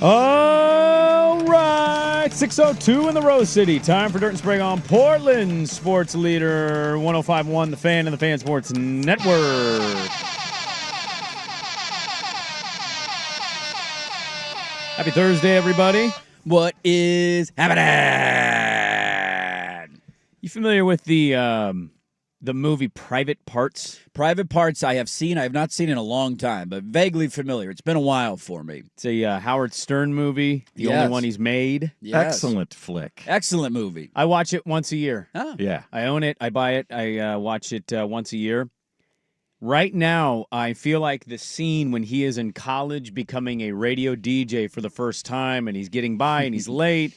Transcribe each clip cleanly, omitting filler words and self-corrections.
All right, 6:02 in the Rose City. Time for Dirt and Sprague on Portland Sports Leader 105.1, The Fan and the Fan Sports Network. Happy Thursday, everybody. What is happening? You familiar with the movie Private Parts? Private Parts I have seen. I have not seen in a long time, but vaguely familiar. It's been a while for me. It's a Howard Stern movie, the only one he's made. Yes. Excellent flick. Excellent movie. I watch it once a year. Oh. Yeah. I own it. I buy it. I watch it once a year. Right now, I feel like the scene when he is in college becoming a radio DJ for the first time, and he's getting by and he's late,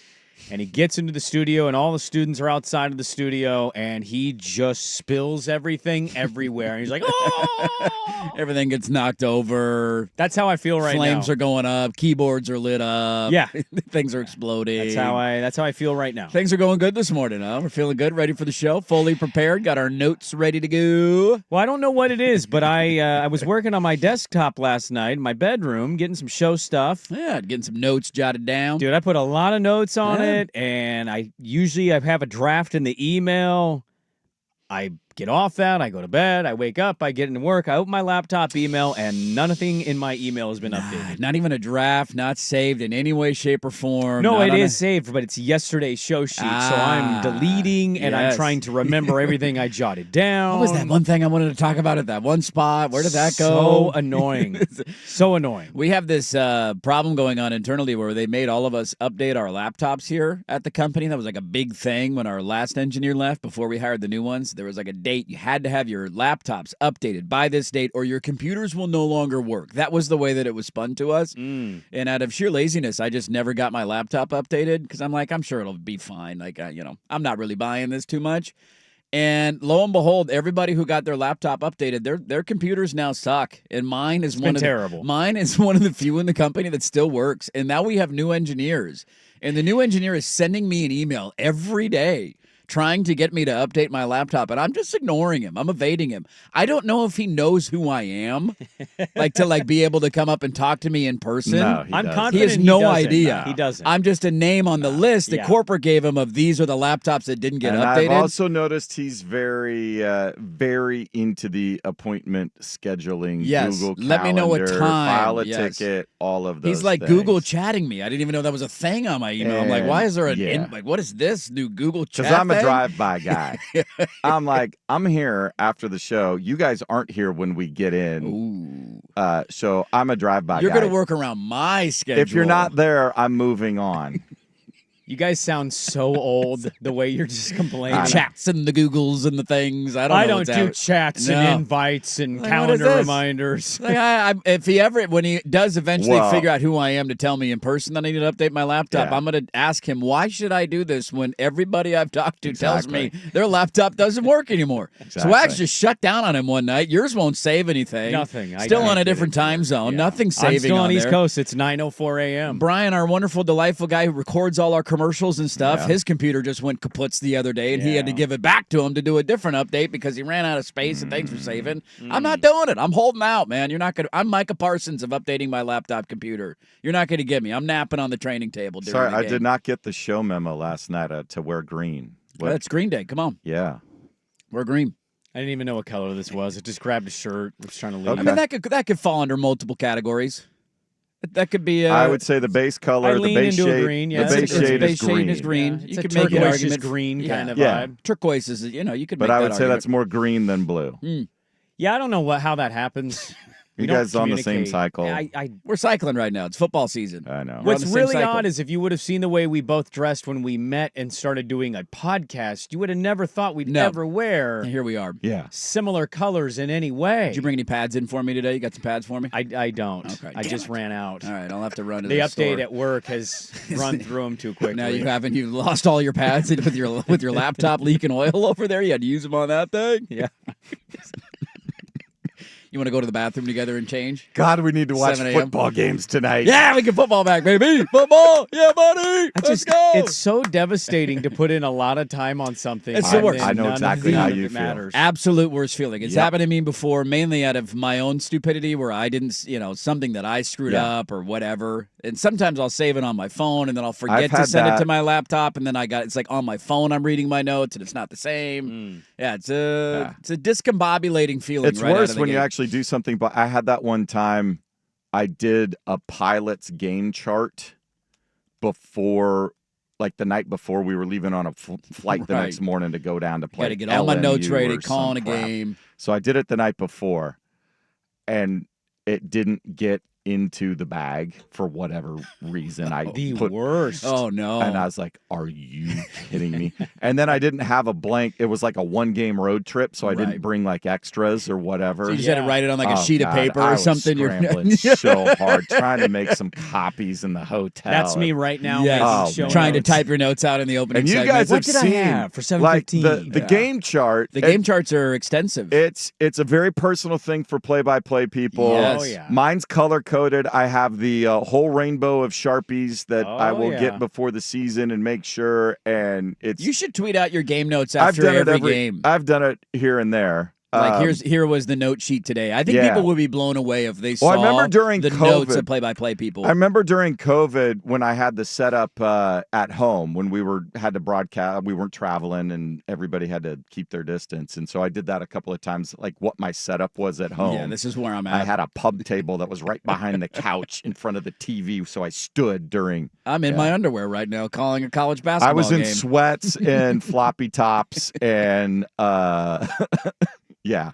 and he gets into the studio, and all the students are outside of the studio, and he just spills everything everywhere. And he's like, oh! Everything gets knocked over. That's how I feel right now. Flames are going up. Keyboards are lit up. Yeah. Things are exploding. That's how I feel right now. Things are going good this morning, huh? We're feeling good, ready for the show, fully prepared, got our notes ready to go. Well, I don't know what it is, but I was working on my desktop last night in my bedroom, getting some show stuff. Yeah, getting some notes jotted down. Dude, I put a lot of notes on it, and I have a draft in the email. I get off that, I go to bed, I wake up, I get into work, I open my laptop email, and nothing in my email has been updated. Not even a draft, not saved in any way, shape, or form. No, it is saved, but it's yesterday's show sheet, so I'm deleting, and I'm trying to remember everything I jotted down. What was that one thing I wanted to talk about at that one spot? Where did that go? So annoying. So annoying. We have this problem going on internally where they made all of us update our laptops here at the company. That was like a big thing when our last engineer left before we hired the new ones. There was like a date. You had to have your laptops updated by this date or your computers will no longer work. That was the way that it was spun to us. And out of sheer laziness, I just never got my laptop updated because I'm like, I'm sure it'll be fine. Like, I'm not really buying this too much. And lo and behold, everybody who got their laptop updated, their computers now suck. And mine is terrible. Mine is one of the few in the company that still works. And now we have new engineers. And the new engineer is sending me an email every day trying to get me to update my laptop, and I'm just ignoring him. I'm evading him. I don't know if he knows who I am, to be able to come up and talk to me in person. No, I'm confident he has no idea. No. He doesn't. I'm just a name on the list that corporate gave him of these are the laptops that didn't get updated. I've also noticed he's very, very into the appointment scheduling. Yes, Google Calendar, let me know what time. File a ticket. All of those. He's like things. Google chatting me. I didn't even know that was a thing on my email. I'm like, why is there what is this new Google chat? Because I'm a drive-by guy. I'm like, I'm here after the show. You guys aren't here when we get in. Ooh. So I'm a drive-by guy. You're going to work around my schedule. If you're not there, I'm moving on. You guys sound so old the way you're just complaining. Chats and the Googles and the things. I don't do chats and invites and calendar reminders. If he ever, when he does eventually figure out who I am to tell me in person that I need to update my laptop, I'm going to ask him, why should I do this when everybody I've talked to tells me their laptop doesn't work anymore? So Wags just shut down on him one night. Yours won't save anything. Nothing. Still on a different time zone. Nothing saving. I'm still on East there. Coast. It's 9:04 a.m. Brian, our wonderful, delightful guy who records all our commercials and stuff, his computer just went kaputs the other day, and he had to give it back to him to do a different update because he ran out of space and things were saving. I'm not doing it. I'm holding out, man. You're not gonna. I'm Micah Parsons of updating my laptop computer. You're not gonna get me. I'm napping on the training table. Sorry, the I game. did not get the show memo last night to wear green. It's Green Day. Come on. Yeah. Wear green. I didn't even know what color this was. I just grabbed a shirt. I was trying to leave. I mean, that could fall under multiple categories. That could be. I would say the base color, the base shade. Green, the base shade is green. Is green. Yeah, you could make an argument. Green kind of vibe. Turquoise is, you could. But make I that would say argument. that's more green than blue. Yeah, I don't know how that happens. You guys on the same cycle. We're cycling right now. It's football season. I know. What's really odd is if you would have seen the way we both dressed when we met and started doing a podcast, you would have never thought we'd ever wear. Here we are. Yeah. Similar colors in any way. Did you bring any pads in for me today? You got some pads for me? I don't. Okay. I just ran out. All right, I'll have to run to the update store. at work has run through them too quickly. Now you lost all your pads with your laptop leaking oil over there. You had to use them on that thing. Yeah. You want to go to the bathroom together and change? God, we need to watch 7 a.m. football games tonight. Yeah, we get football back, baby. Football. Yeah, buddy. Let's go. It's so devastating to put in a lot of time on something. It's the and worst. then I know none of exactly the- how none of you it feel. matters. Absolute worst feeling. It's Yep. happened to me before, mainly out of my own stupidity where I didn't, something that I screwed Yeah. up or whatever. And sometimes I'll save it on my phone and then I'll forget I've to had send it that. to my laptop. And then it's like on my phone, I'm reading my notes and it's not the same. Yeah, it's a discombobulating feeling. It's right out worse of the when you gate. actually do something. But I had that one time. I did a pilot's game chart before, like the night before we were leaving on a flight the Right. next morning to go down to play. Got to get all my notes LMU ready, or calling a some crap. game. So I did it the night before, and it didn't get into the bag for whatever reason. I The put worst. Oh, no. And I was like, are you kidding me? And then I didn't have a blank. It was like a 1-game road trip, so I Right. didn't bring like extras or whatever. So you just had to write it on like a Oh, sheet of God, paper I or was something. Scrambling so hard, trying to make some copies in the hotel. That's me right now. Yes. Oh, making show man. Trying to notes. type your notes out in the opening And you segment. guys What have did I seen have for like the 7:15? game chart. The game charts are extensive. It's a very personal thing for play-by-play people. Yes. Oh, yeah. Mine's color coded. I have the whole rainbow of Sharpies that I Oh, will yeah. get before the season and make sure. And it's You should tweet out your game notes I've after done it every game. I've done it here and there. Like here was the note sheet today. I think yeah. people would be blown away if they saw Well, I remember during the COVID, notes of play-by-play people. I remember during COVID when I had the setup at home when we had to broadcast, we weren't traveling and everybody had to keep their distance, and so I did that a couple of times. Like what my setup was at home. Yeah, this is where I'm I at. had a pub table that was right behind the couch in front of the TV, so I stood during. I'm in my underwear right now calling a college basketball I was in game. sweats and floppy tops and yeah.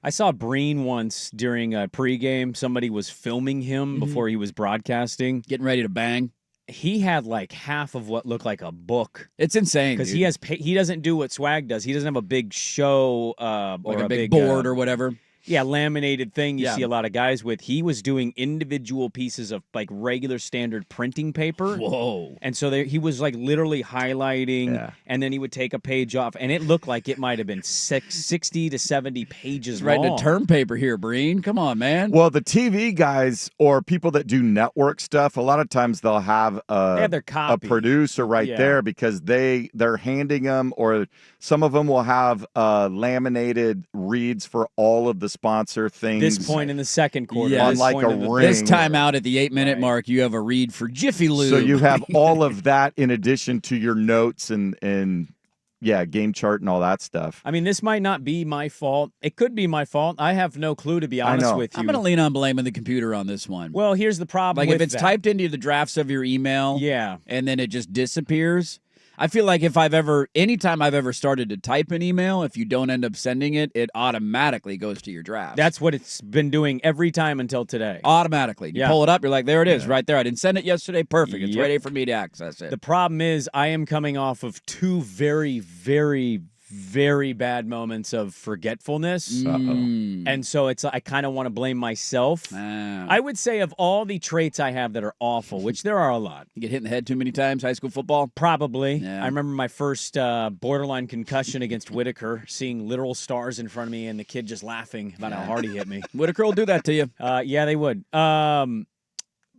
I saw Breen once during a pregame. Somebody was filming him before he was broadcasting. Getting ready to bang. He had like half of what looked like a book It's insane because dude. he doesn't do what Swag does. He doesn't have a big show or like a big big board or whatever. laminated thing you Yeah. see a lot of guys with. He was doing individual pieces of like regular standard printing paper. Whoa. And so he was like literally highlighting, Yeah. and then he would take a page off, and it looked like it might have been 60 to 70 pages Just writing long. a term paper here, Breen. Come on, man. Well, the TV guys or people that do network stuff, a lot of times they'll have They have their a copy. producer right Yeah. there because they're handing them, or some of them will have laminated reads for all of the sponsor things. This point in the second quarter, Yeah. this On like point a in the ring. third This time quarter. out at the 8-minute Right. mark, you have a read for Jiffy Lube. So you have all of that in addition to your notes and yeah, game chart and all that stuff. I mean, this might not be my fault. It could be my fault. I have no clue, to be I honest know. with you. I'm going to lean on blaming the computer on this one. Well, here's the problem. Like with if it's that. typed into the drafts of your email Yeah. and then it just disappears. I feel like anytime I've ever started to type an email, if you don't end up sending it, it automatically goes to your drafts. That's what it's been doing every time until today. automatically. You Yeah. pull it up, you're like, there it is, right there. I didn't send it yesterday. Perfect. It's Yep. ready for me to access it. The problem is I am coming off of two very, very, very bad moments of forgetfulness. Mm. And so I kind of want to blame myself. Ah. I would say of all the traits I have that are awful, which there are a lot, You get hit in the head too many times, high school football. probably. Yeah. I remember my first borderline concussion against Whitaker, seeing literal stars in front of me and the kid just laughing about how hard he hit me. Whitaker will do that to you. Yeah, they would.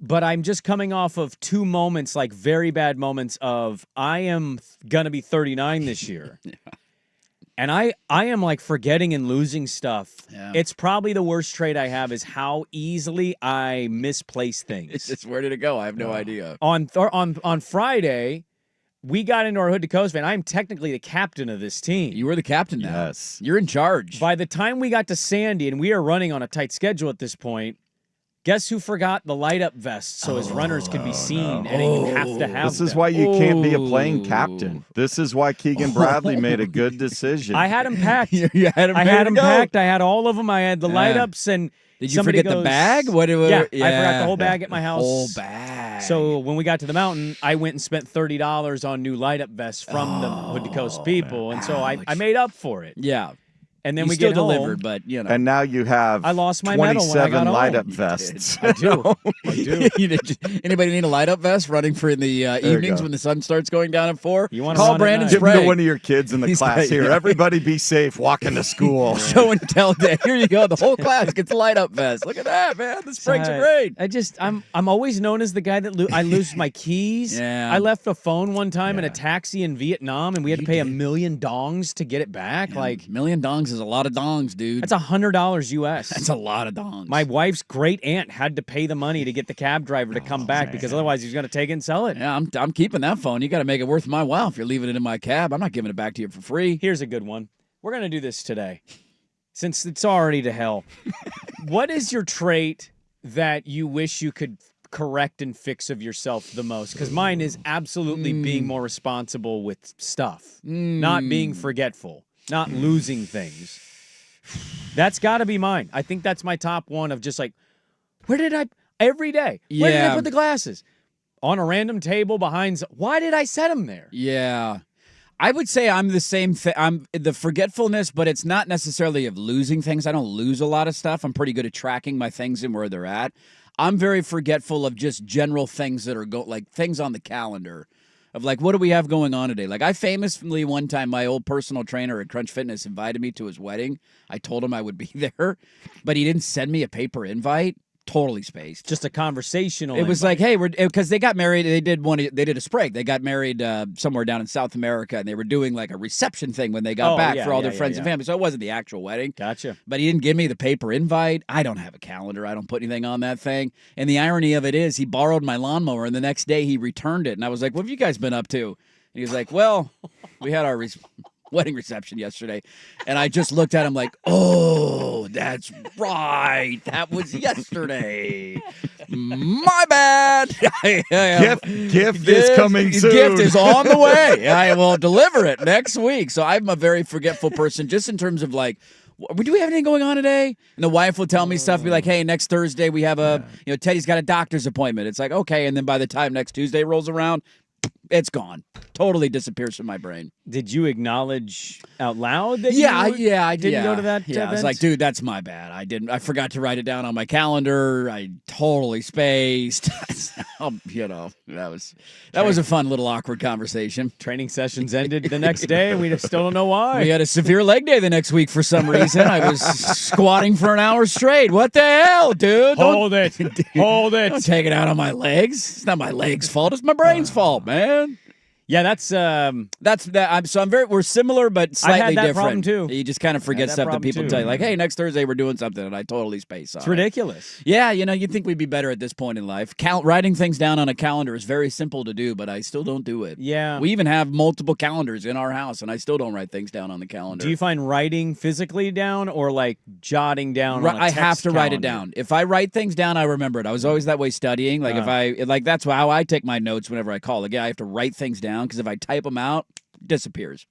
But I'm just coming off of two moments, like very bad moments of I am going to be 39 this year. And I am like forgetting and losing stuff. Yeah. It's probably the worst trait I have is how easily I misplace things. It's just, where did it go? I have no idea. On Friday, we got into our Hood to Coast van. I'm technically the captain of this team. You were the captain now. Yes. You're in charge. By the time we got to Sandy, and we are running on a tight schedule at this point, guess who forgot the light up vest so his runners could be seen and didn't have to have This is them? why you can't be a playing Ooh. captain. This is why Keegan Bradley made a good decision. I had him packed. You had him I ready had to him go. packed. I had all of them. I had the Yeah. light ups and Did you somebody forget the goes- bag? What? Yeah, I forgot the whole bag at my house. Whole bag. So when we got to the mountain, I went and spent $30 on new light up vests from the Hood to Coast people, and so I made up for it. yeah. And then You we still get home. delivered, but you know. And now you have I lost my medal when I 27 got home. light up You vests. I do. I do. Anybody need a light up vest running for in the you evenings go. when the sun starts going down at 4? You wanna Call run at Brandon night. Give them Sprague. to one of your kids in the He's class got- here. yeah. Everybody be safe walking to school. Show and tell day. Here you go. The whole class gets a light up vest. Look at that, man. The Spragues are great. I'm always known as the guy that I lose my keys. Yeah. I left a phone one time in a Yeah. taxi in Vietnam, and we had to pay $1 million to get it back. Like, $1 million dongs is a lot of dongs, dude. that's $100 US. That's a lot of dongs. My wife's great aunt had to pay the money to get the cab driver to come back because otherwise he's going to take it and sell it. Yeah, I'm keeping that phone. You got to make it worth my while if you're leaving it in my cab. I'm not giving it back to you for free. Here's a good one. We're going to do this today since it's already to hell. What is your trait that you wish you could correct and fix of yourself the most? Because mine is absolutely being more responsible with stuff, not being forgetful, not losing things. That's got to be mine. I think that's my top one of just like, every day, where did I Yeah. put the glasses? On a random table behind, why did I set them there? Yeah. I would say I'm the same thing. I'm the forgetfulness, but it's not necessarily of losing things. I don't lose a lot of stuff. I'm pretty good at tracking my things and where they're at. I'm very forgetful of just general things that are like things on the calendar of like, what do we have going on today? Like I famously one time, my old personal trainer at Crunch Fitness invited me to his wedding. I told him I would be there, but he didn't send me a paper invite. Totally spaced. Just a conversational. It was invite. like, hey, because they got married. They did a Sprague. They got married somewhere down in South America, and they were doing like a reception thing when they got back for all their friends and family. So it wasn't the actual wedding. Gotcha. But he didn't give me the paper invite. I don't have a calendar. I don't put anything on that thing. And the irony of it is, he borrowed my lawnmower, and the next day he returned it. And I was like, what have you guys been up to? And he was like, well, we had our wedding reception yesterday. And I just looked at him like, oh, that's right. That was yesterday. My bad. Gift is coming soon. Gift is on the way. I will deliver it next week. So I'm a very forgetful person just in terms of like, do we have anything going on today? And the wife will tell me stuff, be like, hey, next Thursday we have Teddy's got a doctor's appointment. It's like, okay. And then by the time next Tuesday rolls around, it's gone. Totally disappears from my brain. Did you acknowledge out loud that I didn't go to that Yeah, I was event? like, dude, that's my bad. I forgot to write it down on my calendar. I totally spaced. That was a fun little awkward conversation. Training sessions ended the next day, and we still don't know why. We had a severe leg day the next week for some reason. I was squatting for an hour straight. What the hell, dude? Hold it. Hold Don't it. take it out on my legs. It's not my legs' fault. It's my brain's fault, man. Yeah, that's that. We're similar, but slightly that different. problem, too. You just kind of forget that stuff that problem, people too. tell you, like, "Hey, next Thursday we're doing something," and I totally space on it's it. ridiculous. Yeah, you'd think we'd be better at this point in life. Writing things down on a calendar is very simple to do, but I still don't do it. Yeah. We even have multiple calendars in our house, and I still don't write things down on the calendar. Do you find writing physically down or like jotting down? On a I have text to write it calendar? down. If I write things down, I remember it. I was always that way studying. Like that's how I take my notes whenever I call. Again, I have to write things down because if I type them out, it disappears.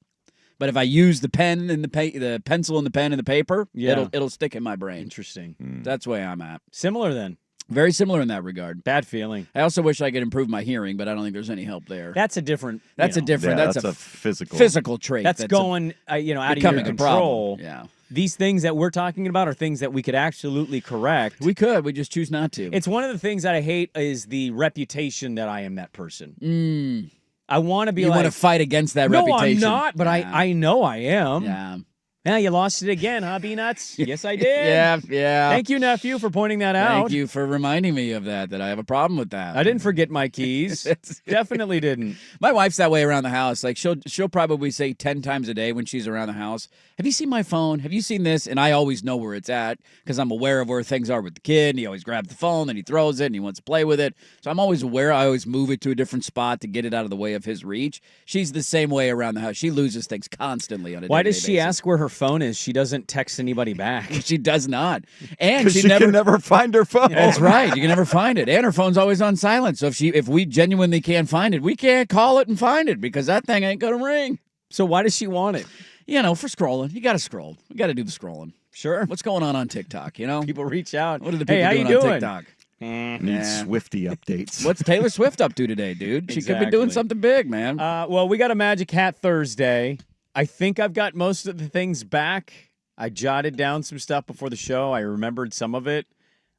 But if I use the pen and the pencil and the pen and the paper, it'll stick in my brain. Interesting. That's the way I'm at. Similar then. Very similar in that regard. Bad feeling. I also wish I could improve my hearing, but I don't think there's any help there. That's a different. That's a different. Yeah, that's a physical trait. That's going out of your becoming a control. problem. Yeah. These things that we're talking about are things that we could absolutely correct. We could. We just choose not to. It's one of the things that I hate is the reputation that I am that person. I want to be you like... want to fight against that reputation. No, I'm not, but Yeah. I know I am. Yeah. Yeah, you lost it again, huh, Beanuts? Yes, I did. Yeah. Thank you, nephew, for pointing that out. Thank you for reminding me of that I have a problem with that. I didn't forget my keys. Definitely didn't. My wife's that way around the house. Like she'll probably say 10 times a day when she's around the house, have you seen my phone? Have you seen this? And I always know where it's at because I'm aware of where things are with the kid. And he always grabs the phone and he throws it and he wants to play with it. So I'm always aware. I always move it to a different spot to get it out of the way of his reach. She's the same way around the house. She loses things constantly on a Why day-to-day does she basis. ask where her phone is? She doesn't text anybody back. She does not. And because she she can never find her phone. That's right. You can never find it. And her phone's always on silent. So if we genuinely can't find it, we can't call it and find it because that thing ain't going to ring. So why does she want it? For scrolling. You got to scroll. You got to do the scrolling. Sure. What's going on TikTok, People reach out. What are the people hey, how doing you on doing? TikTok? Need Swifty updates. What's Taylor Swift up to today, dude? She could be doing Exactly. something big, man. Well, we got a Magic Hat Thursday. I think I've got most of the things back. I jotted down some stuff before the show. I remembered some of it.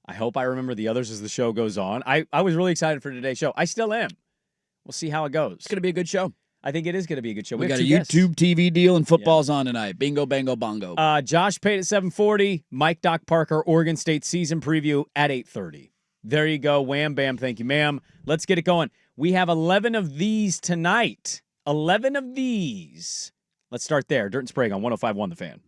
I hope I remember the others as the show goes on. I was really excited for today's show. I still am. We'll see how it goes. It's going to be a good show. I think it is going to be a good show. We got have a two guests. YouTube TV deal, and football's on tonight. Bingo, bango, bongo. Josh Pate at 7:40. Mike Doc Parker, Oregon State season preview at 8:30. There you go. Wham, bam. Thank you, ma'am. Let's get it going. We have 11 of these tonight. 11 of these. Let's start there. Dirt and Sprague on 105.1 The Fan.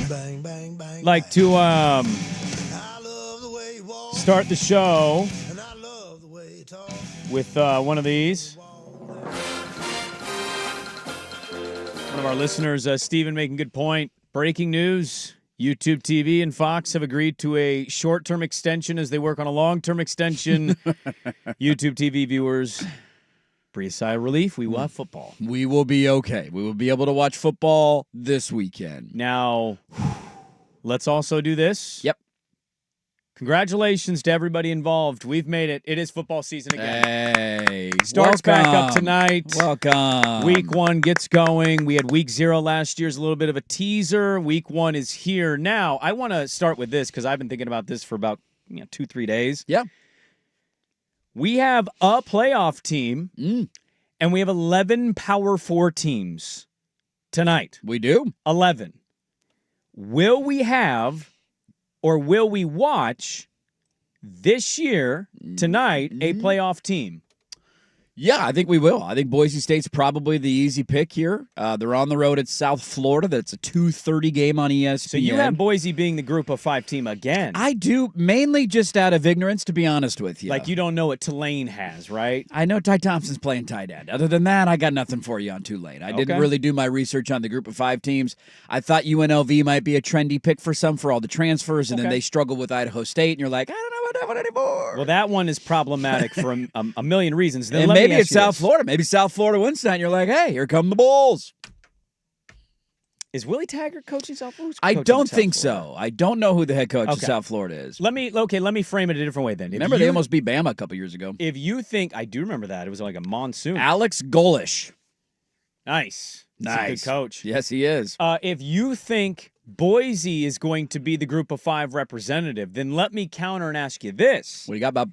Bang, bang, bang. like to I love the way you walk, start the show and I love the way you talk. with one of these. One of our listeners, Steven, making good point. Breaking news. YouTube TV and Fox have agreed to a short-term extension as they work on a long-term extension. YouTube TV viewers, breathe a sigh of relief. We will have football. We will be okay. We will be able to watch football this weekend. Now, let's also do this. Yep. Congratulations to everybody involved. We've made it. It is football season again. Hey. Starts back up tonight. Welcome. Week 1 gets going. We had week 0 last year's a little bit of a teaser. Week 1 is here. Now, I want to start with this because I've been thinking about this for about 2-3 days. Yeah. We have a playoff team, and we have 11 Power 4 teams tonight. We do. 11. Will we have, or will we watch this year, tonight, a playoff team? Yeah, I think we will. I think Boise State's probably the easy pick here. They're on the road at South Florida. That's a 2:30 game on ESPN. So you have Boise being the group of 5 team again. I do, mainly just out of ignorance, to be honest with you. Like you don't know what Tulane has, right? I know Ty Thompson's playing tight end. Other than that, I got nothing for you on Tulane. I didn't really do my research on the group of 5 teams. I thought UNLV might be a trendy pick for some for all the transfers, and then they struggle with Idaho State, and you're like, I don't know about that one anymore. Well, that one is problematic for a million reasons. Then And let me maybe ask it's you South this. Florida. Maybe South Florida wins tonight, and you're like, hey, here come the Bulls. Is Willie Taggart coaching South Florida? I don't think so. I don't know who the head coach of South Florida is. Let me frame it a different way then. Remember, they almost beat Bama a couple years ago. If you think, I do remember that. It was like a monsoon. Alex Golish. Nice. He's a good coach. Yes, he is. If you think Boise is going to be the group of 5 representative, then let me counter and ask you this. What do you got, Bob?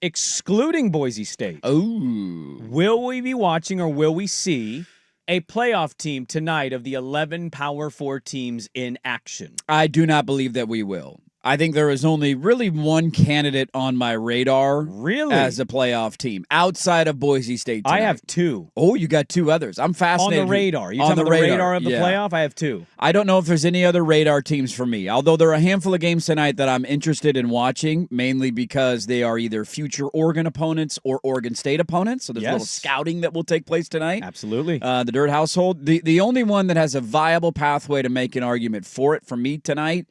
Excluding Boise State, Oh. will we be watching or will we see a playoff team tonight of the 11 Power 4 teams in action? I do not believe that we will. I think there is only really one candidate on my radar as a playoff team outside of Boise State tonight. I have 2. Oh, you got 2 others. I'm fascinated. On the radar. You on talking the about the radar of the playoff? I have 2. I don't know if there's any other radar teams for me, although there are a handful of games tonight that I'm interested in watching, mainly because they are either future Oregon opponents or Oregon State opponents. So there's a little scouting that will take place tonight. Absolutely. The Dirt household. The only one that has a viable pathway to make an argument for it for me tonight,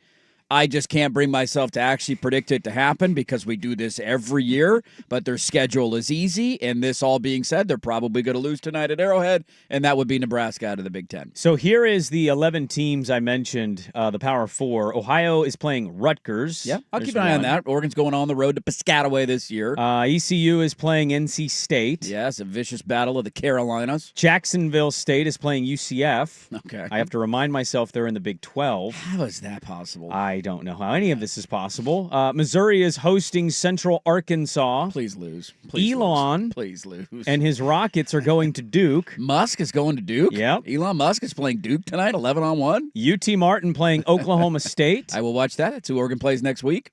I just can't bring myself to actually predict it to happen because we do this every year, but their schedule is easy. And this all being said, they're probably going to lose tonight at Arrowhead, and that would be Nebraska out of the Big Ten. So here is the 11 teams I mentioned, the Power 4. Ohio is playing Rutgers. Yeah, I'll keep an eye on that. Oregon's going on the road to Piscataway this year. ECU is playing NC State. Yes, a vicious battle of the Carolinas. Jacksonville State is playing UCF. Okay. I have to remind myself they're in the Big 12. How is that possible? I don't know how any of this is possible. Missouri is hosting Central Arkansas. Please lose. Elon Please lose. and his Rockets are going to Duke. Musk is going to Duke? Yep. Elon Musk is playing Duke tonight, 11-on-1. UT Martin playing Oklahoma State. I will watch that. That's who Oregon plays next week.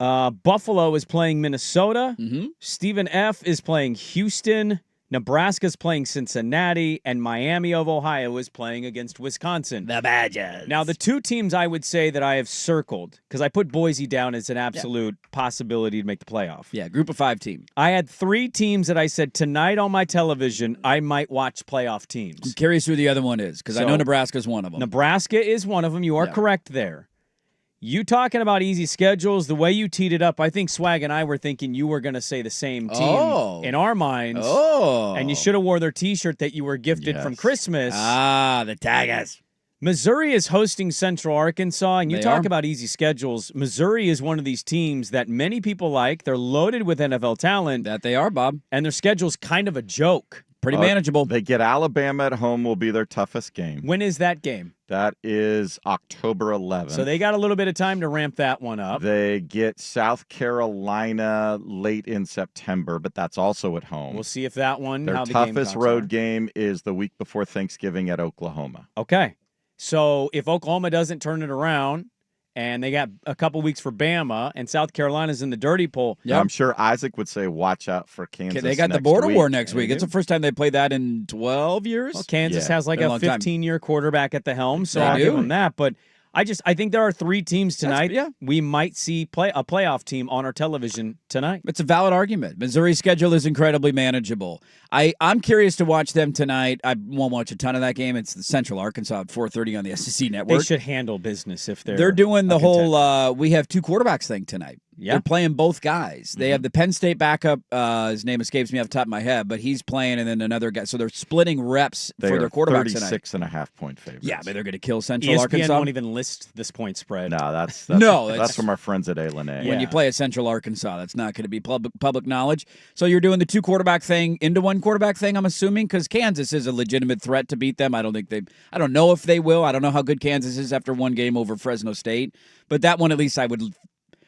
Buffalo is playing Minnesota. Mm-hmm. Stephen F. is playing Houston. Nebraska's playing Cincinnati, and Miami of Ohio is playing against Wisconsin. The Badgers. Now, the 2 teams I would say that I have circled, because I put Boise down as an absolute possibility to make the playoff. Yeah, group of 5 team. I had 3 teams that I said tonight on my television I might watch playoff teams. I'm curious who the other one is, because I know Nebraska's one of them. Nebraska is one of them. You are correct there. You talking about easy schedules, the way you teed it up, I think Swag and I were thinking you were going to say the same team in our minds. Oh. And you should have wore their T-shirt that you were gifted from Christmas. Ah, the Tigers. Missouri is hosting Central Arkansas, and you They talk are. about easy schedules. Missouri is one of these teams that many people like. They're loaded with NFL talent. That they are, Bob. And their schedule's kind of a joke. Pretty manageable. They get Alabama at home will be their toughest game. When is that game? That is October 11th. So they got a little bit of time to ramp that one up. They get South Carolina late in September, but that's also at home. We'll see if that one, Their how the game toughest talks road are. game is the week before Thanksgiving at Oklahoma. Okay. So if Oklahoma doesn't turn it around, and they got a couple weeks for Bama, and South Carolina's in the dirty poll. Yeah, I'm sure Isaac would say, watch out for Kansas. They got the next border week. war next week. They It's do. the first time they played that in 12 years. Well, Kansas has like been a a long time. 15-year quarterback at the helm, so They I'll do. give them that. But I think there are 3 teams tonight. yeah. We might see a playoff team on our television tonight. It's a valid argument. Missouri's schedule is incredibly manageable. I'm curious to watch them tonight. I won't watch a ton of that game. It's the Central Arkansas at 4:30 on the SEC Network. They should handle business if They're doing the whole we have 2 quarterbacks thing tonight. Yeah. They're playing both guys. They have the Penn State backup. His name escapes me off the top of my head, but he's playing, and then another guy. So they're splitting reps for their quarterbacks tonight. 36.5-point favorites. Yeah, but they're going to kill Central ESPN Arkansas. won't even list this point spread. No, that's from our friends at A-Lene. When you play at Central Arkansas, that's not going to be public knowledge. So you're doing the 2 quarterback thing into 1 quarterback thing, I'm assuming, because Kansas is a legitimate threat to beat them. I don't know if they will. I don't know how good Kansas is after 1 game over Fresno State. But that one, at least I would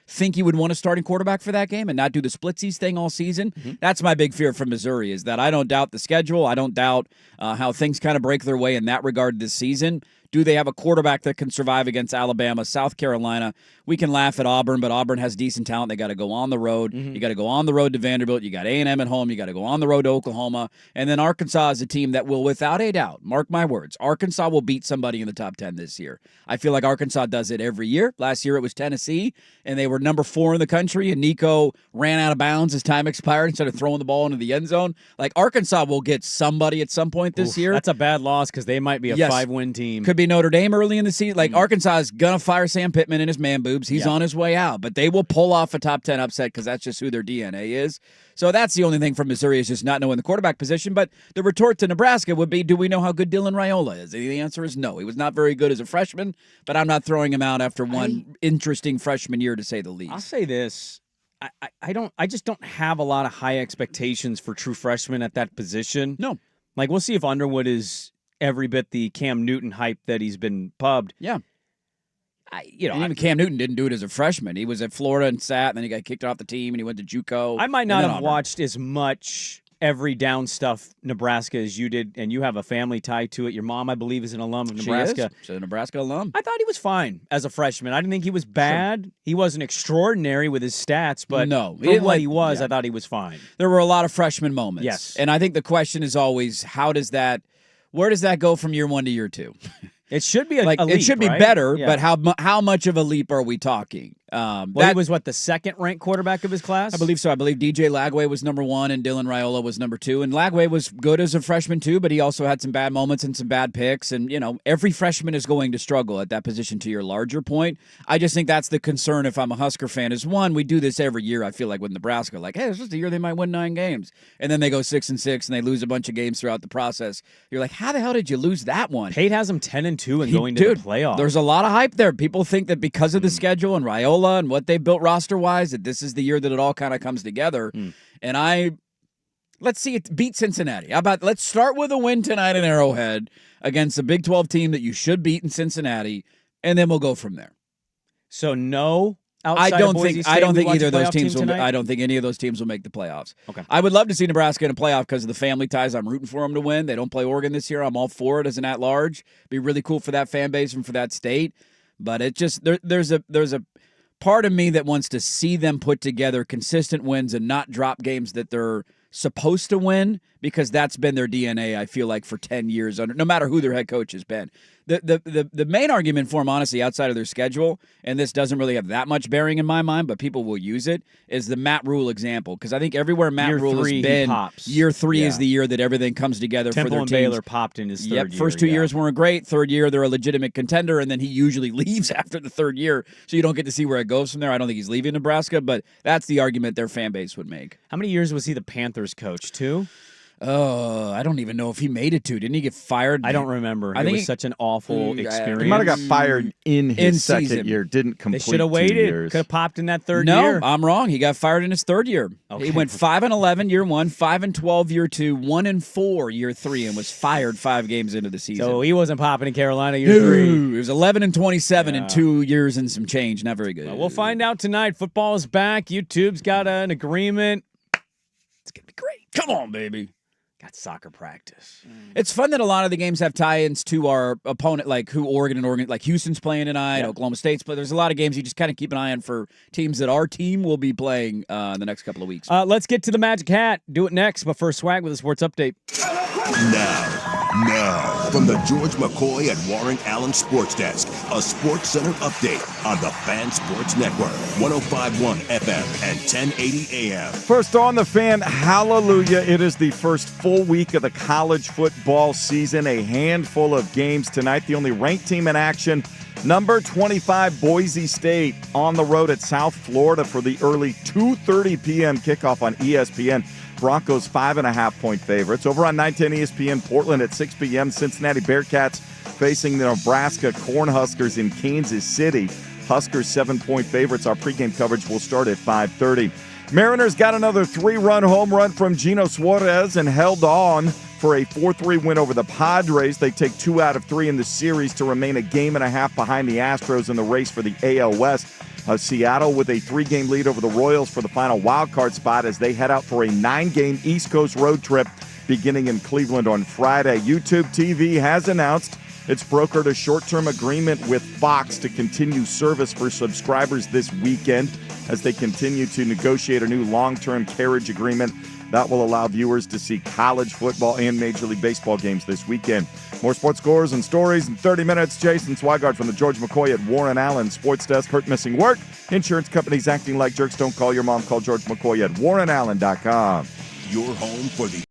think you would want a starting quarterback for that game and not do the splitsies thing all season. That's my big fear for Missouri, is that I don't doubt the schedule. I don't doubt how things kind of break their way in that regard this season. Do they have a quarterback that can survive against Alabama, South Carolina? We can laugh at Auburn, but Auburn has decent talent. They got to go on the road. You got to go on the road to Vanderbilt. You got A&M at home. You got to go on the road to Oklahoma. And then Arkansas is a team that will, without a doubt, mark my words, Arkansas will beat somebody in the top 10 this year. I feel like Arkansas does it every year. Last year it was Tennessee, and they were number 4 in the country, and Nico ran out of bounds as time expired and started throwing the ball into the end zone. Like, Arkansas will get somebody at some point this year. That's a bad loss because they might be a 5-win team. Could be Notre Dame early in the season. Like, Arkansas is going to fire Sam Pittman and his man boobs. He's on his way out. But they will pull off a top 10 upset because that's just who their DNA is. So that's the only thing from Missouri, is just not knowing the quarterback position. But the retort to Nebraska would be, do we know how good Dylan Raiola is? And the answer is no. He was not very good as a freshman, but I'm not throwing him out after one interesting freshman year, to say the least. I'll say this. I just don't have a lot of high expectations for true freshmen at that position. No. Like, we'll see if Underwood is every bit the Cam Newton hype that he's been pubbed. Yeah. Even Cam Newton didn't do it as a freshman. He was at Florida and sat, and then he got kicked off the team, and he went to JUCO. I might not have watched as much every down stuff Nebraska as you did, and you have a family tie to it. Your mom, I believe, is an alum of Nebraska. She's a Nebraska alum. I thought he was fine as a freshman. I didn't think he was bad. Sure. He wasn't extraordinary with his stats, but for what he was, I thought he was fine. There were a lot of freshman moments. Yes. And I think the question is always, where does that go from year 1 to year 2? It should be a leap, it should be right? better, but how much of a leap are we talking? He was the 2nd-ranked quarterback of his class? I believe so. I believe DJ Lagway was number 1 and Dylan Raiola was number 2. And Lagway was good as a freshman too, but he also had some bad moments and some bad picks. And, every freshman is going to struggle at that position, to your larger point. I just think that's the concern if I'm a Husker fan, is one, we do this every year, I feel like, with Nebraska. Like, hey, this is the year they might win 9 games. And then they go 6-6 and they lose a bunch of games throughout the process. You're like, how the hell did you lose that one? Pate has them 10-2 and going to the playoffs. There's a lot of hype there. People think that because of the schedule and Raiola and what they built roster-wise, that this is the year that it all kind of comes together. And let's see it beat Cincinnati. Let's start with a win tonight in Arrowhead against a Big 12 team that you should beat in Cincinnati, and then we'll go from there. So no. I don't think either of those teams will. I don't think any of those teams will make the playoffs. Okay. I would love to see Nebraska in a playoff because of the family ties. I'm rooting for them to win. They don't play Oregon this year. I'm all for it as an at-large. Be really cool for that fan base and for that state. But it just there's a part of me that wants to see them put together consistent wins and not drop games that they're supposed to win, because that's been their DNA, I feel like, for 10 years, no matter who their head coach has been. The main argument for them, honestly, outside of their schedule, and this doesn't really have that much bearing in my mind, but people will use it, is the Matt Rule example. Because I think everywhere Matt Rule has been, year 3 is the year that everything comes together for their teams. Baylor popped in his third year. First 2 years weren't great. Third year, they're a legitimate contender, and then he usually leaves after the third year, so you don't get to see where it goes from there. I don't think he's leaving Nebraska, but that's the argument their fan base would make. How many years was he the Panthers coach, 2? Oh, I don't even know if he made it to. Didn't he get fired? I don't remember. It was such an awful experience. He might have got fired in his second season. year. Didn't complete. They should have 2 waited. years. Could have popped in that third year. No, I'm wrong. He got fired in his third year. Okay. He went 5-11 year 1, 5-12 year 2, 1-4 year 3, and was fired 5 games into the season. So he wasn't popping in Carolina year 3. It was 11-27 in 2 years and some change. Not very good. Well, we'll find out tonight. Football is back. YouTube's got an agreement. It's gonna be great. Come on, baby. Got soccer practice. It's fun that a lot of the games have tie-ins to our opponent, like who Oregon, like Houston's playing tonight, Oklahoma State's, but there's a lot of games you just kind of keep an eye on for teams that our team will be playing in the next couple of weeks. Let's get to the Magic Hat. Do it next, but first, Swag with a sports update. Now, Now, from the George McCoy and Warren Allen Sports Desk, a Sports Center update on the Fan Sports Network, 105.1 FM and 1080 AM. First on the Fan, hallelujah. It is the first full week of the college football season. A handful of games tonight. The only ranked team in action, number 25 Boise State on the road at South Florida for the early 2:30 p.m. kickoff on ESPN. Broncos 5.5-point favorites. Over on 910 ESPN, Portland at 6 p.m. Cincinnati Bearcats facing the Nebraska Cornhuskers in Kansas City. Huskers 7-point favorites. Our pregame coverage will start at 5:30. Mariners got another 3-run home run from Gino Suarez and held on for a 4-3 win over the Padres. They take 2 out of 3 in the series to remain a game and a half behind the Astros in the race for the AL West. Seattle with a 3-game lead over the Royals for the final wildcard spot as they head out for a 9-game East Coast road trip beginning in Cleveland on Friday. YouTube TV has announced it's brokered a short-term agreement with Fox to continue service for subscribers this weekend as they continue to negotiate a new long-term carriage agreement that will allow viewers to see college football and Major League Baseball games this weekend. More sports scores and stories in 30 minutes. Jason Swigard from the George McCoy at Warren Allen Sports Desk. Hurt missing work. Insurance companies acting like jerks. Don't call your mom. Call George McCoy at warrenallen.com. Your home for the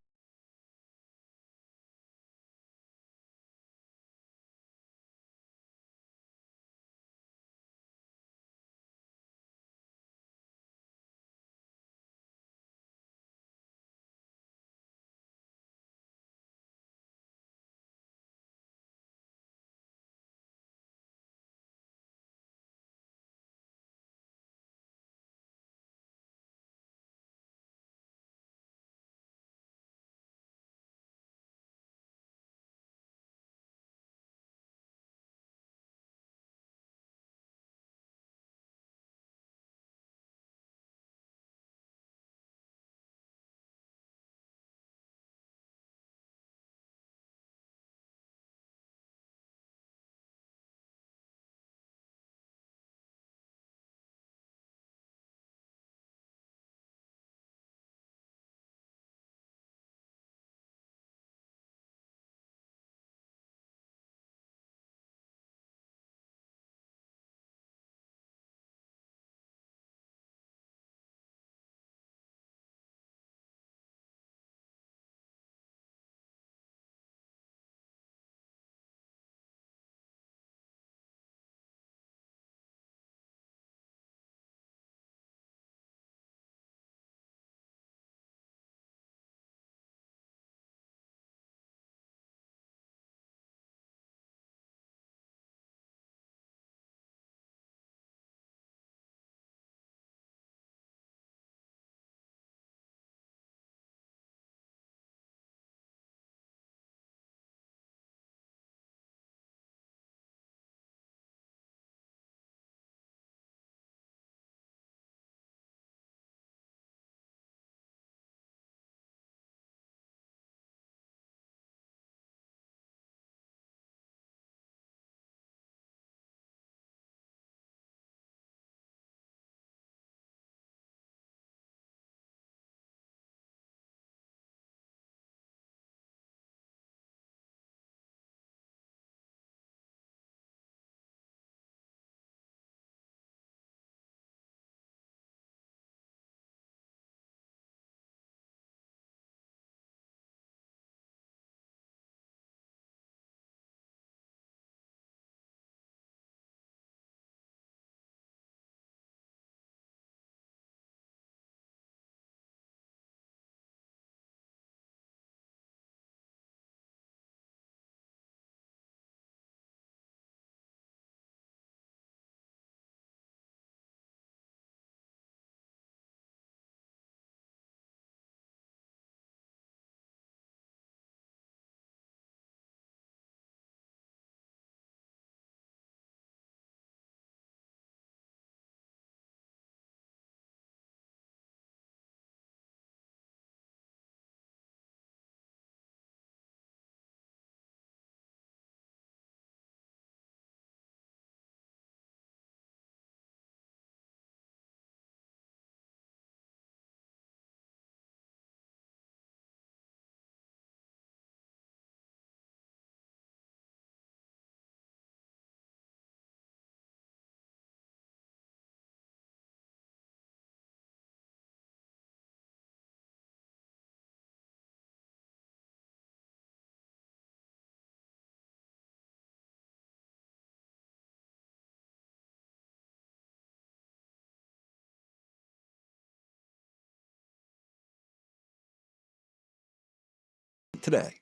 today.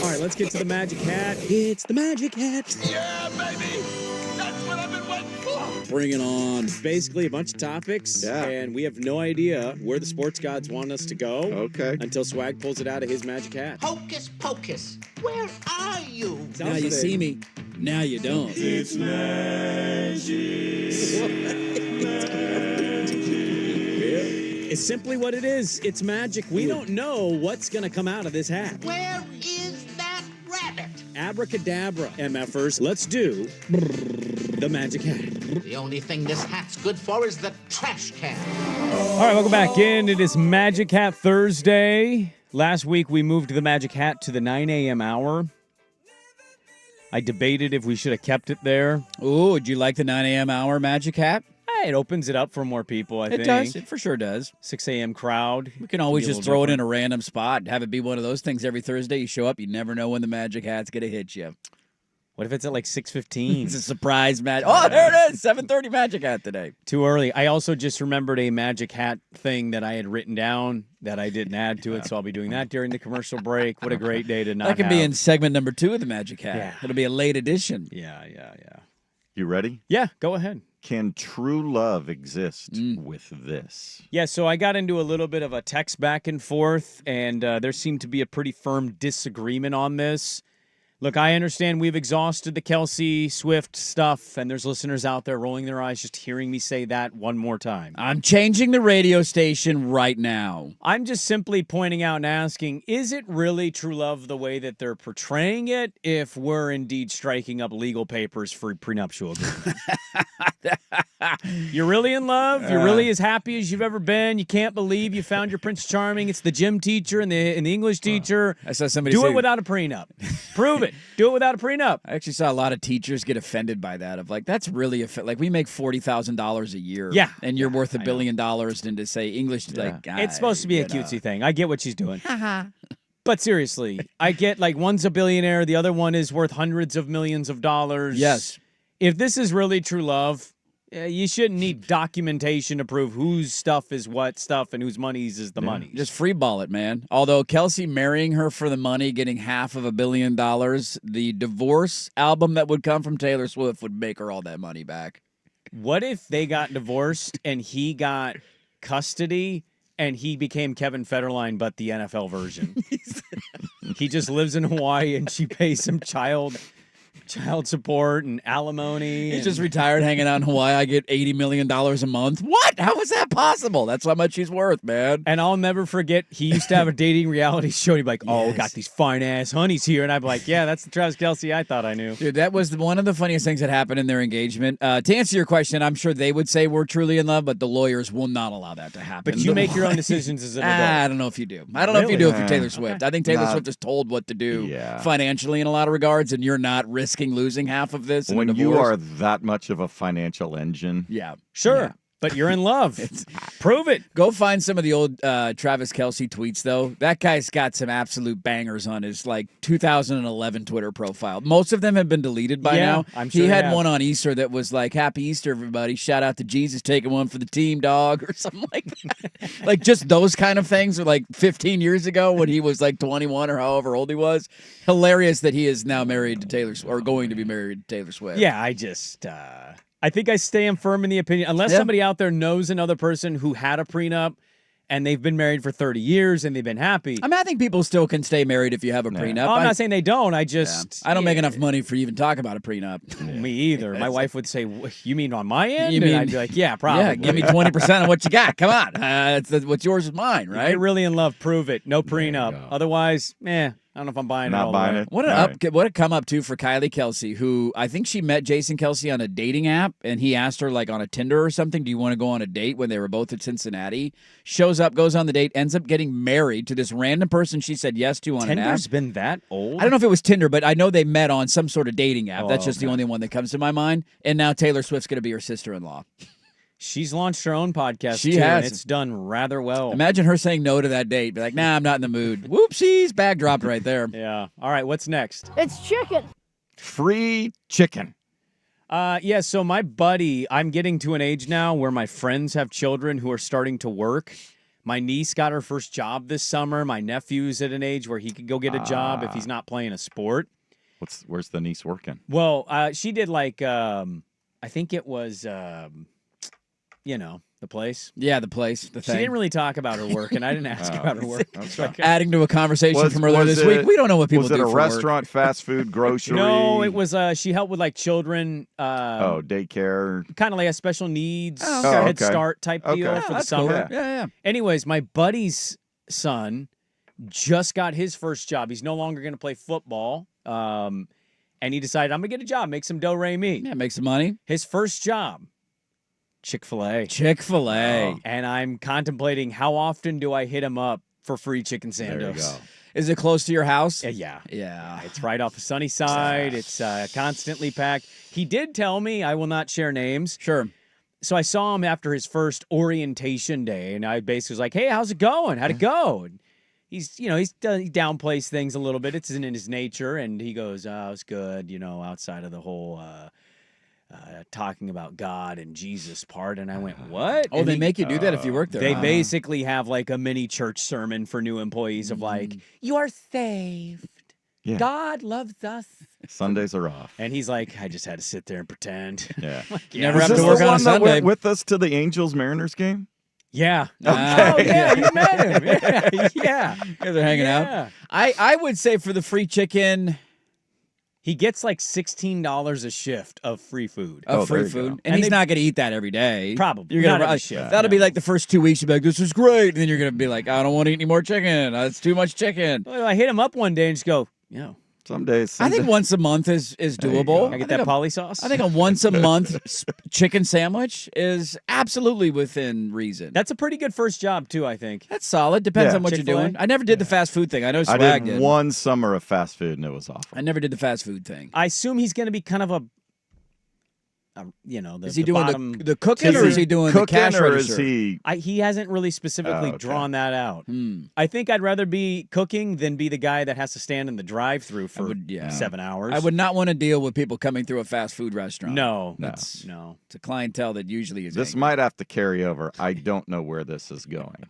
All right, let's get to the Magic Hat. It's the Magic Hat. Yeah, baby. That's what I've been waiting for. Bring it on. It's basically a bunch of topics, and we have no idea where the sports gods want us to go. Okay. Until Swag pulls it out of his magic hat. Hocus pocus. Where are you? Now you see me. Now you don't. It's It's simply what it is. It's magic. We don't know what's going to come out of this hat. Where is that rabbit? Abracadabra, MFers. Let's do the magic hat. The only thing this hat's good for is the trash can. All right, welcome back in. It is Magic Hat Thursday. Last week, we moved the magic hat to the 9 a.m. hour. I debated if we should have kept it there. Ooh, would you like the 9 a.m. hour magic hat? It opens it up for more people, I think. It does. It for sure does. 6 a.m. crowd. We can always Be a just little throw it in different. a random spot. Have it be one of those things every Thursday. You show up, you never know when the magic hat's going to hit you. What if it's at like 6:15? It's a surprise magic. Oh, there it is. 7:30 magic hat today. Too early. I also just remembered a magic hat thing that I had written down that I didn't add to it, so I'll be doing that during the commercial break. What a great day to not That can be have. in segment number 2 of the magic hat. Yeah. It'll be a late edition. Yeah. You ready? Yeah, go ahead. Can true love exist with this? Yeah, so I got into a little bit of a text back and forth, and there seemed to be a pretty firm disagreement on this. Look, I understand we've exhausted the Kelsey Swift stuff, and there's listeners out there rolling their eyes just hearing me say that one more time. I'm changing the radio station right now. I'm just simply pointing out and asking, is it really true love the way that they're portraying it if we're indeed striking up legal papers for prenuptial agreement? You're really in love? You're really as happy as you've ever been? You can't believe you found your Prince Charming? It's the gym teacher and the English teacher. I saw somebody Do say, it without a prenup. Prove it. Do it without a prenup. I actually saw a lot of teachers get offended by that. Of like, that's really like we make $40,000 a year. Yeah. and you're worth $1 billion. And to say English, like It's supposed to be a cutesy thing. I get what she's doing. But seriously, I get like one's a billionaire, the other one is worth hundreds of millions of dollars. Yes. If this is really true love, you shouldn't need documentation to prove whose stuff is what stuff and whose money's is the money. Just free ball it, man. Although Kelsey marrying her for the money, getting $500 million, the divorce album that would come from Taylor Swift would make her all that money back. What if they got divorced and he got custody and he became Kevin Federline, but the NFL version? He just lives in Hawaii and she pays him child support and alimony. He's and- just retired, hanging out in Hawaii. I get $80 million a month. What? How is that possible? That's how much he's worth, man. And I'll never forget, he used to have a dating reality show. He'd be like, oh, got these fine-ass honeys here. And I'd be like, yeah, that's the Travis Kelce I thought I knew. Dude, that was one of the funniest things that happened in their engagement. To answer your question, I'm sure they would say we're truly in love, but the lawyers will not allow that to happen. But you make your own decisions as an adult. I don't know if you do. I don't know if you do if you're Taylor Swift. I think Taylor Nah. Swift is told what to do Yeah. financially in a lot of regards, and you're not risking losing half of this. in a When you divorce. are that much of a financial engine, Yeah. Sure, Yeah. but you're in love. Prove it. Go find some of the old Travis Kelce tweets, though. That guy's got some absolute bangers on his 2011 Twitter profile. Most of them have been deleted by Yeah, now. I'm sure he they had have. one on Easter that was like, "Happy Easter, everybody! Shout out to Jesus taking one for the team, dog," or something like that. Like just those kind of things, or 15 years ago when he was 21 or however old he was. Hilarious that he is now married to Taylor or going to be married to Taylor Swift. Yeah, I think I stand firm in the opinion. Unless somebody out there knows another person who had a prenup and they've been married for 30 years and they've been happy. I mean, I think people still can stay married if you have a prenup. Oh, I'm I- not saying they don't. I just... I don't make enough money for you even talk about a prenup. Me either. My wife would say, you mean on my end? You And mean- I'd be like, yeah, probably. Yeah, give me 20% of what you got. Come on. What's yours is mine, If right? you're really in love, prove it. No you prenup. go. Otherwise, I don't know if I'm buying it. not all buying the way. it. What a come up too for Kylie Kelsey, who I think she met Jason Kelsey on a dating app, and he asked her on a Tinder or something, "Do you want to go on a date?" When they were both at Cincinnati, shows up, goes on the date, ends up getting married to this random person she said yes to on an app. Tinder's been that old? I don't know if it was Tinder, but I know they met on some sort of dating app. Oh, That's just the okay. only one that comes to my mind. And now Taylor Swift's going to be her sister-in-law. She's launched her own podcast, She too, has. and it's done rather well. Imagine her saying no to that date. Be like, nah, I'm not in the mood. Whoopsies, bag dropped right there. Yeah. All right, what's next? It's chicken. Free chicken. So my buddy, I'm getting to an age now where my friends have children who are starting to work. My niece got her first job this summer. My nephew's at an age where he could go get a job if he's not playing a sport. Where's the niece working? Well, she did like I think it was the place. Yeah, the place, the She thing. didn't really talk about her work, and I didn't ask about her work. Adding to a conversation from earlier this week. We don't know what people do Was it a for restaurant, fast food, grocery? No, it was she helped with like children. Daycare. Kind of like a special needs okay. Head Start type deal Okay. for the that's summer. cool. Yeah. Anyways, my buddy's son just got his first job. He's no longer going to play football, and he decided, I'm going to get a job, make some do-re-mi. Yeah, make some money. His first job, Chick-fil-A. Chick-fil-A. And I'm contemplating how often do I hit him up for free chicken There you sandos. go. Is it close to your house? Yeah. Yeah. It's right off the sunny side. It's constantly packed. He did tell me, I will not share names. Sure. So I saw him after his first orientation day, and I basically was like, hey, how's it going? How'd it go? And he downplays things a little bit. It's in his nature, and he goes, oh, it's good, outside of the whole talking about God and Jesus part. And I went, what? Oh, And they he- make you do that if you work there. They huh? basically have like a mini church sermon for new employees of like, you are saved. Yeah. God loves us. Sundays are off. And he's like, I just had to sit there and pretend. Yeah. You never Was have this to work the on a one that Sunday. went with us to the Angels-Mariners game? Yeah. Ah. Oh, yeah, you met him. Yeah. You guys are hanging Yeah. out. I would say for the free chicken, He gets like $16 a shift of free food. of there free you food, go. and he's not going to eat that every day. Probably. You're gonna Not every shift. That'll be like the first 2 weeks. You'll be like, "This is great," and then you're going to be like, "I don't want to eat any more chicken. It's too much chicken." Well, I hit him up one day and just go, Some days. I think once a month is you doable. go. I I get think that poly sauce. I think a once a month chicken sandwich is absolutely within reason. That's a pretty good first job too, I think. That's solid. Depends Yeah. on what you're Chick-fil-A? doing. I never did the fast food thing. I know I Swag did did. one summer of fast food, and it was awful. I never did the fast food thing. I assume he's going to be kind of Is he doing bottom. the cooking, or is he doing the Cooking, cash or register? is he? He hasn't really specifically okay. drawn that out. Hmm. I think I'd rather be cooking than be the guy that has to stand in the drive-through for 7 hours. I would not want to deal with people coming through a fast food restaurant. No. No. No. It's a clientele that usually is. This angry. might have to carry over. I don't know where this is going.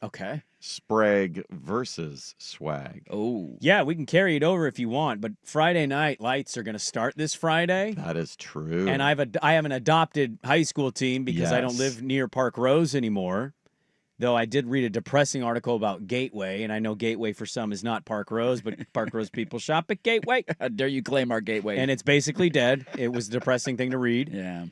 Okay. Sprague versus Swag. Oh, Yeah, we can carry it over if you want, but Friday night lights are going to start this Friday. That is true. And I have an adopted high school team because I don't Yes. live near Park Rose anymore. Though I did read a depressing article about Gateway, and I know Gateway for some is not Park Rose, but Park Rose people shop at Gateway, how dare you claim our gateway? and it's basically dead. It was a depressing thing to read. yeah.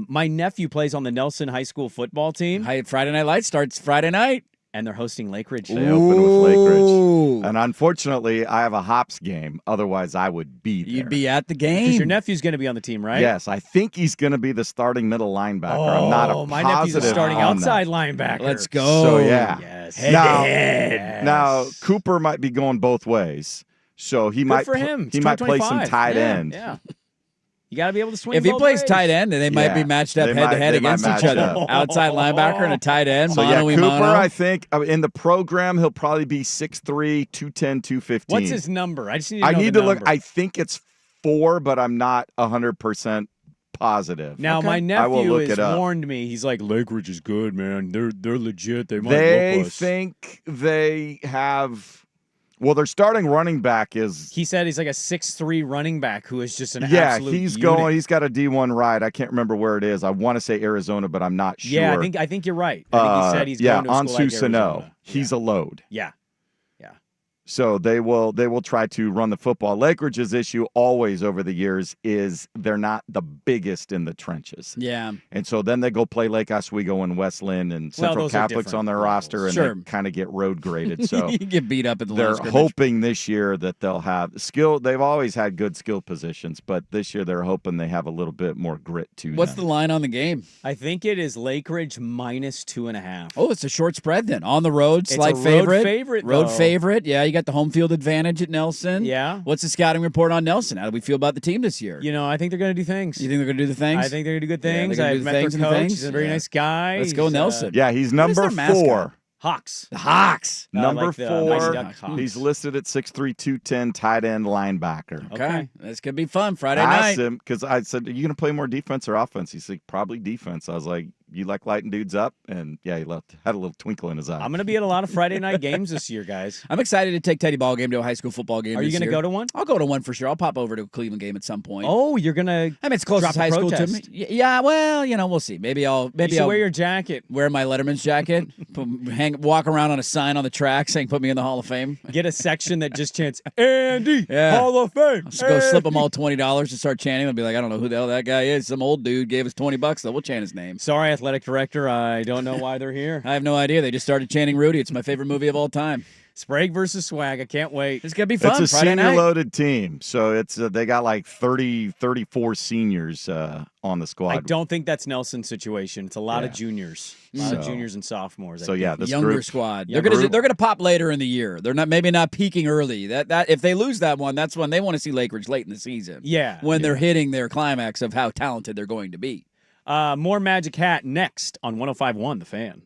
My nephew plays on the Nelson High School football team, Friday Night Lights starts Friday night. and they're hosting Lake Ridge. They open with Lake Ridge. Ooh. And unfortunately, I have a hops game. Otherwise, I would be there. You'd be at the Because game. your nephew's going to be on the team, right? Yes, I think he's going to be the starting middle linebacker. Oh, I'm not a my nephew's a positive starting on outside that. linebacker. Let's go. So yeah. Yes. Now Cooper might be going both ways, so he Good might for him. he It's might play some 2025. tight Yeah, end. Yeah. You got to be able to swing. If he both plays ways. tight end, then they might be Yeah, matched up they head to head might against match each other. up. Outside linebacker and a tight end, So yeah, mono y Cooper, mono. I think in the program he'll probably be 6'3", 210, 215. What's his number? I just need to I know need the to look. number. I think it's 4, but I'm not 100% positive. Now my I will nephew look has it up. warned me. He's like, Lake Ridge is good, man. They're legit. They might They whoop us. think they have. Well, their starting running back is. He said he's like a 6'3" running back who is just an Yeah, absolute he's unit. going. He's got a D1 ride. I can't remember where it is. I want to say Arizona, but I'm not sure. Yeah, I think you're right. I think he said he's going to a school like Ansu Sano. Arizona. He's a load. Yeah. So they will try to run the football. Lake Ridge's issue always over the years is they're not the biggest in the trenches. yeah. And so then they go play Lake Oswego and Westland and Central those are Catholics different on their levels. roster, and Sure. they kind of get road graded. So you get beat up at the line they're of scrimmage. hoping this year that they'll have skill. They've always had good skill positions, but this year they're hoping they have a little bit more grit to What's them. the line on the game? I think it is Lake Ridge -2.5. Oh, it's a short spread then. On the road, It's slight a road favorite. favorite, Road though. favorite. Yeah, you got the home field advantage at Nelson. Yeah. What's the scouting report on Nelson? How do we feel about the team this year? You know, I think they're going to do things. You think they're going to do the things? I think they're going to do good Yeah, they're things. gonna do I've the met things their and the coach. things. He's a very Yeah. nice guy. Let's go, He's, Nelson. Yeah, he's What is number their mascot? 4. Hawks. The Hawks. Number like the 4. Mighty Duck Hawks. He's listed at 6'3", 210, tight end linebacker. Okay. This could be fun Friday I night. asked him because I said, "Are you going to play more defense or offense?" He said, "Probably defense." I was like, you like lighting dudes up, and yeah, had a little twinkle in his eye. I'm going to be at a lot of Friday night games this year, guys. I'm excited to take Teddy ball game to a high school football game. Are you going to go to one? I'll go to one for sure. I'll pop over to a Cleveland game at some point. Oh, you're going to I mean, it's close to high school to me. Yeah, well, we'll see. Maybe I'll wear your jacket. Wear my Letterman's jacket. Walk around on a sign on the track saying "Put me in the Hall of Fame." Get a section that just chants Andy Hall of Fame. I'll just go slip them all $20 to start chanting. They'll be like, I don't know who the hell that guy is. Some old dude gave us $20, though. We'll chant his name. Sorry, athletic director. I don't know why they're here. I have no idea. They just started chanting Rudy. It's my favorite movie of all time. Sprague versus Swag. I can't wait. It's going to be fun. It's a senior-loaded team, so it's they got like 34 seniors on the squad. I don't think that's Nelson's situation. It's a lot of juniors. A lot of juniors and sophomores. So yeah, this younger group, squad. They're gonna pop later in the year. They're not peaking early. That if they lose that one, that's when they want to see Lake Ridge late in the season. Yeah, when they're hitting their climax of how talented they're going to be. More Magic Hat next on 105.1 The Fan.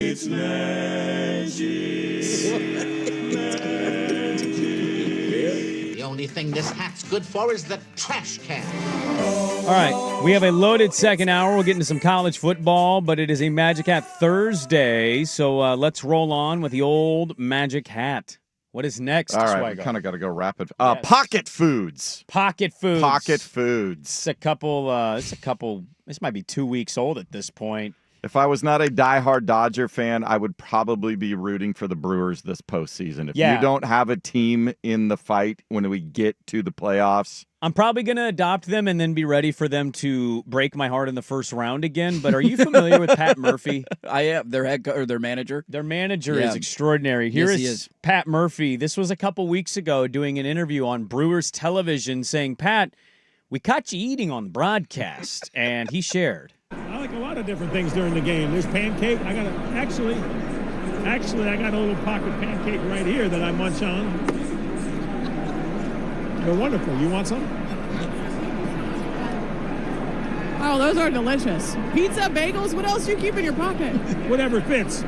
The only thing this hat's good for is the trash can. All right, we have a loaded second hour. We'll get into some college football, but it is a Magic Hat Thursday, so let's roll on with the old Magic Hat. What is next, All right, Swagger? we kind of got to go rapid. Yes. Pocket foods. Pocket foods. Pocket foods. It's a couple, this might be 2 weeks old at this point. If I was not a diehard Dodger fan, I would probably be rooting for the Brewers this postseason. If you don't have a team in the fight when we get to the playoffs, I'm probably going to adopt them and then be ready for them to break my heart in the first round again. But are you familiar with Pat Murphy? I am. Their manager. Their manager is extraordinary. Here Yes, he is is. Pat Murphy. This was a couple weeks ago doing an interview on Brewers television saying, Pat, we caught you eating on the broadcast. And he shared. I like a lot of different things during the game. There's pancake. I got actually, I got a little pocket pancake right here that I munch on. They're wonderful. You want some? Oh, those are delicious. Pizza, bagels. What else do you keep in your pocket? Whatever fits.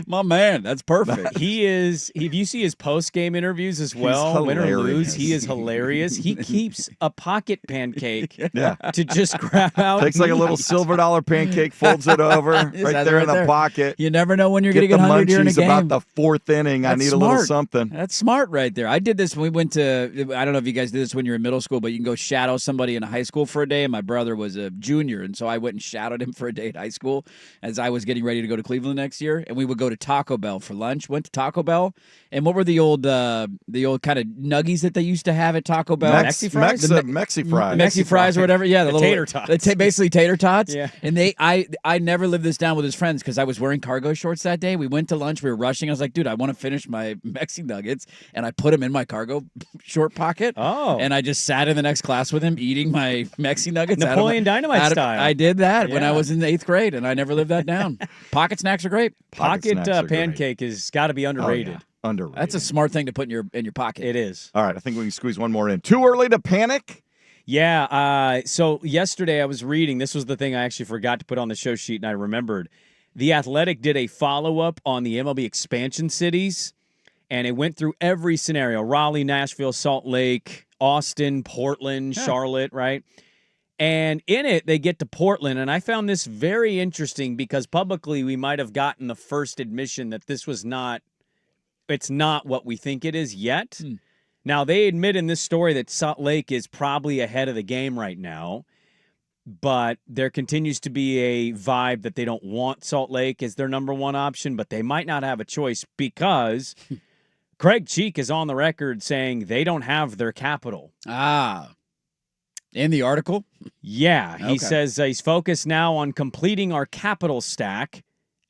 My man, that's perfect. He is, if you see his post-game interviews as well, win or lose, he is hilarious. He keeps a pocket pancake to just grab out. takes like a little silver dollar pancake, folds it over right there in the pocket. You never know when you're going to Get get the hungry during a munchies game. about the fourth inning. I need a little something. That's smart right there. I did this when we went to, I don't know if you guys did this when you were in middle school, but you can go shadow somebody in high school for a day. And my brother was a junior, and so I went and shadowed him for a day at high school as I was getting ready to go to Cleveland next year. And we would go to Taco Bell for lunch. Went to Taco Bell, and what were the old kind of nuggies that they used to have at Taco Bell? Mexi fries? Mexi fries. Mexi fries or whatever. Yeah, the little tater tots. Basically tater tots. Yeah. And I never lived this down with his friends because I was wearing cargo shorts that day. We went to lunch. We were rushing. I was like, dude, I want to finish my Mexi nuggets, and I put them in my cargo short pocket. Oh. And I just sat in the next class with him eating my Mexi nuggets. Napoleon Dynamite style. I did that when I Yeah. was in the 8th grade, and I never lived that down. Pocket snacks are great. Pocket snacks are great. pancake has got to be underrated. Underrated. That's a smart thing to put in your pocket. It is. All right, I think we can squeeze one more in. Too early to panic? Yeah. So yesterday I was reading. This was the thing I actually forgot to put on the show sheet, and I remembered. The Athletic did a follow-up on the MLB expansion cities, and it went through every scenario: Raleigh, Nashville, Salt Lake, Austin, Portland, Charlotte, right? And in it, they get to Portland, and I found this very interesting because publicly we might have gotten the first admission that this was not, it's not what we think it is yet. Now, they admit in this story that Salt Lake is probably ahead of the game right now, but there continues to be a vibe that they don't want Salt Lake as their number one option, but they might not have a choice because Craig Cheek is on the record saying they don't have their capital. In the article? Yeah, he Okay. says he's focused now on completing our capital stack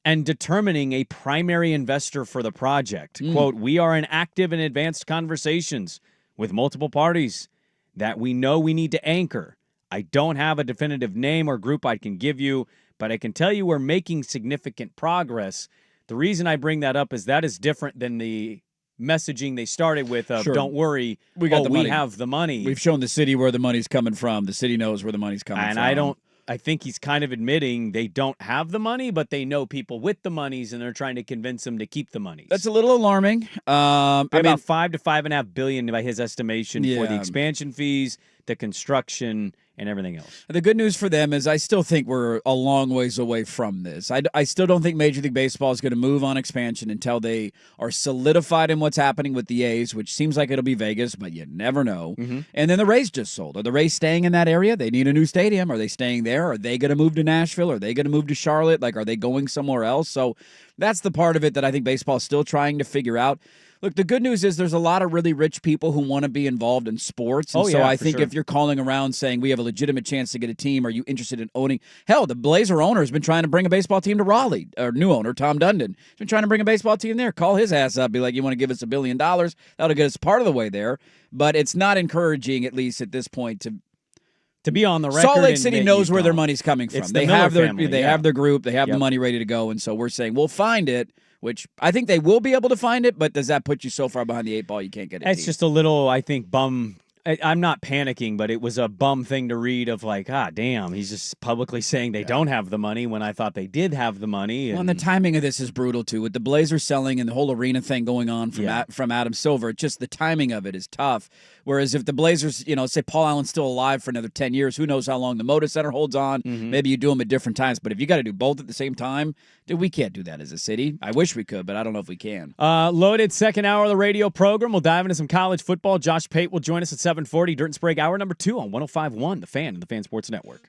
and determining a primary investor for the project. Quote, we are in active and advanced conversations with multiple parties that we know we need to anchor. I don't have a definitive name or group I can give you, but I can tell you we're making significant progress. The reason I bring that up is that is different than the messaging they started with of Sure. don't worry, We got the we money. have the money. We've shown the city where the money's coming from. The city knows where the money's coming And from. I think he's kind of admitting they don't have the money, but they know people with the monies, and they're trying to convince them to keep the monies. That's a little alarming. About $5 to $5.5 billion by his estimation for the Yeah. expansion fees, the construction, and everything else. The good news for them is I still think we're a long ways away from this. I still don't think Major League Baseball is going to move on expansion until they are solidified in what's happening with the A's, which seems like it'll be Vegas, but you never know. And then the Rays just sold. Are the Rays staying in that area? They need a new stadium. Are they staying there? Are they going to move to Nashville? Are they going to move to Charlotte? Like, are they going somewhere else? So that's the part of it that I think baseball is still trying to figure out. Look, the good news is there's a lot of really rich people who want to be involved in sports. And so I think if you're calling around saying we have a legitimate chance to get a team, are you interested in owning? Hell, the Blazer owner has been trying to bring a baseball team to Raleigh. Or new owner, Tom Dundon, has been trying to bring a baseball team there. Call his ass up. Be like, you want to give us $1 billion? That'll get us part of the way there. But it's not encouraging, at least at this point, to be on the record. Salt Lake and City admit knows you've where their gone. money's coming from. It's They the Miller have their family, they yeah. have their group, they have Yep. the money ready to go, and so we're saying we'll find it, which I think they will be able to find it, but does that put you so far behind the 8 ball you can't get it? It's just a little, I think, I'm not panicking, but it was a bum thing to read of like, damn, he's just publicly saying they don't have the money when I thought they did have the money. Well, and the timing of this is brutal, too. With the Blazers selling and the whole arena thing going on from Adam Silver, just the timing of it is tough. Whereas if the Blazers, say Paul Allen's still alive for another 10 years, who knows how long the Moda Center holds on. Maybe you do them at different times. But if you got to do both at the same time, dude, we can't do that as a city. I wish we could, but I don't know if we can. Loaded second hour of the radio program. We'll dive into some college football. Josh Pate will join us at 7:40. Dirt and Sprague hour number 2 on 105.1, The Fan and the Fan Sports Network.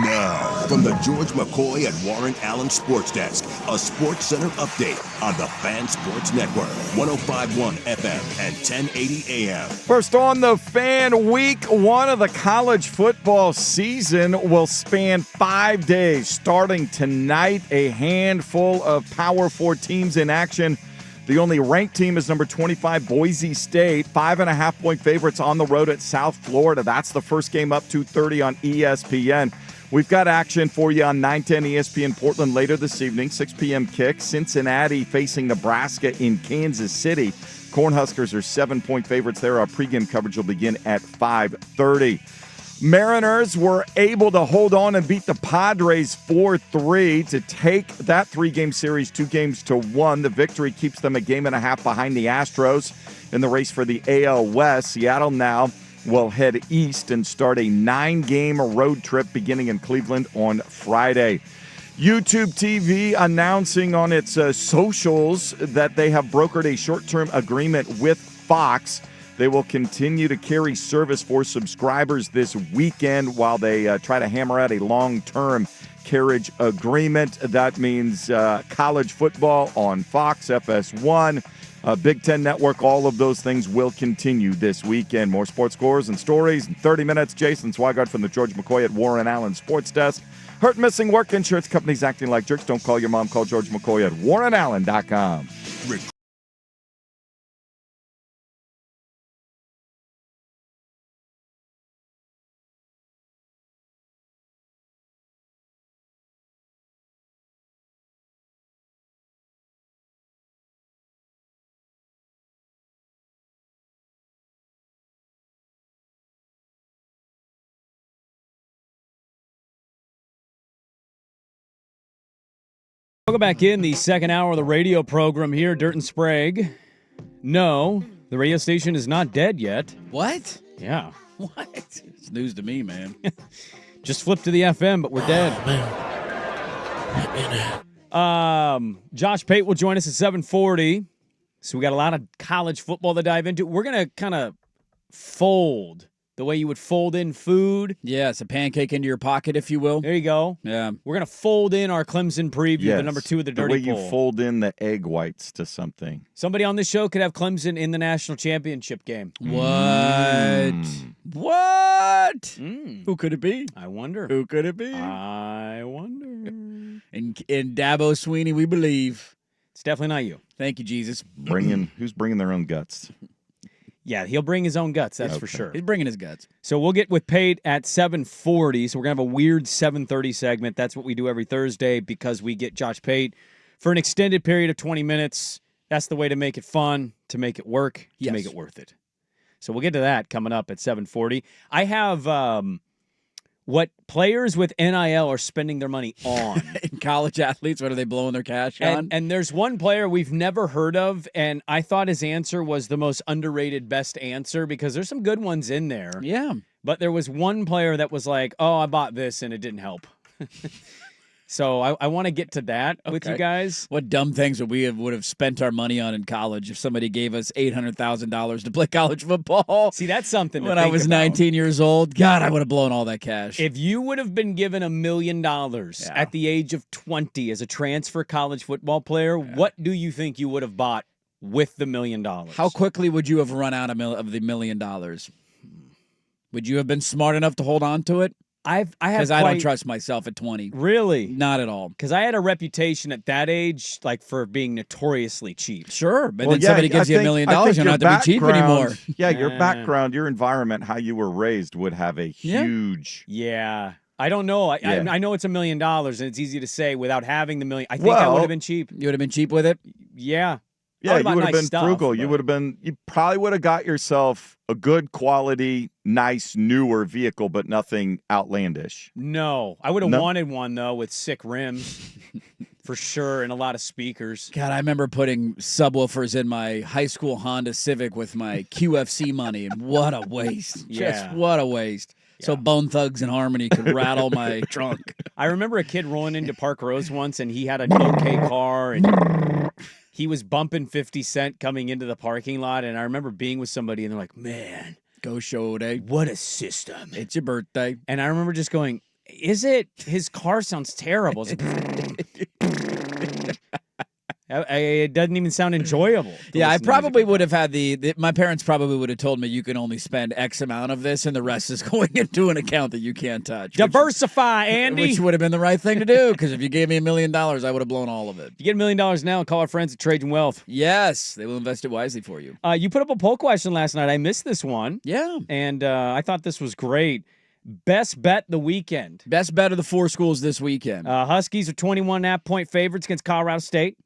Now, from the George McCoy and Warren Allen Sports Desk, a Sports Center update on the Fan Sports Network, 105.1 FM and 1080 AM. First on the Fan, week 1 of the college football season will span 5 days. Starting tonight, a handful of Power 4 teams in action. The only ranked team is number 25, Boise State. 5.5-point favorites on the road at South Florida. That's the first game up 2:30 on ESPN. We've got action for you on 910 ESPN Portland later this evening, 6 p.m. kick. Cincinnati facing Nebraska in Kansas City. Cornhuskers are 7-point favorites there. Our pregame coverage will begin at 5:30. Mariners were able to hold on and beat the Padres 4-3 to take that 3-game series 2-1. The victory keeps them a game and a half behind the Astros in the race for the AL West. Seattle now will head east and start a 9-game road trip beginning in Cleveland on Friday. YouTube TV announcing on its socials that they have brokered a short-term agreement with Fox. They will continue to carry service for subscribers this weekend while they try to hammer out a long-term carriage agreement. That means college football on Fox, FS1, Big Ten Network. All of those things will continue this weekend. More sports scores and stories in 30 minutes. Jason Swigart from the George McCoy at Warren Allen Sports Desk. Hurt, missing work, insurance companies acting like jerks. Don't call your mom. Call George McCoy at warrenallen.com. Welcome back in the second hour of the radio program here, Dirt and Sprague. No, the radio station is not dead yet. What? Yeah. What? It's news to me, man. Just flipped to the FM, but we're dead. Josh Pate will join us at 7:40. So we got a lot of college football to dive into. We're going to kind of fold the way you would fold in food. Yeah, it's a pancake into your pocket, if you will. There you go. Yeah. We're going to fold in our Clemson preview, Yes, the number 2 of the Dirty way Poll. you fold in the egg whites to something. Somebody on this show could have Clemson in the national championship game. What? What? Mm. Who could it be? I wonder. Who could it be? I wonder. In Dabo Sweeney, we believe. It's definitely not you. Thank you, Jesus. Who's bringing their own guts? Yeah, he'll bring his own guts, that's for Okay. sure. He's bringing his guts. So we'll get with Pate at 7:40. So we're going to have a weird 7:30 segment. That's what we do every Thursday because we get Josh Pate for an extended period of 20 minutes. That's the way to make it fun, to make it work, to make it worth it. So we'll get to that coming up at 7:40. I have what players with NIL are spending their money on. College athletes, what are they blowing their cash on? And there's one player we've never heard of, and I thought his answer was the most underrated best answer because there's some good ones in there. Yeah. But there was one player that was like, oh, I bought this and it didn't help. So I want to get to that with you guys. What dumb things would have spent our money on in college if somebody gave us $800,000 to play college football? See, that's something when I was 19 years old. God, I would have blown all that cash. If you would have been given $1 million at the age of 20 as a transfer college football player, what do you think you would have bought with the $1 million? How quickly would you have run out of the $1 million? Would you have been smart enough to hold on to it? Because I don't trust myself at 20. Really? Not at all. Because I had a reputation at that age, like for being notoriously cheap. Sure, but then somebody gives you $1 million, you don't have to be cheap anymore. Yeah, your background, your environment, how you were raised would have a huge. Yeah. I don't know. I know it's $1 million, and it's easy to say without having the million. I think I would have been cheap. You would have been cheap with it? Yeah. Yeah, you would have been stuff, frugal. but... You probably would have got yourself a good quality, nice, newer vehicle, but nothing outlandish. No. I would have wanted one, though, with sick rims. For sure, and a lot of speakers. God, I remember putting subwoofers in my high school Honda Civic with my QFC money, and what a waste. Just what a waste. Yeah. So Bone Thugs and Harmony could rattle my trunk. I remember a kid rolling into Park Rose once, and he had an okay car, and he was bumping 50 Cent coming into the parking lot, and I remember being with somebody, and they're like, man. Go show day. What a system. It's your birthday. And I remember just going, is it? His car sounds terrible. It doesn't even sound enjoyable. Yeah, I probably would have had my parents probably would have told me you can only spend X amount of this and the rest is going into an account that you can't touch. Diversify, Andy. Which would have been the right thing to do because if you gave me $1 million, I would have blown all of it. You get $1 million now and call our friends at Trade and Wealth. Yes, they will invest it wisely for you. You put up a poll question last night. I missed this one. Yeah. And I thought this was great. Best bet the weekend. Best bet of the 4 schools this weekend. Huskies are 21.5-point favorites against Colorado State.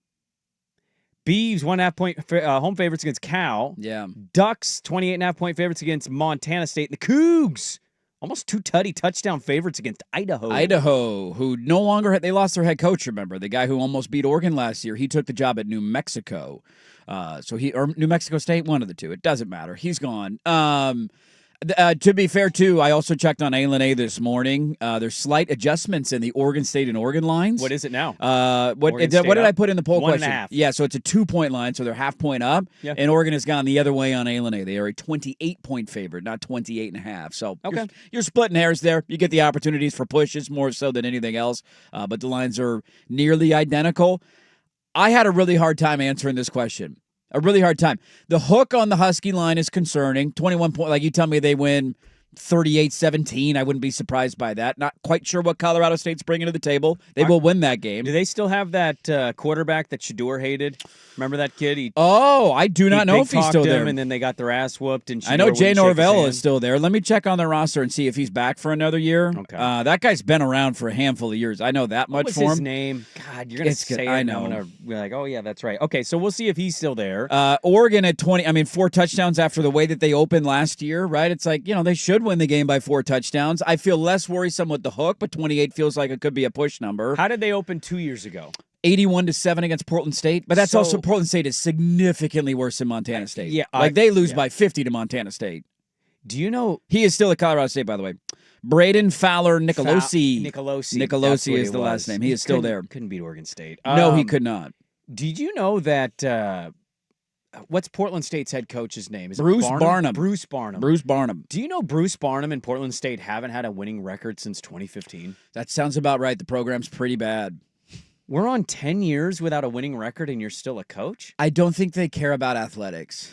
Beavs 1.5-point home favorites against Cal. Yeah. Ducks 28.5-point favorites against Montana State. And the Cougs almost 2 touchdown favorites against Idaho. Idaho, who no longer they lost their head coach. Remember the guy who almost beat Oregon last year? He took the job at New Mexico. Or New Mexico State, one of the two. It doesn't matter. He's gone. To be fair, too, I also checked on A this morning. There's slight adjustments in the Oregon State and Oregon lines. What is it now? What did I put in the poll 1.5. question? Yeah, so it's a 2-point line, so they're half point up. Yeah. And Oregon has gone the other way on A. They are a 28-point favorite, not 28.5. So Okay. you're splitting hairs there. You get the opportunities for pushes more so than anything else, but the lines are nearly identical. I had a really hard time answering this question. A really hard time. The hook on the Husky line is concerning. 21 point. Like you tell me they win 38-17. I wouldn't be surprised by that. Not quite sure what Colorado State's bringing to the table. They will win that game. Do they still have that quarterback that Shador hated? Remember that kid? I do not know if he's still there. And then they got their ass whooped. And I know Jay Shador wouldn't shake his Norvell hand. is still there. Let me check on their roster and see if he's back for another year. Okay. That guy's been around for a handful of years. I know that much What was for his him. name? God, you're going to say it. I and know. I'm going to be like, oh, yeah, that's right. Okay, so we'll see if he's still there. Oregon at 20, 4 touchdowns after the way that they opened last year, right? It's like, they should win the game by 4 touchdowns. I feel less worrisome with the hook, but 28 feels like it could be a push number. How did they open 2 years ago? 81-7 against Portland State, but that's also Portland State is significantly worse than Montana State. Yeah, they lose by 50 to Montana State. Do you know? He is still at Colorado State, by the way. Braden Fowler Nicolosi. Nicolosi is the last name. He is still there. Couldn't beat Oregon State. No, he could not. Did you know that? What's Portland State's head coach's name? Is Bruce it Barnum. Bruce Barnum. Bruce Barnum. Do you know Bruce Barnum and Portland State haven't had a winning record since 2015? That sounds about right. The program's pretty bad. We're on 10 years without a winning record, and you're still a coach? I don't think they care about athletics.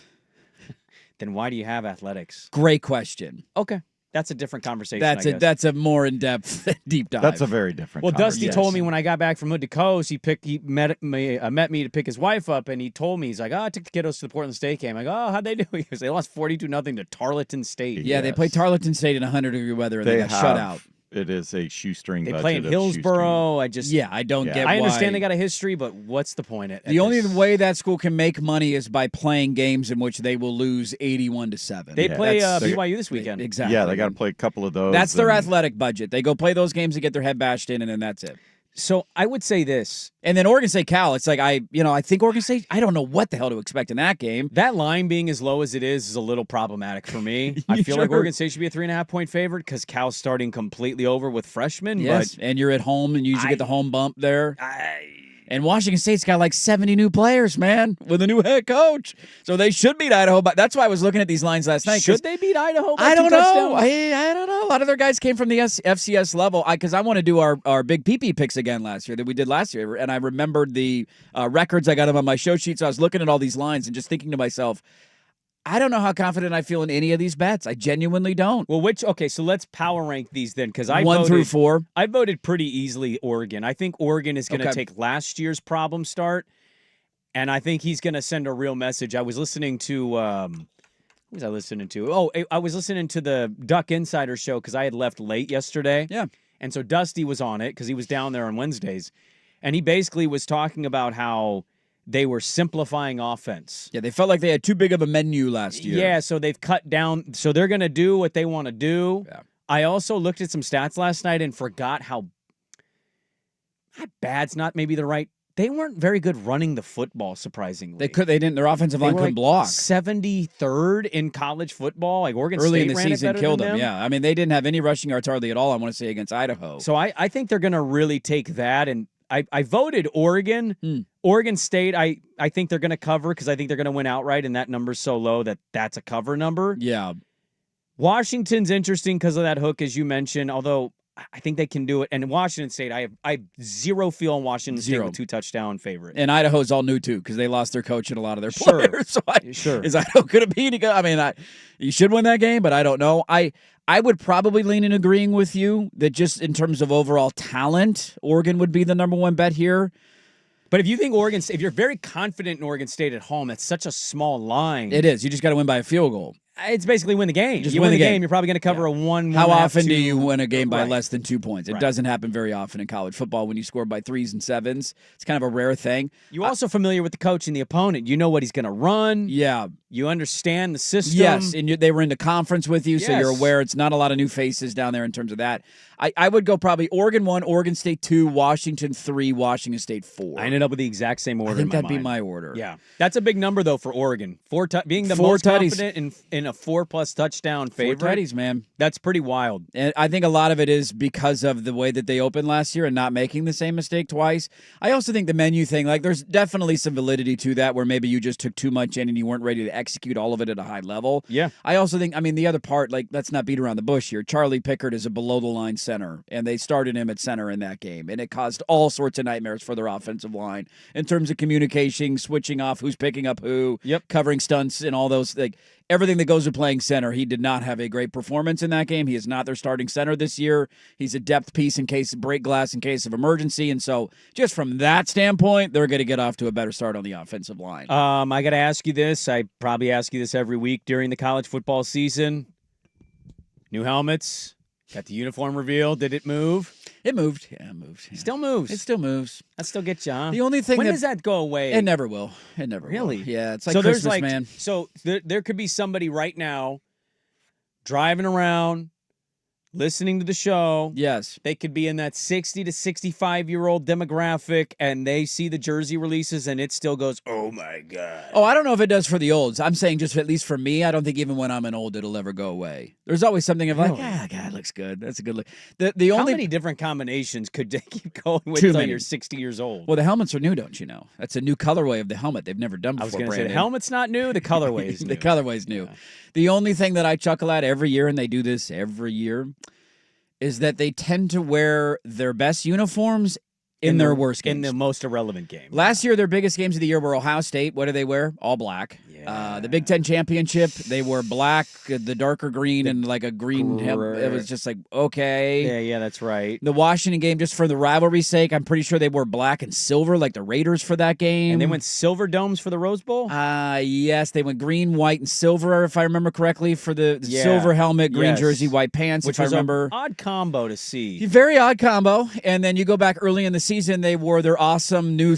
Then why do you have athletics? Great question. Okay. That's a different conversation. That's a more in-depth deep dive. That's a very different. Well, Dusty conversation. told me when I got back from Hood to Coast, he met me to pick his wife up, and he told me, he's like, I took the kiddos to the Portland State game. I go, how'd they do? He goes, they lost 42-0 to Tarleton State. Yeah, they played Tarleton State in 100-degree weather, and they got shut out. It is a shoestring. They budget play in of Hillsboro. I don't get why. I understand they got a history, but what's the point? The only way that school can make money is by playing games in which they will lose 81-7. They play BYU this weekend. Exactly. Yeah, they got to play a couple of those. That's their athletic budget. They go play those games to get their head bashed in, and then that's it. So I would say this. And then Oregon State Cal, it's like I think Oregon State, I don't know what the hell to expect in that game. That line being as low as it is a little problematic for me. I feel like Oregon State should be a 3.5-point favorite because Cal's starting completely over with freshmen. Yes, but and you're at home and you usually get the home bump there. And Washington State's got like 70 new players, man, with a new head coach. So they should beat Idaho. But that's why I was looking at these lines last night. Should they beat Idaho by I don't 2 touchdowns? know. I don't know. A lot of their guys came from the FCS level because I want to do our big PP picks again last year that we did last year. And I remembered the records. I got them on my show sheet. So I was looking at all these lines and just thinking to myself, I don't know how confident I feel in any of these bets. I genuinely don't. Well, so let's power rank these then, because 1 through 4. I voted pretty easly Oregon. I think Oregon is going to take last year's problem start, and I think he's going to send a real message. I was listening to who was I listening to? Oh, I was listening to the Duck Insider show because I had left late yesterday. Yeah, and so Dusty was on it because he was down there on Wednesdays, and he basically was talking about how they were simplifying offense. Yeah, they felt like they had too big of a menu last year. Yeah, so they've cut down. So they're going to do what they want to do. Yeah. I also looked at some stats last night and forgot how bad's not maybe the right. They weren't very good running the football, surprisingly. They didn't. Their offensive line couldn't block. 73rd in college football. Like Oregon early State in the ran season it better killed than them. Yeah, I mean they didn't have any rushing yards hardly at all. I want to say against Idaho. So I think they're going to really take that and. I voted Oregon. Oregon State, I think they're going to cover because I think they're going to win outright, and that number's so low that's a cover number. Yeah. Washington's interesting because of that hook, as you mentioned, although I think they can do it. And Washington State, I have zero feel on Washington State with 2-touchdown favorite. And Idaho's all new, too, because they lost their coach and a lot of their players. So is Idaho going to beat? I mean, you should win that game, but I don't know. I would probably lean in agreeing with you that just in terms of overall talent, Oregon would be the number one bet here. But if you think if you're very confident in Oregon State at home, that's such a small line. It is. You just got to win by a field goal. It's basically win the game. Just you win the game, you're probably going to cover a 1. How often do you win a game by less than 2 points? It Right. doesn't happen very often in college football when you score by 3s and 7s. It's kind of a rare thing. You're also familiar with the coach and the opponent. You know what he's going to run. Yeah. You understand the system. Yes, and they were in the conference with you, so you're Yes. aware it's not a lot of new faces down there in terms of that. I would go probably Oregon 1, Oregon State 2, Washington 3, Washington State 4. I ended up with the exact same order. I think in my that'd be mind. my order. Yeah, that's a big number though for Oregon. Being the Four most tutties. confident in a 4+ touchdown 4 favorite. tutties, man. That's pretty wild. And I think a lot of it is because of the way that they opened last year and not making the same mistake twice. I also think the menu thing, like there's definitely some validity to that where maybe you just took too much in and you weren't ready to execute all of it at a high level. Yeah. I also think, the other part, like let's not beat around the bush here. Charlie Pickard is a below-the-line center, and they started him at center in that game, and it caused all sorts of nightmares for their offensive line in terms of communication, switching off who's picking up who, covering stunts, and all those everything that goes with playing center. He did not have a great performance in that game. He is not their starting center this year. He's a depth piece in case of break glass in case of emergency, and so just from that standpoint, they're going to get off to a better start on the offensive line. I got to ask you this. I probably ask you this every week during the college football season. New helmets. Got the uniform reveal. Did it move? It moved. Yeah, it moved. Yeah. Still moves. It still moves. That still gets you, huh? The only thing when does that go away? It never will. It never really? will. Yeah, it's like so Christmas, there's man. So there could be somebody right now driving around, listening to the show. Yes. They could be in that 60 to 65-year-old demographic, and they see the jersey releases, and it still goes, oh, my God. Oh, I don't know if it does for the olds. I'm saying just at least for me, I don't think even when I'm an old, it'll ever go away. There's always something of like, God, looks good. That's a good look. The How only many different combinations could they keep going with Too until many. you're 60 years old? Well, the helmets are new, don't you know? That's a new colorway of the helmet they've never done before. I was going to say, the Brandon. helmet's not new, the colorway is new. The colorway's new. The only thing that I chuckle at every year, and they do this every year, is that they tend to wear their best uniforms in their worst games. In the most irrelevant game. Last year, their biggest games of the year were Ohio State. What do they wear? All black. The Big Ten Championship, they wore black, the darker green, and like a green. It was just like, okay. Yeah, that's right. The Washington game, just for the rivalry's sake, I'm pretty sure they wore black and silver, like the Raiders for that game. And they went silver domes for the Rose Bowl? Yes, they went green, white, and silver, if I remember correctly, for the silver helmet, green jersey, white pants, which if I was remember. An odd combo to see. Very odd combo. And then you go back early in the season, they wore their awesome new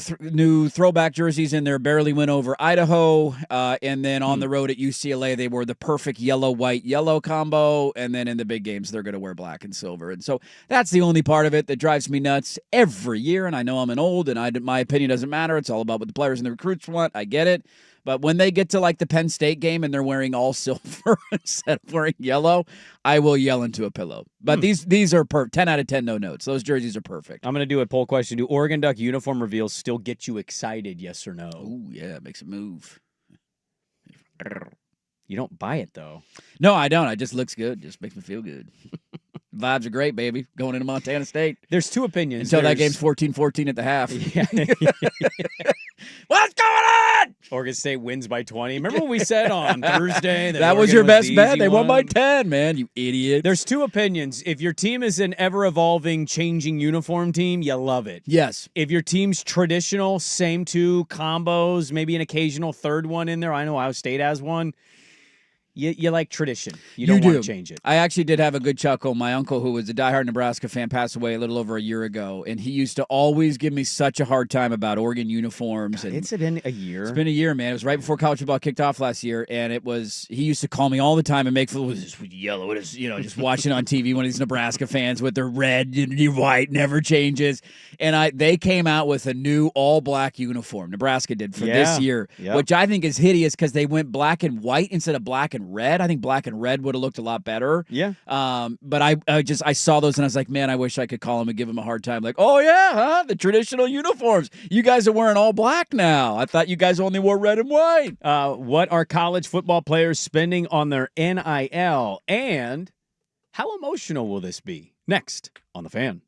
throwback jerseys, and they barely went over Idaho. And then on the road at UCLA, they wore the perfect yellow combo. And then in the big games, they're going to wear black and silver. And so that's the only part of it that drives me nuts every year. And I know I'm an old, and my opinion doesn't matter. It's all about what the players and the recruits want. I get it. But when they get to like the Penn State game and they're wearing all silver instead of wearing yellow, I will yell into a pillow. But these are 10 out of 10 no notes. Those jerseys are perfect. I'm going to do a poll question. Do Oregon Duck uniform reveals still get you excited, yes or no? Oh, yeah, it makes a move. You don't buy it, though. No, I don't. It just looks good. Just makes me feel good. Vibes are great, baby. Going into Montana State. There's two opinions. Until that game's 14-14 at the half. Yeah. What's going on? Oregon State wins by 20. Remember what we said on Thursday? That was Oregon your best the bet? easy They won by one? 10, man. You idiot. There's two opinions. If your team is an ever-evolving, changing uniform team, you love it. Yes. If your team's traditional, same two combos, maybe an occasional third one in there. I know Ohio State has one. You like tradition. You don't want to change it. I actually did have a good chuckle. My uncle, who was a diehard Nebraska fan, passed away a little over a year ago, and he used to always give me such a hard time about Oregon uniforms. And it's been a year. It's been a year, man. It was right before college football kicked off last year, and he used to call me all the time and make fun of this yellow. It is, just watching on TV, one of these Nebraska fans with their red and white never changes. And they came out with a new all-black uniform. Nebraska did for this year, which I think is hideous because they went black and white instead of black and red. I think black and red would have looked a lot better. Yeah. But I saw those and I was like, man, I wish I could call him and give him a hard time. Like, oh yeah, huh? The traditional uniforms. You guys are wearing all black now. I thought you guys only wore red and white. What are college football players spending on their NIL? And how emotional will this be? Next on The Fan.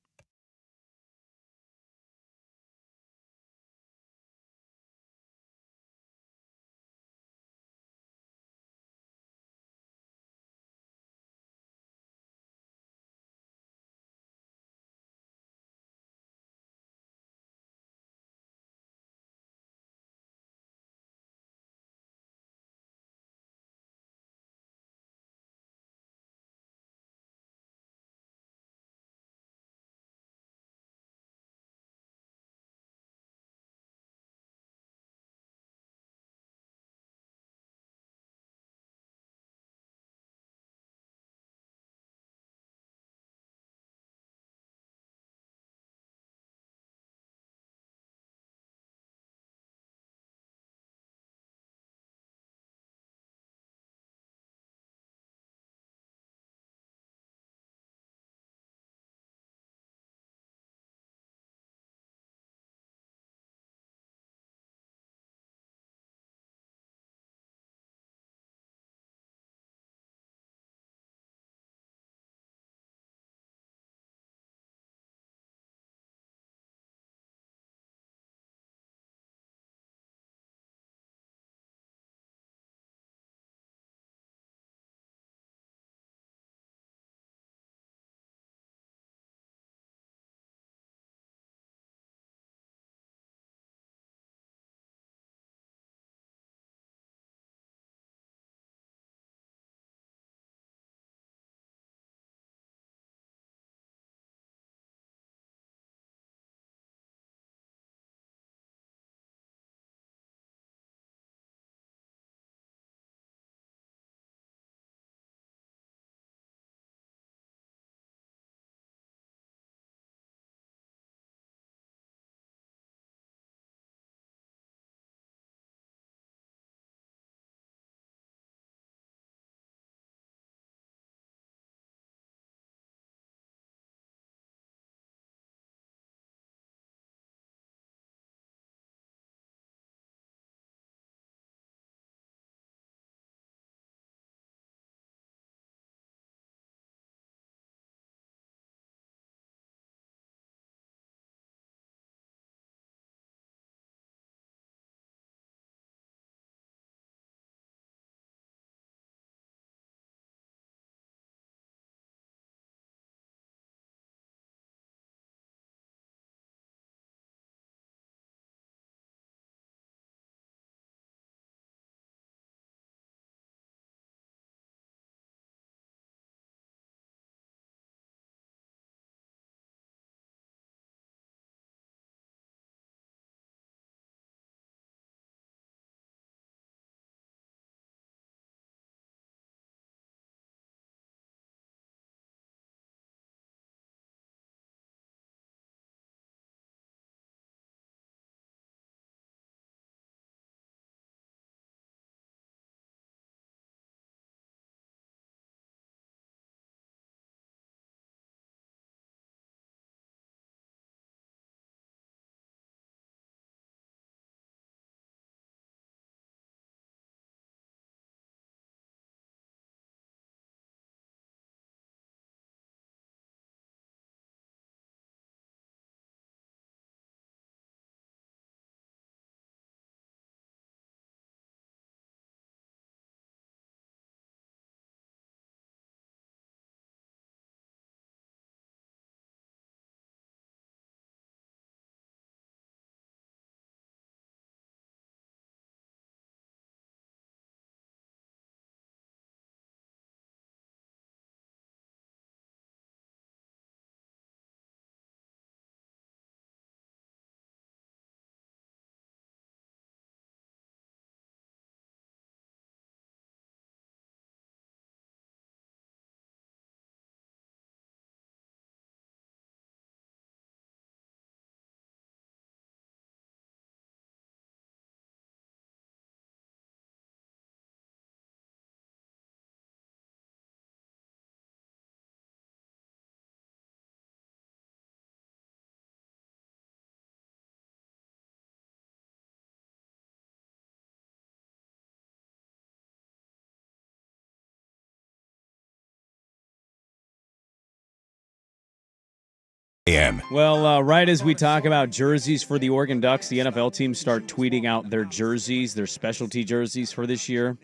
a.m. Well, right as we talk about jerseys for the Oregon Ducks, the NFL teams start tweeting out their jerseys, their specialty jerseys for this year.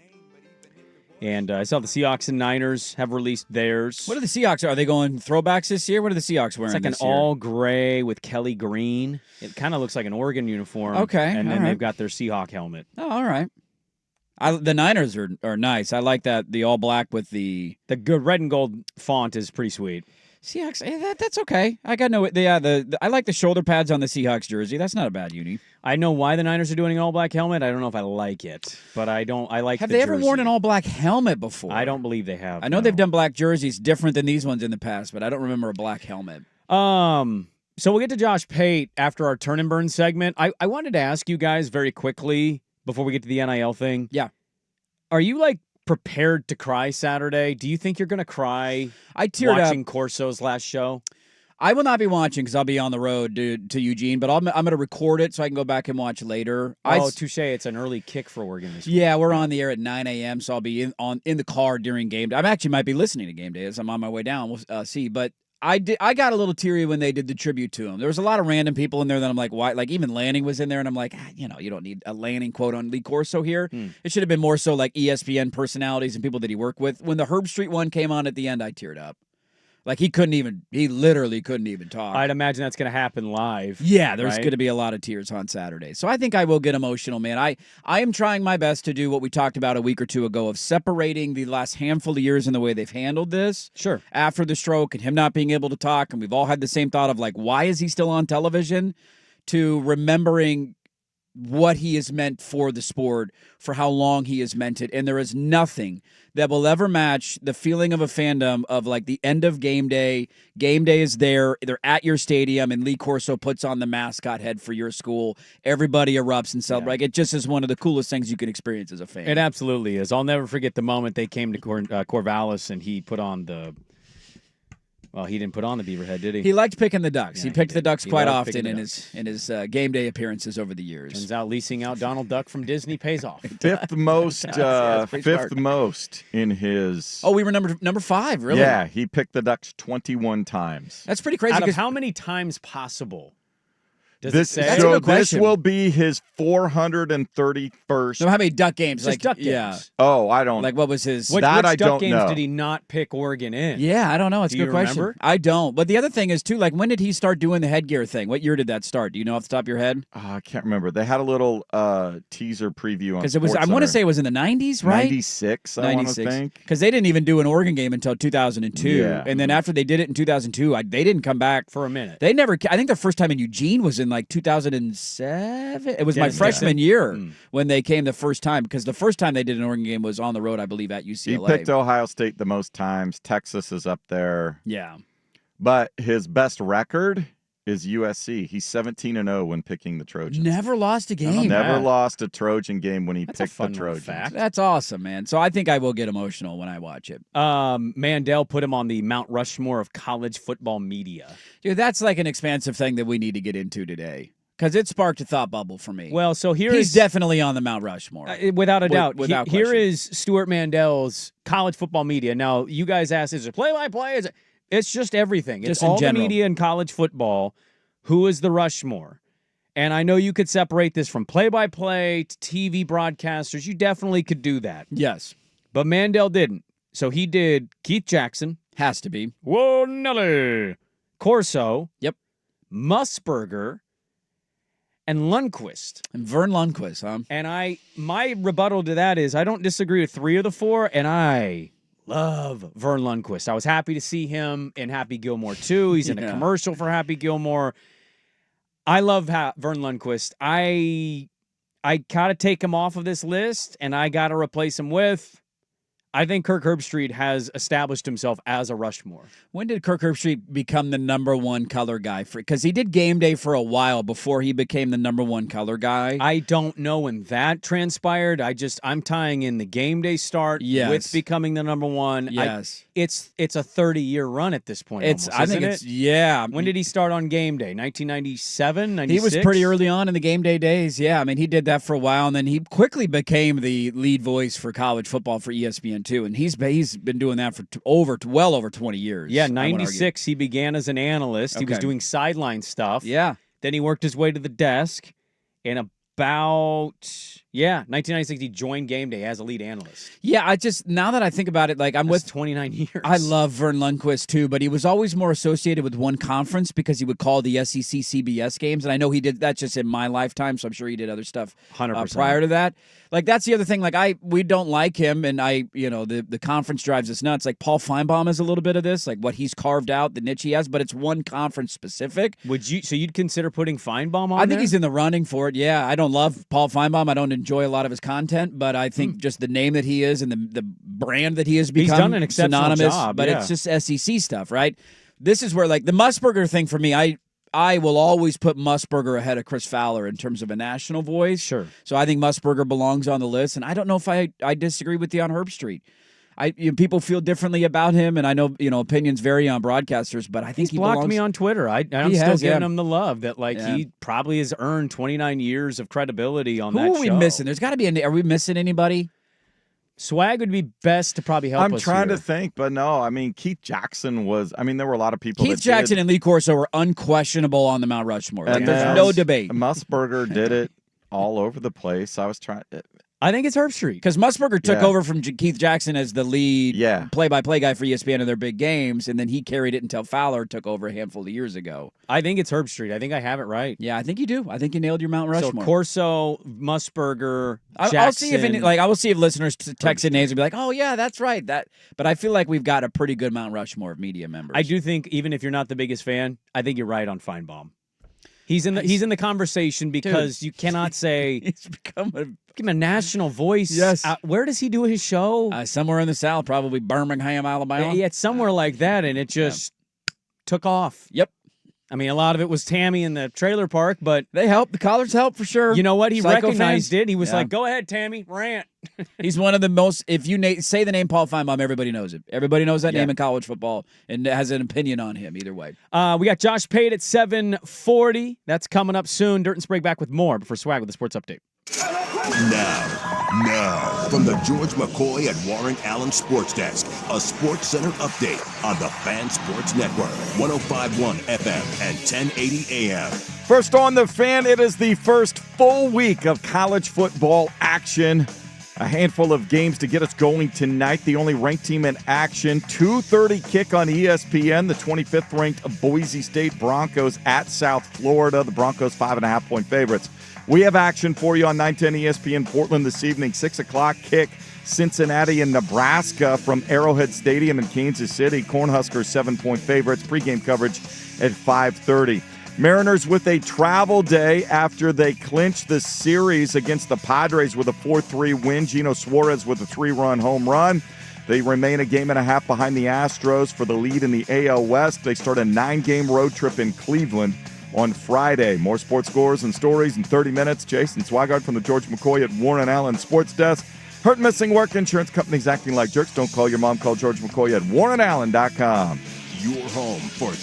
And I saw the Seahawks and Niners have released theirs. What are the Seahawks? Are they going throwbacks this year? What are the Seahawks wearing It's like this an year? all gray with Kelly green. It kind of looks like an Oregon uniform. Okay, And then all right. they've got their Seahawk helmet. Oh, all right. The Niners are nice. I like that, the all black with the The good red and gold font is pretty sweet. Seahawks. That's okay. I got no. I like the shoulder pads on the Seahawks jersey. That's not a bad uni. I know why the Niners are doing an all black helmet. I don't know if I like it, but I like. Have the they ever jersey. worn an all black helmet before? I don't believe they have. I know no. they've done black jerseys different than these ones in the past, but I don't remember a black helmet. So we'll get to Josh Pate after our turn and burn segment. I wanted to ask you guys very quickly before we get to the NIL thing. Yeah. Are you prepared to cry Saturday? Do you think you're going to cry I teared watching up. Corso's last show? I will not be watching because I'll be on the road to Eugene, but I'm going to record it so I can go back and watch later. Touche. It's an early kick for Oregon this week. Yeah, we're on the air at 9 a.m., so I'll be in the car during game day. I actually might be listening to game day as I'm on my way down. We'll see. But I got a little teary when they did the tribute to him. There was a lot of random people in there that I'm like, why? Like even Lanning was in there, and I'm like, you don't need a Lanning quote on Lee Corso here. It should have been more so like ESPN personalities and people that he worked with. When the Herb Street one came on at the end, I teared up. Like he literally couldn't even talk. I'd imagine that's going to happen live. Yeah, there's right? going to be a lot of tears on Saturday. So I think I will get emotional, man. I am trying my best to do what we talked about a week or two ago of separating the last handful of years in the way they've handled this. Sure. After the stroke and him not being able to talk, and we've all had the same thought of like, why is he still on television? To remembering what he has meant for the sport, for how long he has meant it. And there is nothing that will ever match the feeling of a fandom of like the end of game day. Game day is there. They're at your stadium, and Lee Corso puts on the mascot head for your school. Everybody erupts and celebrates. Like, it just is one of the coolest things you can experience as a fan. It absolutely is. I'll never forget the moment they came to Corvallis and he put on the... Well, he didn't put on the beaver head, did he? He liked picking the Ducks. Yeah, he picked the Ducks quite loved often picking in the his game day appearances over the years. Turns out leasing out Donald Duck from Disney pays off. Fifth most, that's pretty fifth smart. most in his. Oh, we were number 5, really? Yeah, he picked the Ducks 21 times. That's pretty crazy. Out of 'cause- how many times possible? Does This it say? That's a so good this question. will be his 431st. So how many Duck games? Just Duck games. Yeah. Oh, I don't. Like what was his? Which That I Duck don't games know. did he not pick Oregon in? Yeah, I don't know. It's a Do good you question. remember? I don't. But the other thing is too, like when did he start doing the headgear thing? What year did that start? Do you know off the top of your head? I can't remember. They had a little teaser preview on Because it was. I want to say it was in the 90s, right? 96. I want to think. Because they didn't even do an Oregon game until 2002, Yeah. and then after they did it in 2002, they didn't come back. For a minute. They never. I think their first time in Eugene was in like 2007. It was Yeah, my yeah. freshman year when they came the first time. Because the first time they did an Oregon game was on the road, I believe, at He UCLA. picked Ohio State the most times. Texas is up there. Yeah. But his best record is USC. He's 17-0 when picking the Trojans. Never lost a game. Never bad. lost a Trojan game when he That's a picked fun the little Trojans. fact. That's awesome, man. So I think I will get emotional when I watch it. Mandel put him on the Mount Rushmore of college football media. Dude, that's like an expansive thing that we need to get into today. Because it sparked a thought bubble for me. Well, so he's he's definitely on the Mount Rushmore. without a doubt. without Here question. is Stuart Mandel's college football media. Now, you guys asked, is it play-by-play? Is it? It's just everything. Just It's in all the general. media in college football. Who is the Rushmore? And I know you could separate this from play-by-play to TV broadcasters. You definitely could do that. Yes. But Mandel didn't. So he did Keith Jackson. Has to be. Whoa, Nelly. Corso. Yep. Musburger. And Lundquist. And Vern Lundquist, huh? And my rebuttal to that is I don't disagree with 3 of the 4, and I love Vern Lundquist. I was happy to see him in Happy Gilmore 2. He's in a Yeah. commercial for Happy Gilmore. I love Vern Lundquist. I got to take him off of this list, and I got to replace him with... I think Kirk Herbstreit has established himself as a Rushmore. When did Kirk Herbstreit become the number one color guy? Because he did game day for a while before he became the number one color guy. I don't know when that transpired. I'm tying in the game day start Yes. with becoming the number one. Yes. It's a 30-year run at this point. It's. almost, I think isn't it's. it? Yeah. When did he start on game day? 1997, 96? He was pretty early on in the game day days. Yeah, I mean, he did that for a while, and then he quickly became the lead voice for college football for ESPN2. line too, and he's been doing that for well over 20 years. Yeah, I would argue. 96, he began as an analyst. He was Okay. doing sideline stuff. Yeah. Then he worked his way to the desk. And about 1996, he joined Game Day as a lead analyst. Yeah, I just, now that I think about it, like I'm That's with 29 years. I love Vern Lundquist too, but he was always more associated with one conference because he would call the SEC CBS games, and I know he did that just in my lifetime, so I'm sure he did other stuff 100%. prior to that. Like that's the other thing. Like we don't like him, and the conference drives us nuts. Like Paul Feinbaum is a little bit of this, like what he's carved out, the niche he has, but it's one conference specific. So you'd consider putting Feinbaum on I think there? he's in the running for it. Yeah, I don't love Paul Feinbaum. I don't enjoy a lot of his content, but I think just the name that he is and the brand that he has become done an exceptional synonymous. job, But yeah. it's just SEC stuff, right? This is where like the Musburger thing for me. I will always put Musburger ahead of Chris Fowler in terms of a national voice. Sure. So I think Musburger belongs on the list, and I don't know if I disagree with you on Herb Street. People feel differently about him, and I know opinions vary on broadcasters, but I think He's blocked belongs. me on Twitter. I'm He still has, giving yeah. him the love that Yeah. he probably has earned 29 years of credibility on Who that are we show. missing? There's got to be. Are we missing anybody? Swag would be best to probably help I'm us trying here. to think, but no. I mean, Keith Jackson was. I mean, there were a lot of people. Keith that Jackson did, and Lee Corso were unquestionable on the Mount Rushmore. Like, and there's then no debate. Musburger did it all over the place. I was trying. I think it's Herb Street. Because Musburger took Yeah. over from Keith Jackson as the lead Yeah. play-by-play guy for ESPN in their big games, and then he carried it until Fowler took over a handful of years ago. I think it's Herb Street. I think I have it right. Yeah, I think you do. I think you nailed your Mount Rushmore. So Corso, Musburger, Jackson. I'll see if I will see if listeners text in names and be like, "Oh yeah, that's right." But I feel like we've got a pretty good Mount Rushmore of media members. I do think even if you're not the biggest fan, I think you're right on Feinbaum. He's in the conversation because you cannot say He's become give him a national voice. Yes. Where does he do his show? somewhere in the South, probably Birmingham, Alabama. Yeah, it's somewhere like that, and it just took off. Yep. I mean, a lot of it was Tammy in the trailer park, but They help. The Collards help for sure. you know what? He Psycho recognized fans. it. He was Yeah. like, "Go ahead, Tammy, rant." He's one of the most. If you say the name Paul Feinbaum, everybody knows it. Everybody knows that Yeah. name in college football and has an opinion on him either way. We got Josh Pate at 7:40. That's coming up soon. Dirt and Sprague back with more. But for Swag with the sports update. Now, from the George McCoy and Warren Allen Sports Desk, a Sports Center update on the Fan Sports Network, 105.1 FM and 1080 AM. First on the Fan, it is the first full week of college football action. A handful of games to get us going tonight. The only ranked team in action, 2:30 kick on ESPN. The 25th ranked Boise State Broncos at South Florida. The Broncos 5.5-point favorites. We have action for you on 910 ESPN Portland this evening. 6 o'clock kick, Cincinnati and Nebraska from Arrowhead Stadium in Kansas City. Cornhuskers 7-point favorites. Pregame coverage at 5:30. Mariners with a travel day after they clinched the series against the Padres with a 4-3 win. Gino Suarez with a 3-run home run. They remain a game and a half behind the Astros for the lead in the AL West. They start a 9-game road trip in Cleveland on Friday. More sports scores and stories in 30 minutes. Jason Swigard from the George McCoy at Warren Allen Sports Desk. Hurt and missing work. Insurance companies acting like jerks. Don't call your mom. Call George McCoy at warrenallen.com. Your home for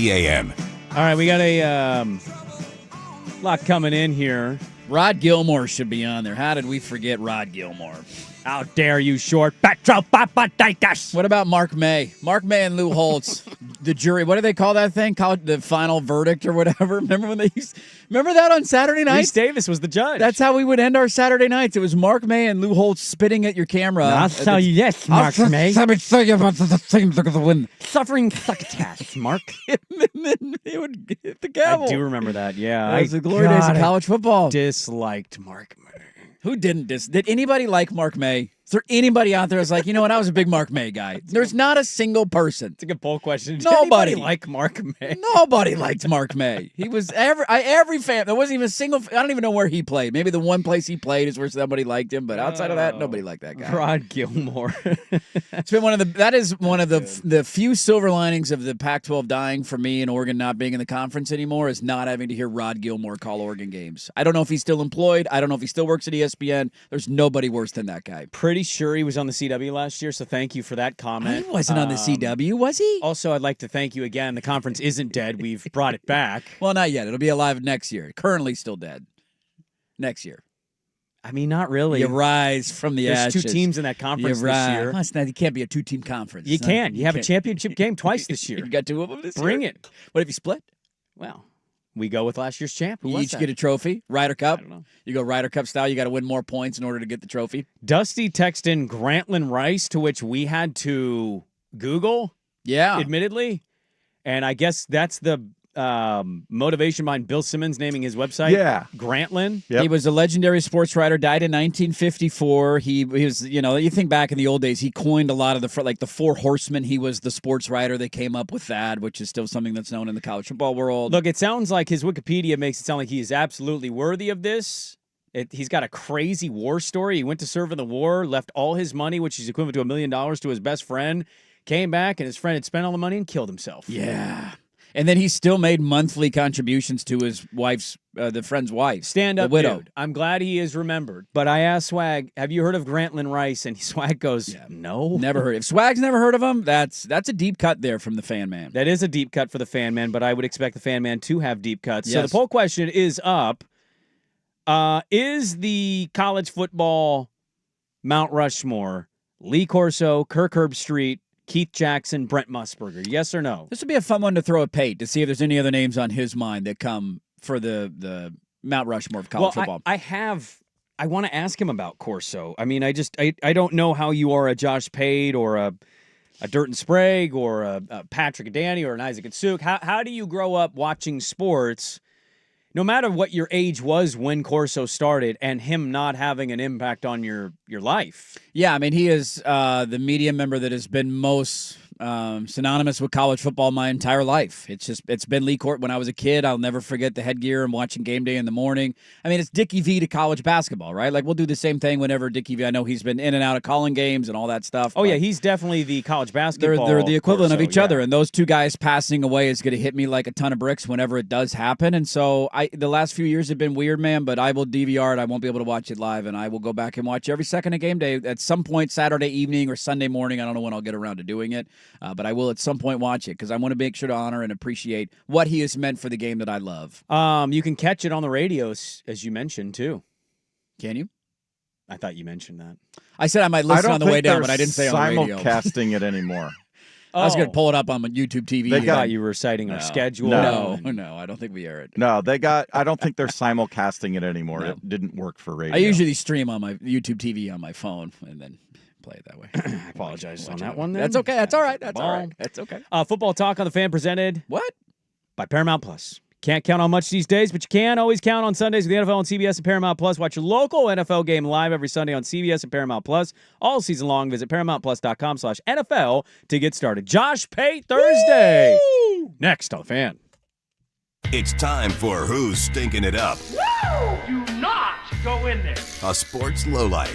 a.m. All right, we got a lot coming in here. Rod Gilmore should be on there. How did we forget Rod Gilmore? How dare you, short Petro Papadakis? What about Mark May? Mark May and Lou Holtz, the jury. What do they call that thing? Call it the final verdict or whatever. Remember that on Saturday night? Reese Davis was the judge. That's how we would end our Saturday nights. It was Mark May and Lou Holtz spitting at your camera. I'll tell you yes, Mark May. Let me tell you about the thing that could win. Suffering succotash, Mark. And then he would hit the gavel. I do remember that, yeah. That was the glory days of college football. Disliked Mark May. Who didn't Did anybody like Mark May? Is there anybody out there that's like, you know what, I was a big Mark May guy? There's not a single person. It's a good poll question. Did Nobody anybody like Mark May? Nobody liked Mark May. He was every fan. There wasn't even a single. I don't even know where he played. Maybe the one place he played is where somebody liked him. But outside of that, nobody liked that guy. Rod Gilmore. It's been one of the few silver linings of the Pac-12 dying for me and Oregon not being in the conference anymore is not having to hear Rod Gilmore call Oregon games. I don't know if he's still employed. I don't know if he still works at ESPN. There's nobody worse than that guy. Pretty sure he was on the CW last year, so thank you for that comment. He wasn't on the CW, was he? Also, I'd like to thank you again. The conference isn't dead. We've brought it back. Well, not yet. It'll be alive next year. Currently still dead. Next year. I mean, not really. You rise from the ashes. There's two teams in that conference this year. Well, it can't be a two-team conference. You can. You have a championship game twice this year. You got two of them this year? Bring it. What if you split? Well, we go with last year's champ. You each get a trophy, Ryder Cup. I don't know. You go Ryder Cup style. You got to win more points in order to get the trophy. Dusty texted in Grantland Rice, to which we had to Google. Yeah. Admittedly. And I guess that's the motivation behind Bill Simmons naming his website. Yeah. Grantland. Yep. He was a legendary sports writer, died in 1954. He was, you think back in the old days, he coined a lot of the four horsemen. He was the sports writer that came up with that, which is still something that's known in the college football world. Look, it sounds like his Wikipedia makes it sound like he is absolutely worthy of this. He's got a crazy war story. He went to serve in the war, left all his money, which is equivalent to $1 million, to his best friend, came back, and his friend had spent all the money and killed himself. Yeah. And then he still made monthly contributions to his wife's, the friend's wife. Stand up, the widow. dude. I'm glad he is remembered. But I asked Swag, have you heard of Grantland Rice? And Swag goes, no. Never heard. If Swag's never heard of him, that's a deep cut there from the fan man. That is a deep cut for the fan man, but I would expect the fan man to have deep cuts. Yes. So the poll question is up. Is the college football Mount Rushmore Lee Corso, Kirk Herbstreit, Keith Jackson, Brent Musburger? Yes or no? This would be a fun one to throw at Pate to see if there's any other names on his mind that come for the Mount Rushmore of college football. I want to ask him about Corso. I mean, I don't know how you are a Josh Pate or a Durton Sprague or a Patrick Danny or an Isaac Atsuk. How do you grow up watching sports, no matter what your age was when Corso started, and him not having an impact on your life? Yeah, I mean, he is the media member that has been most synonymous with college football my entire life. It's been Lee Court when I was a kid. I'll never forget the headgear and watching game day in the morning. I mean, it's Dickie V to college basketball, right? Like, we'll do the same thing whenever Dickie V, I know he's been in and out of calling games and all that stuff. Oh, yeah, he's definitely the college basketball. They're the equivalent Corso, of each other, and those two guys passing away is going to hit me like a ton of bricks whenever it does happen. And so the last few years have been weird, man, but I will DVR it. I won't be able to watch it live, and I will go back and watch every second of game day at some point Saturday evening or Sunday morning. I don't know when I'll get around to doing it, but I will at some point watch it because I want to make sure to honor and appreciate what he has meant for the game that I love. You can catch it on the radios, as you mentioned, too. Can you? I thought you mentioned that. I said I might listen on the way down, but I didn't say on the radio. Simulcasting it anymore. I was going to pull it up on YouTube TV. I thought you were citing our schedule. No, I don't think we air it. No, I don't think they're simulcasting it anymore. No. It didn't work for radio. I usually stream on my YouTube TV on my phone and then play it that way. I apologize on that one then. That's okay. That's all right. That's all right. That's okay. Football Talk on the Fan presented. What? By Paramount Plus. Can't count on much these days, but you can always count on Sundays with the NFL on CBS and Paramount Plus. Watch your local NFL game live every Sunday on CBS and Paramount Plus. All season long, visit ParamountPlus.com/NFL to get started. Josh Pate Thursday. Woo! Next on the Fan. It's time for Who's Stinking It Up. Woo! Do not go in there. A sports lowlight,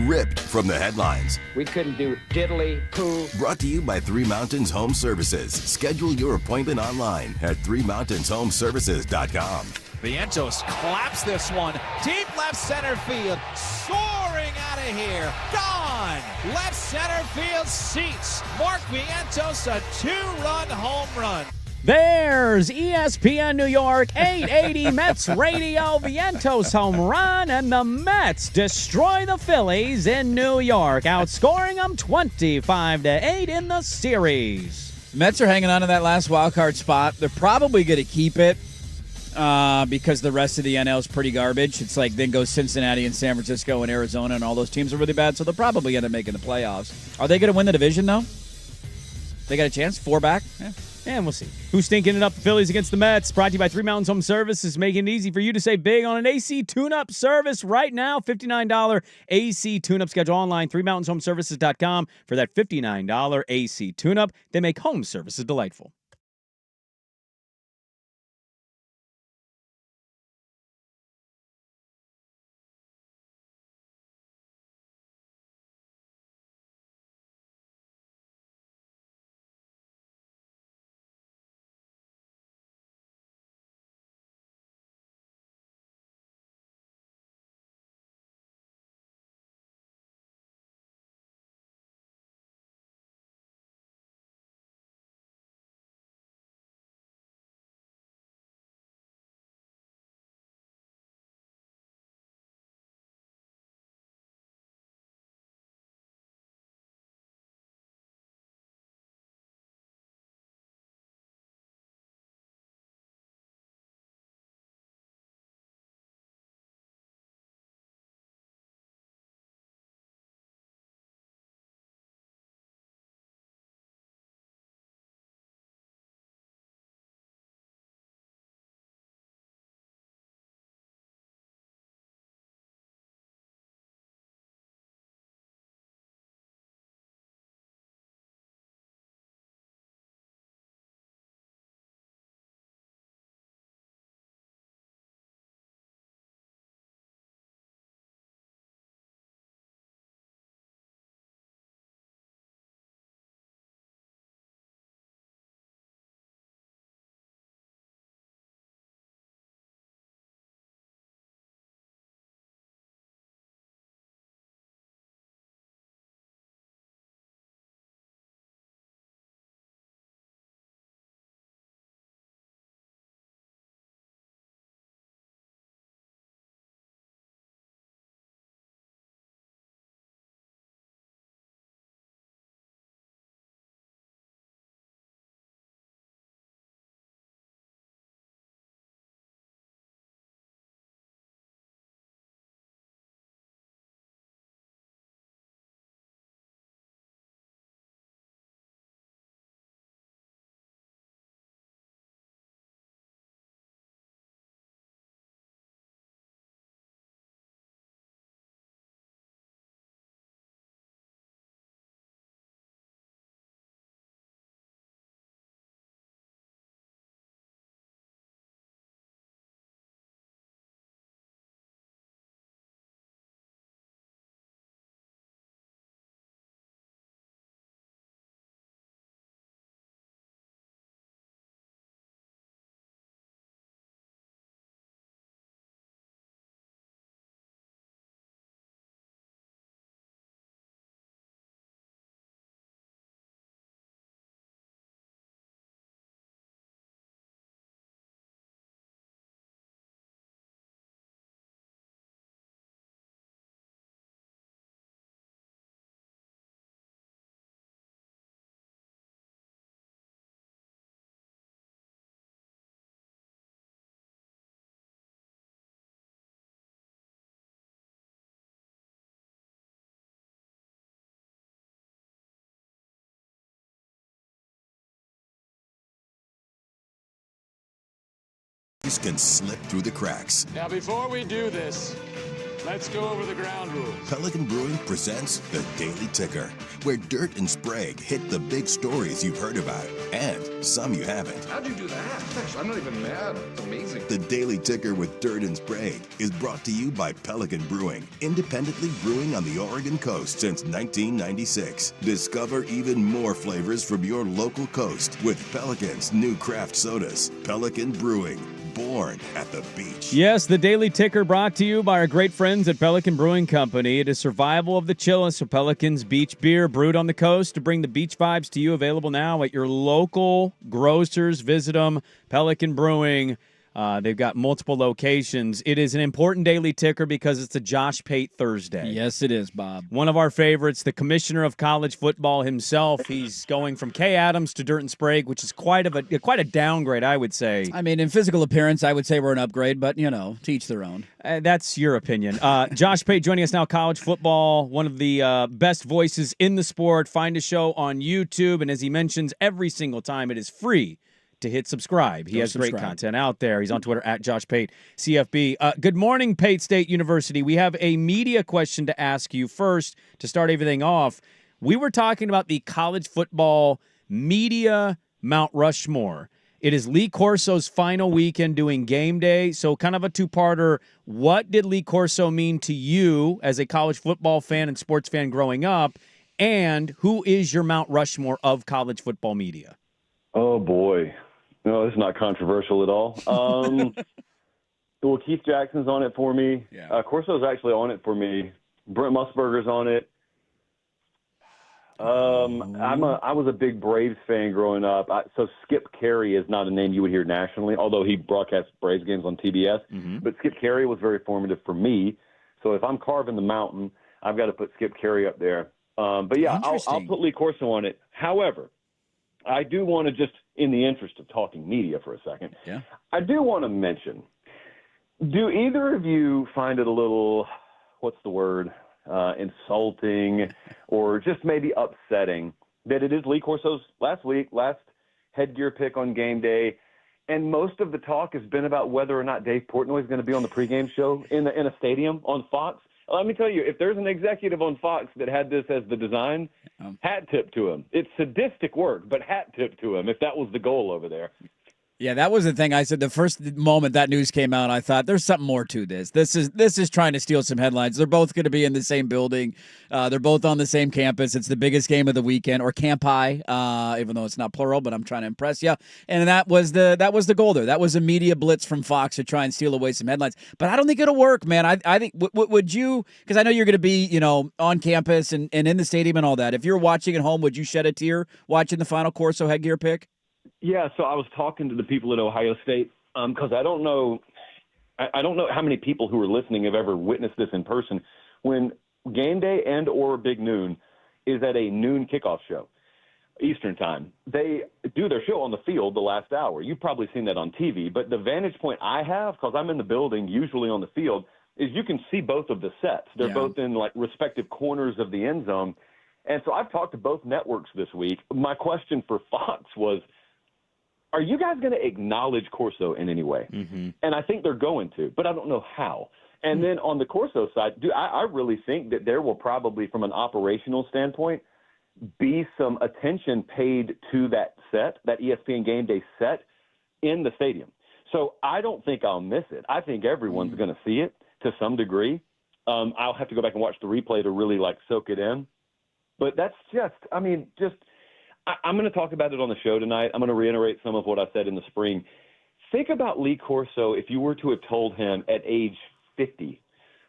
ripped from the headlines. We couldn't do diddly poo. Brought to you by Three Mountains Home Services. Schedule your appointment online at threemountainshomservices.com. Vientos claps this one. Deep left center field. Soaring out of here. Gone. Left center field seats. Mark Vientos a 2-run home run. There's ESPN New York, 880 Mets radio, Vientos home run, and the Mets destroy the Phillies in New York, outscoring them 25-8 in the series. Mets are hanging on to that last wild card spot. They're probably going to keep it because the rest of the NL is pretty garbage. It's like then goes Cincinnati and San Francisco and Arizona, and all those teams are really bad, so they'll probably end up making the playoffs. Are they going to win the division, though? They got a chance? 4 back? Yeah. And we'll see. Who's stinking it up? The Phillies against the Mets. Brought to you by Three Mountains Home Services, making it easy for you to save big on an AC tune-up service right now. $59 AC tune-up. Schedule online, threemountainshomeservices.com for that $59 AC tune-up. They make home services delightful. Can slip through the cracks. Now, before we do this, let's go over the ground rules. Pelican Brewing presents the Daily Ticker, where Dirt and Sprague hit the big stories you've heard about, and some you haven't. How'd you do that? I'm not even mad. It's amazing. The Daily Ticker with Dirt and Sprague is brought to you by Pelican Brewing, independently brewing on the Oregon coast since 1996. Discover even more flavors from your local coast with Pelican's new craft sodas. Pelican Brewing. born at the beach. Yes, the Daily Ticker brought to you by our great friends at Pelican Brewing Company. It is survival of the chillest, so Pelican's beach beer brewed on the coast to bring the beach vibes to you. Available now at your local grocers. Visit them, Pelican Brewing. They've got multiple locations. It is an important Daily Ticker because it's a Josh Pate Thursday. Yes, it is, Bob. One of our favorites, the commissioner of college football himself. He's going from Kay Adams to Durton Sprague, which is quite a downgrade, I would say. I mean, in physical appearance, I would say we're an upgrade, but, to each their own. That's your opinion. Josh Pate joining us now, college football, one of the best voices in the sport. Find a show on YouTube, and as he mentions, every single time it is free to hit subscribe. He has great content out there. He's on Twitter at Josh Pate CFB. Good morning, Pate State University. We have a media question to ask you first to start everything off. We were talking about the college football media Mount Rushmore. It is Lee Corso's final weekend doing game day, so kind of a two-parter. What did Lee Corso mean to you as a college football fan and sports fan growing up, and who is your Mount Rushmore of college football media? Oh, boy. No, this is not controversial at all. Well, Keith Jackson's on it for me. Yeah. Corso's actually on it for me. Brent Musburger's on it. I was a big Braves fan growing up. So Skip Carey is not a name you would hear nationally, although he broadcasts Braves games on TBS. Mm-hmm. But Skip Carey was very formative for me. So if I'm carving the mountain, I've got to put Skip Carey up there. But yeah, I'll put Lee Corso on it. However, I do want to just, in the interest of talking media for a second, I do want to mention, do either of you find it a little, what's the word, insulting or just maybe upsetting that it is Lee Corso's last headgear pick on game day, and most of the talk has been about whether or not Dave Portnoy is going to be on the pregame show in a stadium on Fox? Let me tell you, if there's an executive on Fox that had this as the design, hat tip to him. It's sadistic work, but hat tip to him if that was the goal over there. Yeah, that was the thing. I said the first moment that news came out, I thought there's something more to this. This is trying to steal some headlines. They're both going to be in the same building. They're both on the same campus. It's the biggest game of the weekend, or campi, even though it's not plural, but I'm trying to impress you. And that was the goal there. That was a media blitz from Fox to try and steal away some headlines. But I don't think it'll work, man. I think would you? Because I know you're going to be on campus and in the stadium and all that. If you're watching at home, would you shed a tear watching the final Corso headgear pick? Yeah, so I was talking to the people at Ohio State because I don't know how many people who are listening have ever witnessed this in person. When game day and or Big Noon is at a noon kickoff show, Eastern time, they do their show on the field the last hour. You've probably seen that on TV, but the vantage point I have, because I'm in the building usually on the field, is you can see both of the sets. They're both in like respective corners of the end zone. And so I've talked to both networks this week. My question for Fox was, are you guys going to acknowledge Corso in any way? Mm-hmm. And I think they're going to, but I don't know how. And then on the Corso side, I really think that there will probably, from an operational standpoint, be some attention paid to that set, that ESPN Game Day set in the stadium. So I don't think I'll miss it. I think everyone's going to see it to some degree. I'll have to go back and watch the replay to really soak it in. But that's I'm going to talk about it on the show tonight. I'm going to reiterate some of what I said in the spring. Think about Lee Corso if you were to have told him at age 50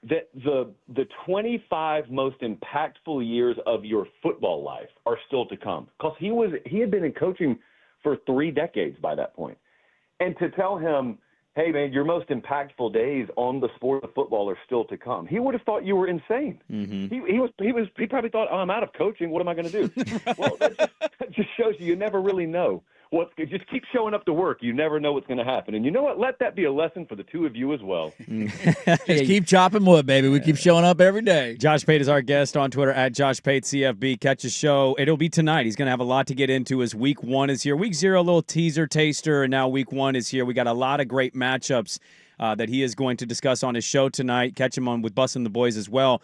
that the 25 most impactful years of your football life are still to come. Because he had been in coaching for 3 decades by that point. And to tell him, hey, man, your most impactful days on the sport of football are still to come, he would have thought you were insane. Mm-hmm. He probably thought, I'm out of coaching. What am I going to do? Well, that just shows you never really know. Just keep showing up to work. You never know what's going to happen. And you know what? Let that be a lesson for the two of you as well. Just keep chopping wood, baby. We keep showing up every day. Josh Pate is our guest on Twitter at Josh Pate CFB. Catch his show. It'll be tonight. He's going to have a lot to get into as week 1 is here. Week 0, a little teaser taster, and now week 1 is here. We got a lot of great matchups that he is going to discuss on his show tonight. Catch him on with Bussin' the Boys as well.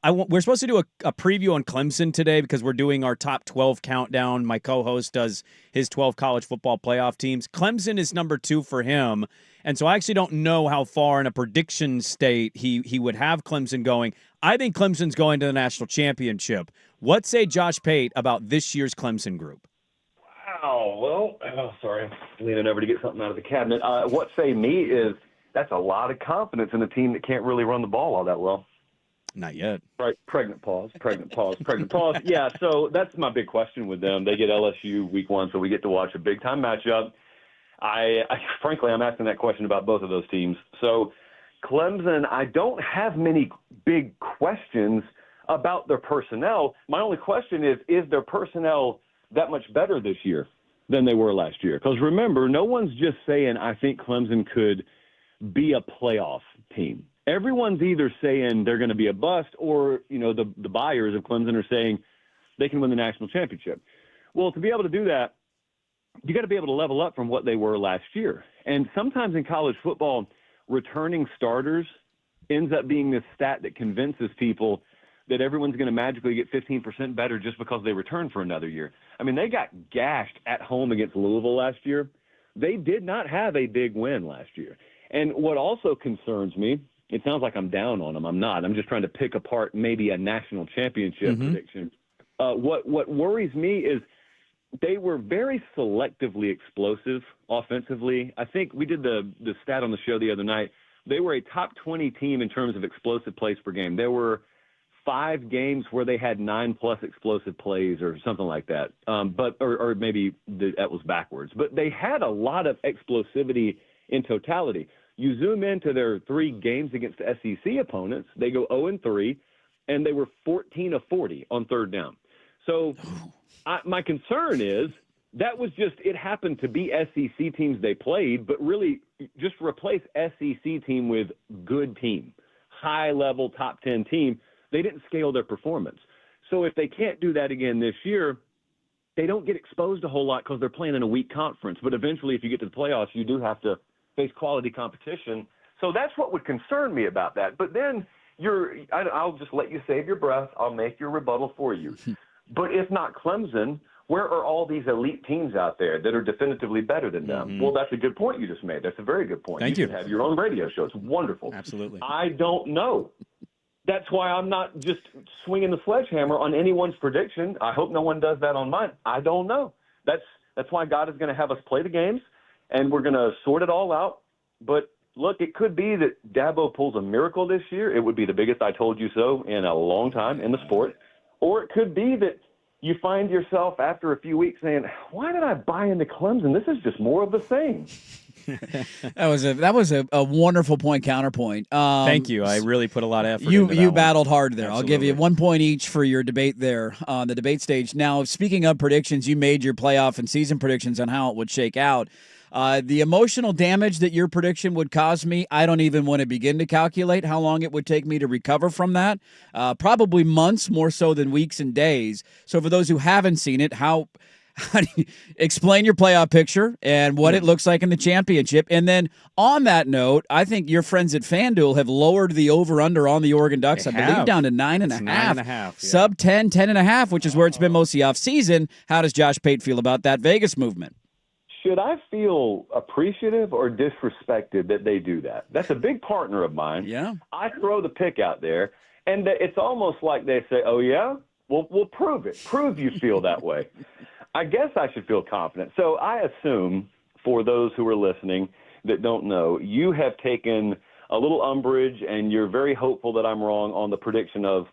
We're supposed to do a preview on Clemson today because we're doing our top 12 countdown. My co-host does his 12 college football playoff teams. Clemson is number 2 for him, and so I actually don't know how far in a prediction state he would have Clemson going. I think Clemson's going to the national championship. What say Josh Pate about this year's Clemson group? Wow. Well, sorry, I'm leaning over to get something out of the cabinet. What say me is that's a lot of confidence in a team that can't really run the ball all that well. Not yet. Right. Pregnant pause. Yeah, so that's my big question with them. They get LSU week 1, so we get to watch a big-time matchup. Frankly, I'm asking that question about both of those teams. So Clemson, I don't have many big questions about their personnel. My only question is their personnel that much better this year than they were last year? Because remember, no one's just saying, I think Clemson could be a playoff team. Everyone's either saying they're going to be a bust or, the buyers of Clemson are saying they can win the national championship. Well, to be able to do that, you got to be able to level up from what they were last year. And sometimes in college football, returning starters ends up being this stat that convinces people that everyone's going to magically get 15% better just because they return for another year. I mean, they got gashed at home against Louisville last year. They did not have a big win last year. And what also concerns me, it sounds like I'm down on them. I'm not. I'm just trying to pick apart maybe a national championship prediction. What worries me is they were very selectively explosive offensively. I think we did the stat on the show the other night. They were a top 20 team in terms of explosive plays per game. There were 5 games where they had 9+ explosive plays or something like that. Or maybe that was backwards. But they had a lot of explosivity in totality. You zoom into their 3 games against SEC opponents, they go 0-3, and they were 14 of 40 on third down. So my concern is that was just, it happened to be SEC teams they played, but really just replace SEC team with good team, high-level top 10 team. They didn't scale their performance. So if they can't do that again this year, they don't get exposed a whole lot because they're playing in a weak conference. But eventually, if you get to the playoffs, you do have to face quality competition. So that's what would concern me about that. But then I'll just let you save your breath. I'll make your rebuttal for you. But if not Clemson, where are all these elite teams out there that are definitively better than them? Well, that's a good point you just made. That's a very good point. Thank you. you. Should have your own radio show. It's wonderful. Absolutely. I don't know. That's why I'm not just swinging the sledgehammer on anyone's prediction. I hope no one does that on mine. I don't know. That's why God is going to have us play the games, and we're going to sort it all out. But, look, it could be that Dabo pulls a miracle this year. It would be the biggest I told you so in a long time in the sport. Or it could be that you find yourself after a few weeks saying, why did I buy into Clemson? This is just more of the same. That was a wonderful counterpoint. Thank you. I really put a lot of effort You into that battled hard there. Absolutely. I'll give you 1 point each for your debate there on the debate stage. Now, speaking of predictions, you made your playoff and season predictions on how it would shake out. The emotional damage that your prediction would cause me, I don't even want to begin to calculate how long it would take me to recover from that. Probably months, more so than weeks and days. So for those who haven't seen it, how do you explain your playoff picture and what it looks like in the championship? And then on that note, I think your friends at FanDuel have lowered the over-under on the Oregon Ducks, I believe, down to 9.5. 9.5. Yeah. Sub 10, 10.5, which is where it's been most of the offseason. How does Josh Pate feel about that Vegas movement? Should I feel appreciative or disrespected that they do that? That's a big partner of mine. Yeah. I throw the pick out there, and it's almost like they say, oh, yeah? Well, we'll prove it. Prove you feel that way. I guess I should feel confident. So I assume, for those who are listening that don't know, you have taken a little umbrage and you're very hopeful that I'm wrong on the prediction of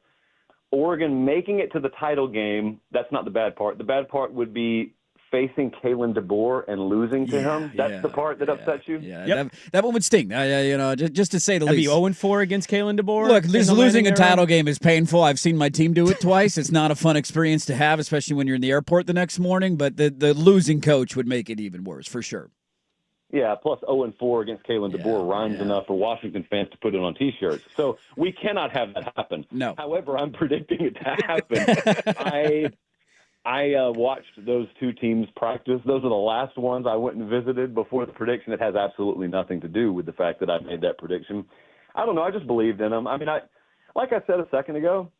Oregon making it to the title game. That's not the bad part. The bad part would be facing Kalen DeBoer and losing to him. That's the part that upsets you? Yeah, Yep. that one would sting, just to say the That'd least. be 0-4 against Kalen DeBoer? Look, losing a era? title game is painful. I've seen my team do it twice. It's not a fun experience to have, especially when you're in the airport the next morning, but the losing coach would make it even worse, for sure. Yeah, plus 0-4 against Kalen DeBoer rhymes enough for Washington fans to put it on T-shirts. So we cannot have that happen. No. However, I'm predicting it to happen. I watched those two teams practice. Those are the last ones I went and visited before the prediction. It has absolutely nothing to do with the fact that I made that prediction. I don't know. I just believed in them. I mean, like I said a second ago,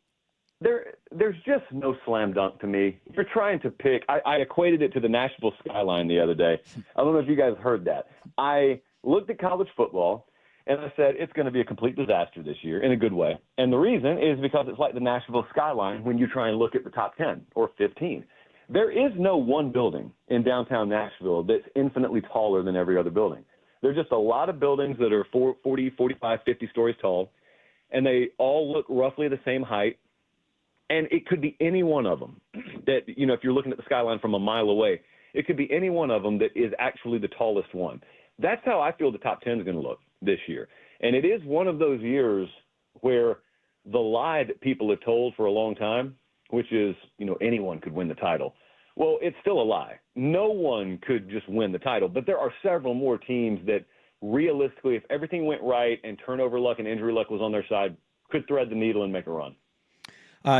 there's just no slam dunk to me. You're trying to pick. I equated it to the Nashville skyline the other day. I don't know if you guys heard that. I looked at college football, and I said, it's going to be a complete disaster this year in a good way. And the reason is because it's like the Nashville skyline when you try and look at the top 10 or 15. There is no one building in downtown Nashville that's infinitely taller than every other building. There's just a lot of buildings that are 40, 45, 50 stories tall, and they all look roughly the same height. And it could be any one of them that, if you're looking at the skyline from a mile away, it could be any one of them that is actually the tallest one. That's how I feel the top 10 is going to look this year. And it is one of those years where the lie that people have told for a long time, which is, anyone could win the title. Well, it's still a lie. No one could just win the title, but there are several more teams that realistically, if everything went right and turnover luck and injury luck was on their side, could thread the needle and make a run.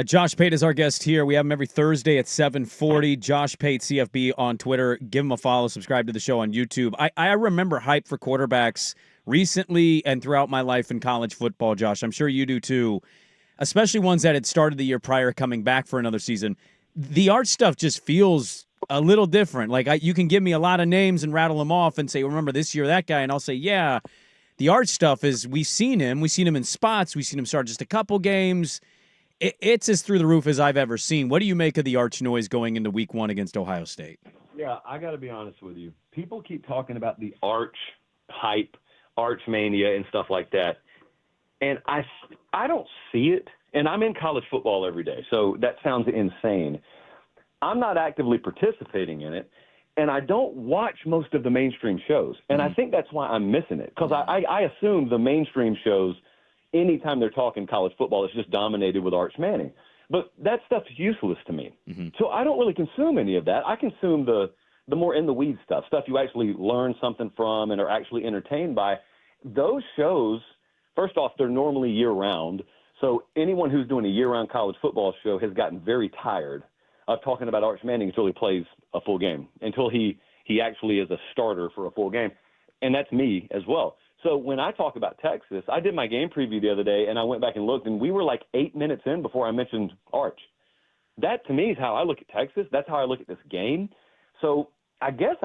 Josh Pate is our guest here. We have him every Thursday at 7:40. Josh Pate, CFB on Twitter. Give him a follow. Subscribe to the show on YouTube. I remember hype for quarterbacks recently and throughout my life in college football, Josh. I'm sure you do too, especially ones that had started the year prior coming back for another season. The art stuff just feels a little different. Like you can give me a lot of names and rattle them off and say, remember this year, that guy. And I'll say, yeah, the art stuff is we've seen him in spots. We've seen him start just a couple games. It's as through the roof as I've ever seen. What do you make of the arch noise going into week 1 against Ohio State? Yeah, I got to be honest with you. People keep talking about the arch hype, arch mania, and stuff like that. And I don't see it. And I'm in college football every day, so that sounds insane. I'm not actively participating in it, and I don't watch most of the mainstream shows. And I think that's why I'm missing it, because I assume the mainstream shows, anytime they're talking college football, it's just dominated with Arch Manning. But that stuff's useless to me. So I don't really consume any of that. I consume the more in-the-weeds stuff you actually learn something from and are actually entertained by. Those shows, first off, they're normally year-round. So anyone who's doing a year-round college football show has gotten very tired of talking about Arch Manning until he plays a full game, until he actually is a starter for a full game. And that's me as well. So when I talk about Texas, I did my game preview the other day, and I went back and looked, and we were like 8 minutes in before I mentioned Arch. That, to me, is how I look at Texas. That's how I look at this game. So I guess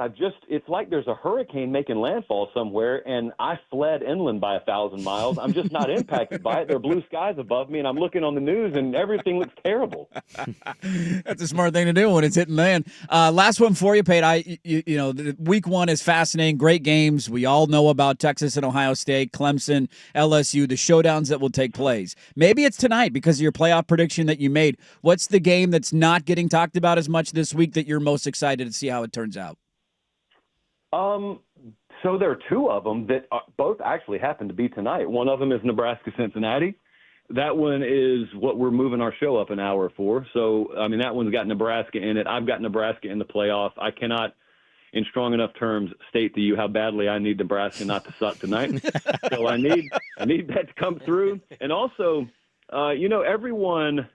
it's like there's a hurricane making landfall somewhere, and I fled inland by 1,000 miles. I'm just not impacted by it. There are blue skies above me, and I'm looking on the news, and everything looks terrible. That's a smart thing to do when it's hitting land. Last one for you, Pate. Week 1 is fascinating. Great games. We all know about Texas and Ohio State, Clemson, LSU, the showdowns that will take place. Maybe it's tonight because of your playoff prediction that you made. What's the game that's not getting talked about as much this week that you're most excited to see how it turns out? So there are 2 of them that both actually happen to be tonight. One of them is Nebraska-Cincinnati. That one is what we're moving our show up an hour for. So, that one's got Nebraska in it. I've got Nebraska in the playoff. I cannot, in strong enough terms, state to you how badly I need Nebraska not to suck tonight. So I need that to come through. And also, everyone's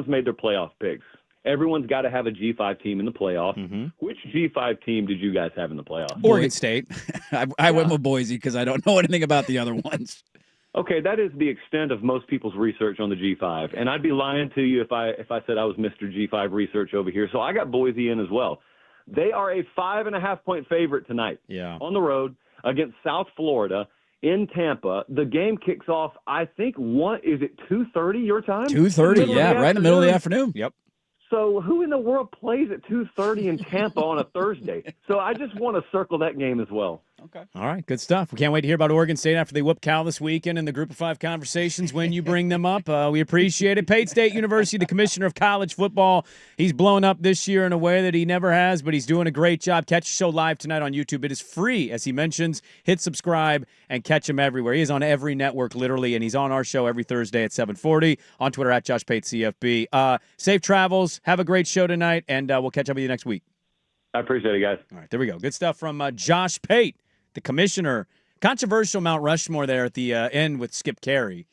made their playoff picks. Everyone's got to have a G5 team in the playoff. Which G5 team did you guys have in the playoff? Oregon State. I went with Boise because I don't know anything about the other ones. Okay, that is the extent of most people's research on the G5. And I'd be lying to you if I said I was Mr. G5 research over here. So I got Boise in as well. They are a 5.5-point favorite tonight on the road against South Florida in Tampa. The game kicks off, I think, 2:30 your time? 2:30, right in the middle of the afternoon. Yep. So who in the world plays at 2:30 in Tampa on a Thursday? So I just want to circle that game as well. Okay. All right. Good stuff. We can't wait to hear about Oregon State after they whoop Cal this weekend in the Group of 5 conversations when you bring them up. We appreciate it. Pate State University, the commissioner of college football. He's blown up this year in a way that he never has, but he's doing a great job. Catch the show live tonight on YouTube. It is free, as he mentions. Hit subscribe and catch him everywhere. He is on every network, literally, and he's on our show every Thursday at 7:40, on Twitter at Josh Pate CFB. Safe travels. Have a great show tonight, and we'll catch up with you next week. I appreciate it, guys. All right, there we go. Good stuff from Josh Pate, the commissioner. Controversial Mount Rushmore there at the end with Skip Carey.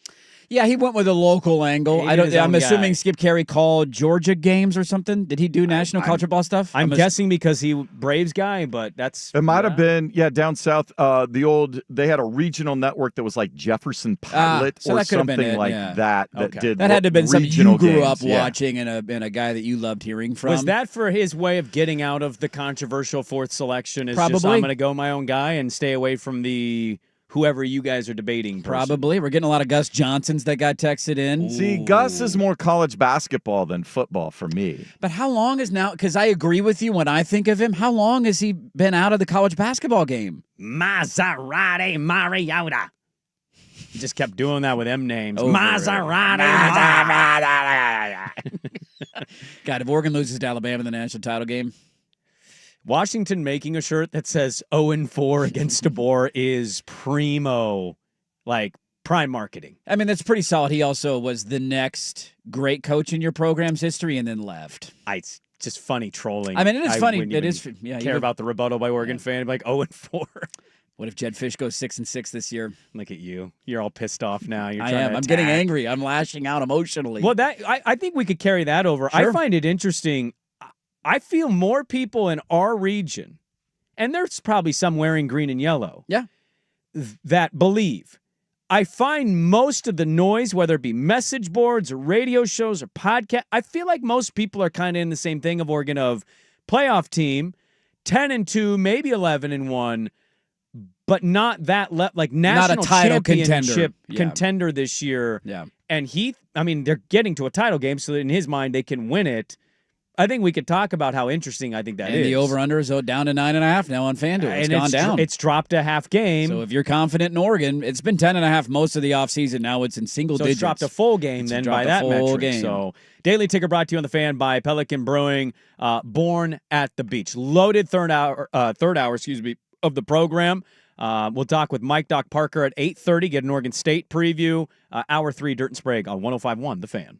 Yeah, he went with a local angle. I'm assuming Skip Carey called Georgia games or something. Did he do national college football stuff? I'm guessing because he Braves guy, but it might have been down south. They had a regional network that was like Jefferson Pilot or something like that. Did that had to have been something you grew games. up watching and a guy that you loved hearing from. Was that for his way of getting out of the controversial 4th selection? Is Probably. Just I'm going to go my own guy and stay away from the whoever you guys are debating. Probably. We're getting a lot of Gus Johnsons that got texted in. See, Gus is more college basketball than football for me. But how long is now, because I agree with you when I think of him, how long has he been out of the college basketball game? Maserati Mariota. He just kept doing that with M names. Maserati. God, if Oregon loses to Alabama in the national title game. Washington making a shirt that says 0-4 against DeBoer is primo, like prime marketing. I mean, that's pretty solid. He also was the next great coach in your program's history and then left. It's just funny trolling. I mean, it is funny. It is. Care about the rebuttal by Oregon fan, like 0-4. What if Jed Fish goes 6-6 this year? Look at you. You're all pissed off now. I am. I'm getting angry. I'm lashing out emotionally. Well, I think we could carry that over. Sure. I find it interesting. I feel more people in our region, and there's probably some wearing green and yellow, that believe. I find most of the noise, whether it be message boards or radio shows or podcast, I feel like most people are kind of in the same thing of Oregon of playoff team, 10-2, maybe 11-1, but not that like national not a title championship contender this year. Yeah, and they're getting to a title game, so that in his mind they can win it. I think we could talk about how interesting I think that is. And the over-under is down to 9.5 now on FanDuel. It's gone down. It's dropped a half game. So if you're confident in Oregon, it's been 10.5 most of the offseason. Now it's in single digits. So it's dropped a full game then by that metric. So Daily Ticker brought to you on the Fan by Pelican Brewing, born at the beach. Loaded third hour, of the program. We'll talk with Mike Doc Parker at 8:30, get an Oregon State preview. Hour 3, Dirt and Sprague on 105.1 The Fan.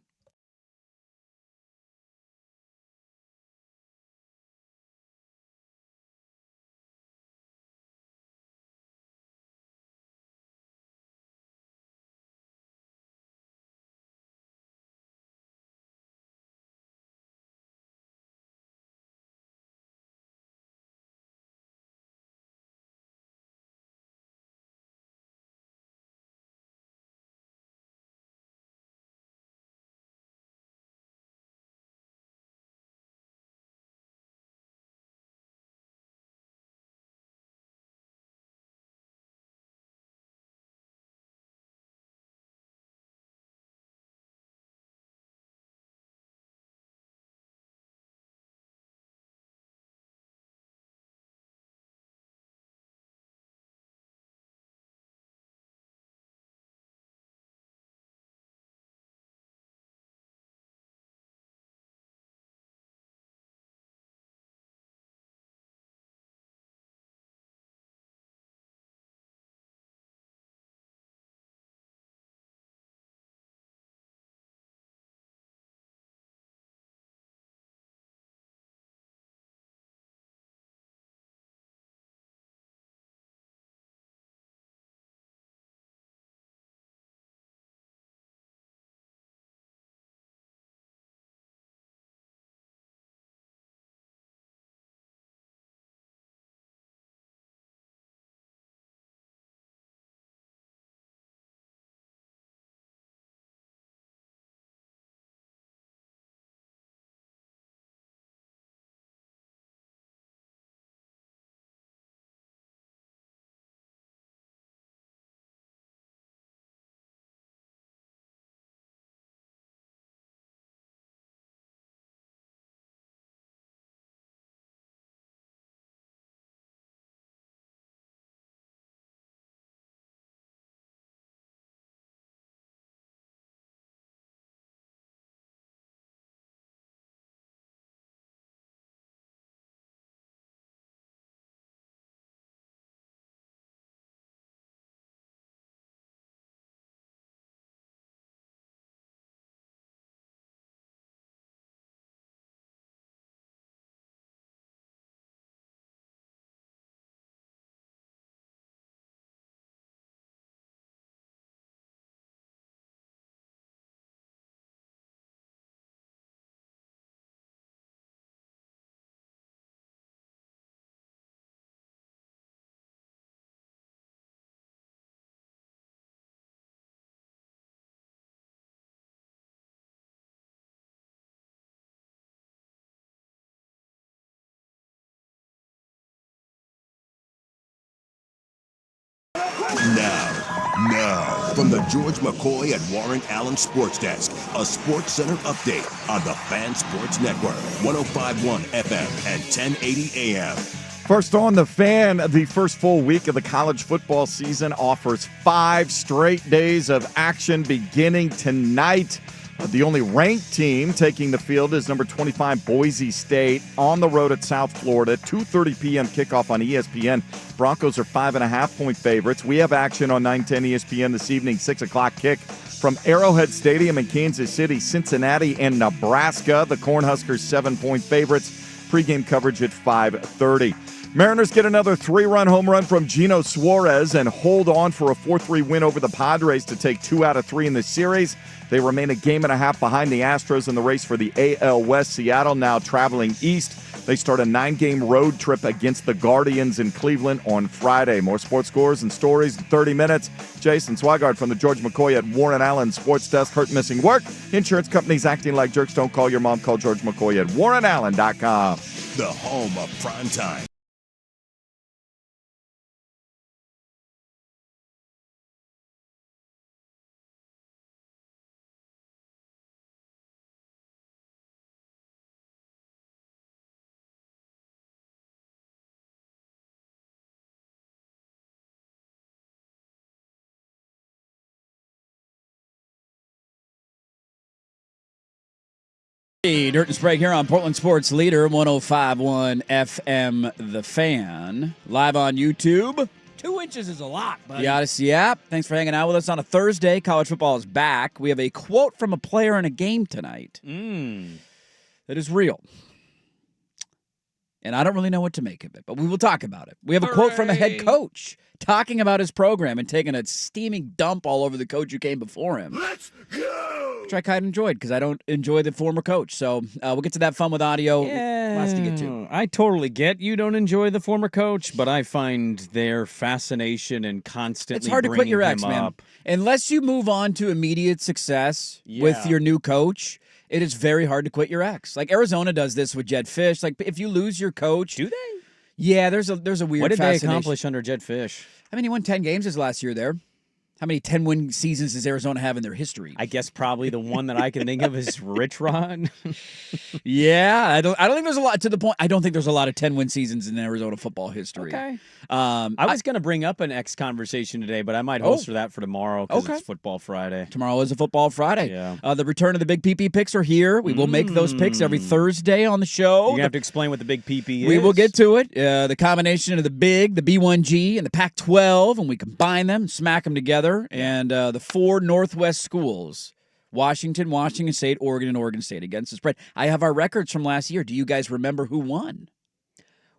Now, from the George McCoy and Warren Allen Sports Desk, a Sports Center update on the Fan Sports Network, 105.1 FM and 1080 AM. First on the Fan, the first full week of the college football season offers 5 straight days of action beginning tonight. The only ranked team taking the field is number 25 Boise State on the road at South Florida. 2:30 p.m. kickoff on ESPN. Broncos are 5.5-point favorites. We have action on 910 ESPN this evening, 6 o'clock kick from Arrowhead Stadium in Kansas City, Cincinnati, and Nebraska. The Cornhuskers 7-point favorites. Pre-game coverage at 5:30. Mariners get another 3-run home run from Gino Suarez and hold on for a 4-3 win over the Padres to take 2 out of 3 in the series. They remain a game and a half behind the Astros in the race for the AL West. Seattle now traveling east. They start a 9-game road trip against the Guardians in Cleveland on Friday. More sports scores and stories in 30 minutes. Jason Swigard from the George McCoy at Warren Allen Sports Desk. Hurt missing work. Insurance companies acting like jerks. Don't call your mom. Call George McCoy at warrenallen.com. The home of prime time. Dirt and Sprague here on Portland Sports Leader 105.1 FM The Fan. Live on YouTube. 2 inches is a lot, buddy. The Odyssey app. Thanks for hanging out with us on a Thursday. College football is back. We have a quote from a player in a game tonight that is real. And I don't really know what to make of it, but we will talk about it. We have a quote from a head coach talking about his program and taking a steaming dump all over the coach who came before him. Let's go! Which I kind of enjoyed because I don't enjoy the former coach. So we'll get to that fun with audio. Lots to get to. I totally get you don't enjoy the former coach, but I find their fascination and constantly It's hard to quit your ex, him man. up. Unless you move on to immediate success with your new coach, it is very hard to quit your ex. Like Arizona does this with Jed Fish. Like if you lose your coach, do they? Yeah, there's a weird. What did they fascination. accomplish under Jed Fish? I mean, he won 10 games his last year there. How many 10-win seasons does Arizona have in their history? I guess probably the one that I can think of is Rich Rod. Yeah, I don't think there's a lot to the point. I don't think there's a lot of 10-win seasons in Arizona football history. Okay. I was going to bring up an X conversation today, but I might host for that for tomorrow because it's Football Friday. Tomorrow is a Football Friday. Yeah. The return of the Big PP picks are here. We will make those picks every Thursday on the show. You're going to have to explain what the Big PP is. We will get to it. The combination of the Big, the B1G, and the Pac-12, and we combine them and smack them together. And the 4 Northwest schools, Washington, Washington State, Oregon, and Oregon State against the spread. I have our records from last year. Do you guys remember who won?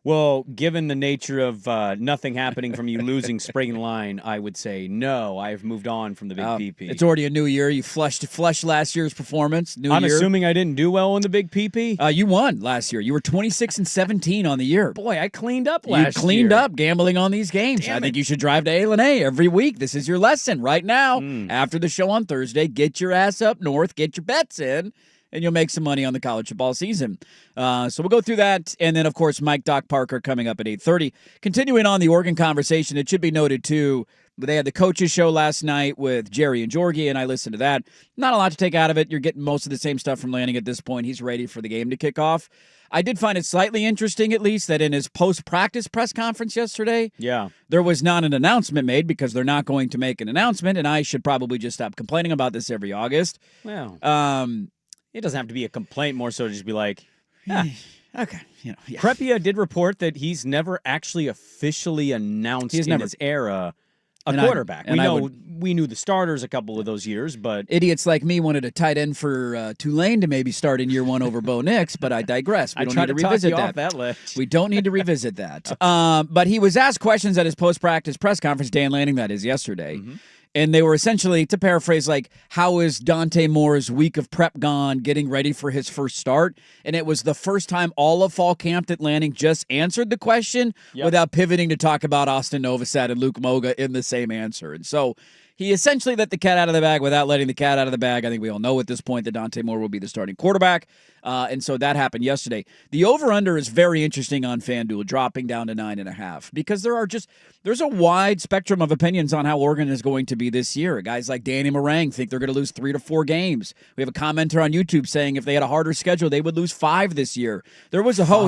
Well, given the nature of nothing happening from you losing Sprague line, I would say no. I've moved on from the Big PP. It's already a new year. You flushed last year's performance. I'm assuming I didn't do well in the Big PP. You won last year. You were 26-17 on the year. Boy, I cleaned up last year. You cleaned up gambling on these games. I think you should drive to A&A every week. This is your lesson right now. After the show on Thursday, get your ass up north, get your bets in, and you'll make some money on the college football season. So we'll go through that. And then, of course, Mike Doc Parker coming up at 8:30. Continuing on the Oregon conversation, it should be noted, too, they had the coaches show last night with Jerry and Georgie, and I listened to that. Not a lot to take out of it. You're getting most of the same stuff from Lanning at this point. He's ready for the game to kick off. I did find it slightly interesting, at least, that in his post-practice press conference yesterday, there was not an announcement made because they're not going to make an announcement, and I should probably just stop complaining about this every August. Well, it doesn't have to be a complaint, more so just be like, okay. Crepia did report that he's never actually officially announced his era a quarterback. We knew the starters a couple of those years, but idiots like me wanted a tight end for Tulane to maybe start in year 1 over Bo Nix, but I digress. We don't need to revisit that. We don't need to revisit that. But he was asked questions at his post-practice press conference, Dan Lanning, that is, yesterday. And they were essentially, to paraphrase, like, how is Dante Moore's week of prep gone, getting ready for his first start? And it was the first time all of fall camp that Lanning just answered the question without pivoting to talk about Austin Novosad and Luke Moga in the same answer. And so he essentially let the cat out of the bag without letting the cat out of the bag. I think we all know at this point that Dante Moore will be the starting quarterback. And so that happened yesterday. The over-under is very interesting on FanDuel, dropping down to 9.5, because there's a wide spectrum of opinions on how Oregon is going to be this year. Guys like Danny Morang think they're going to lose 3 to 4 games. We have a commenter on YouTube saying if they had a harder schedule, they would lose 5 this year. There was a host.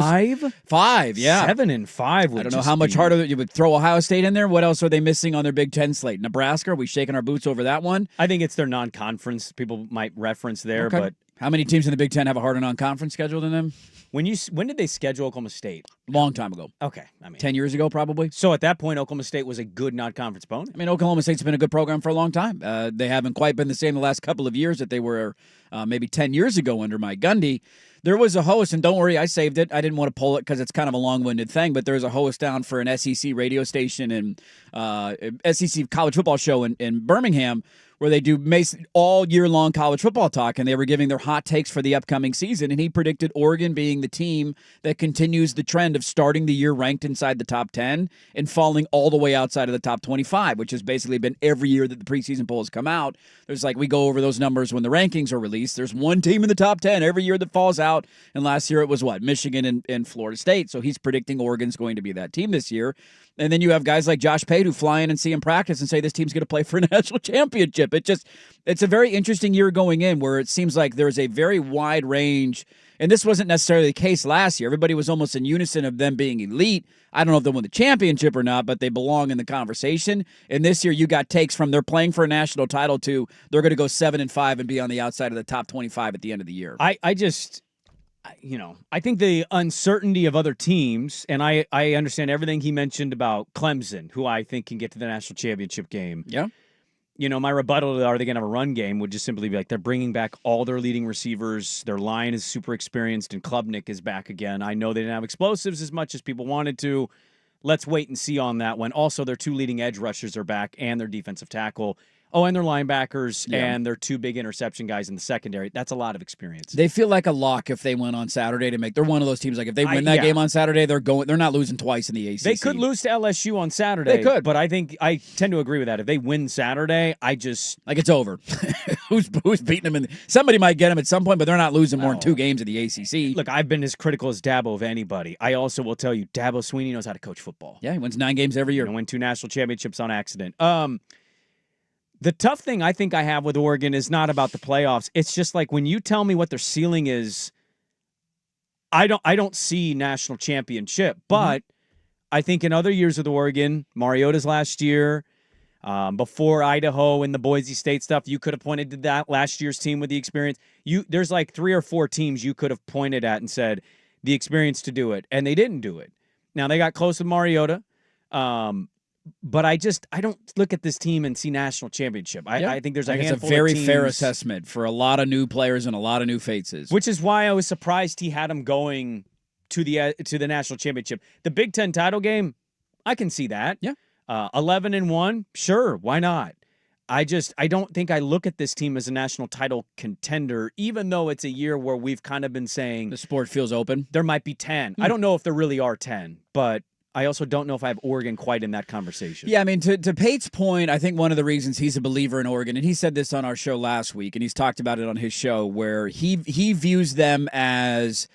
5, yeah. 7 and 5 would I don't know how much harder you would throw Ohio State in there. What else are they missing on their Big Ten slate? Nebraska? Are we shaking our boots over that one? I think it's their non-conference. People might reference there, Okay. but how many teams in the Big Ten have a harder non-conference schedule than them? when did they schedule Oklahoma State? Long time ago. Okay, I mean 10 years ago, probably. So at that point, Oklahoma State was a good non-conference opponent. I mean, Oklahoma State's been a good program for a long time. They haven't quite been the same the last couple of years that they were maybe 10 years ago under Mike Gundy. There was a host, and don't worry, I saved it. I didn't want to pull it because it's kind of a long-winded thing, but there's a host down for an SEC radio station and SEC college football show in Birmingham where they do all year-long college football talk, and they were giving their hot takes for the upcoming season, and he predicted Oregon being the team that continues the trend of starting the year ranked inside the top 10 and falling all the way outside of the top 25, which has basically been every year that the preseason polls come out. There's we go over those numbers when the rankings are released. There's one team in the top 10 every year that falls out, and last year it was Michigan and Florida State, so he's predicting Oregon's going to be that team this year. And then you have guys like Josh Pate who fly in and see him practice and say this team's going to play for a national championship. It's a very interesting year going in where it seems like there's a very wide range. And this wasn't necessarily the case last year. Everybody was almost in unison of them being elite. I don't know if they won the championship or not, but they belong in the conversation. And this year you got takes from they're playing for a national title to they're going to go 7-5 and be on the outside of the top 25 at the end of the year. I think the uncertainty of other teams, and I understand everything he mentioned about Clemson, who I think can get to the national championship game. Yeah. My rebuttal to are they going to have a run game would just simply be they're bringing back all their leading receivers. Their line is super experienced, and Klubnik is back again. I know they didn't have explosives as much as people wanted to. Let's wait and see on that one. Also, their 2 leading edge rushers are back, and their defensive tackle. Oh, and their linebackers and their 2 big interception guys in the secondary. That's a lot of experience. They feel like a lock if they win on Saturday to make. They're one of those teams if they win that game on Saturday, they're not losing twice in the ACC. They could lose to LSU on Saturday. They could, but I tend to agree with that. If they win Saturday, it's over. Who's beating them? Somebody might get them at some point, but they're not losing more than 2 games in the ACC. Look, I've been as critical as Dabo of anybody. I also will tell you, Dabo Swinney knows how to coach football. Yeah, he wins 9 games every year. And win 2 national championships on accident. The tough thing I think I have with Oregon is not about the playoffs. It's just when you tell me what their ceiling is, I don't see national championship. But I think in other years with Oregon, Mariota's last year, before Idaho and the Boise State stuff, you could have pointed to that last year's team with the experience. There's 3 or 4 teams you could have pointed at and said the experience to do it, and they didn't do it. Now they got close with Mariota. But I don't look at this team and see national championship. I think there's a handful of teams. It's a very fair assessment for a lot of new players and a lot of new faces. Which is why I was surprised he had them going to the national championship. The Big Ten title game, I can see that. Yeah. 11-1, sure, why not? I don't think I look at this team as a national title contender, even though it's a year where we've kind of been saying the sport feels open. There might be 10. I don't know if there really are 10, but I also don't know if I have Oregon quite in that conversation. Yeah, I mean, to Pate's point, I think one of the reasons he's a believer in Oregon, and he said this on our show last week, and he's talked about it on his show, where he views them as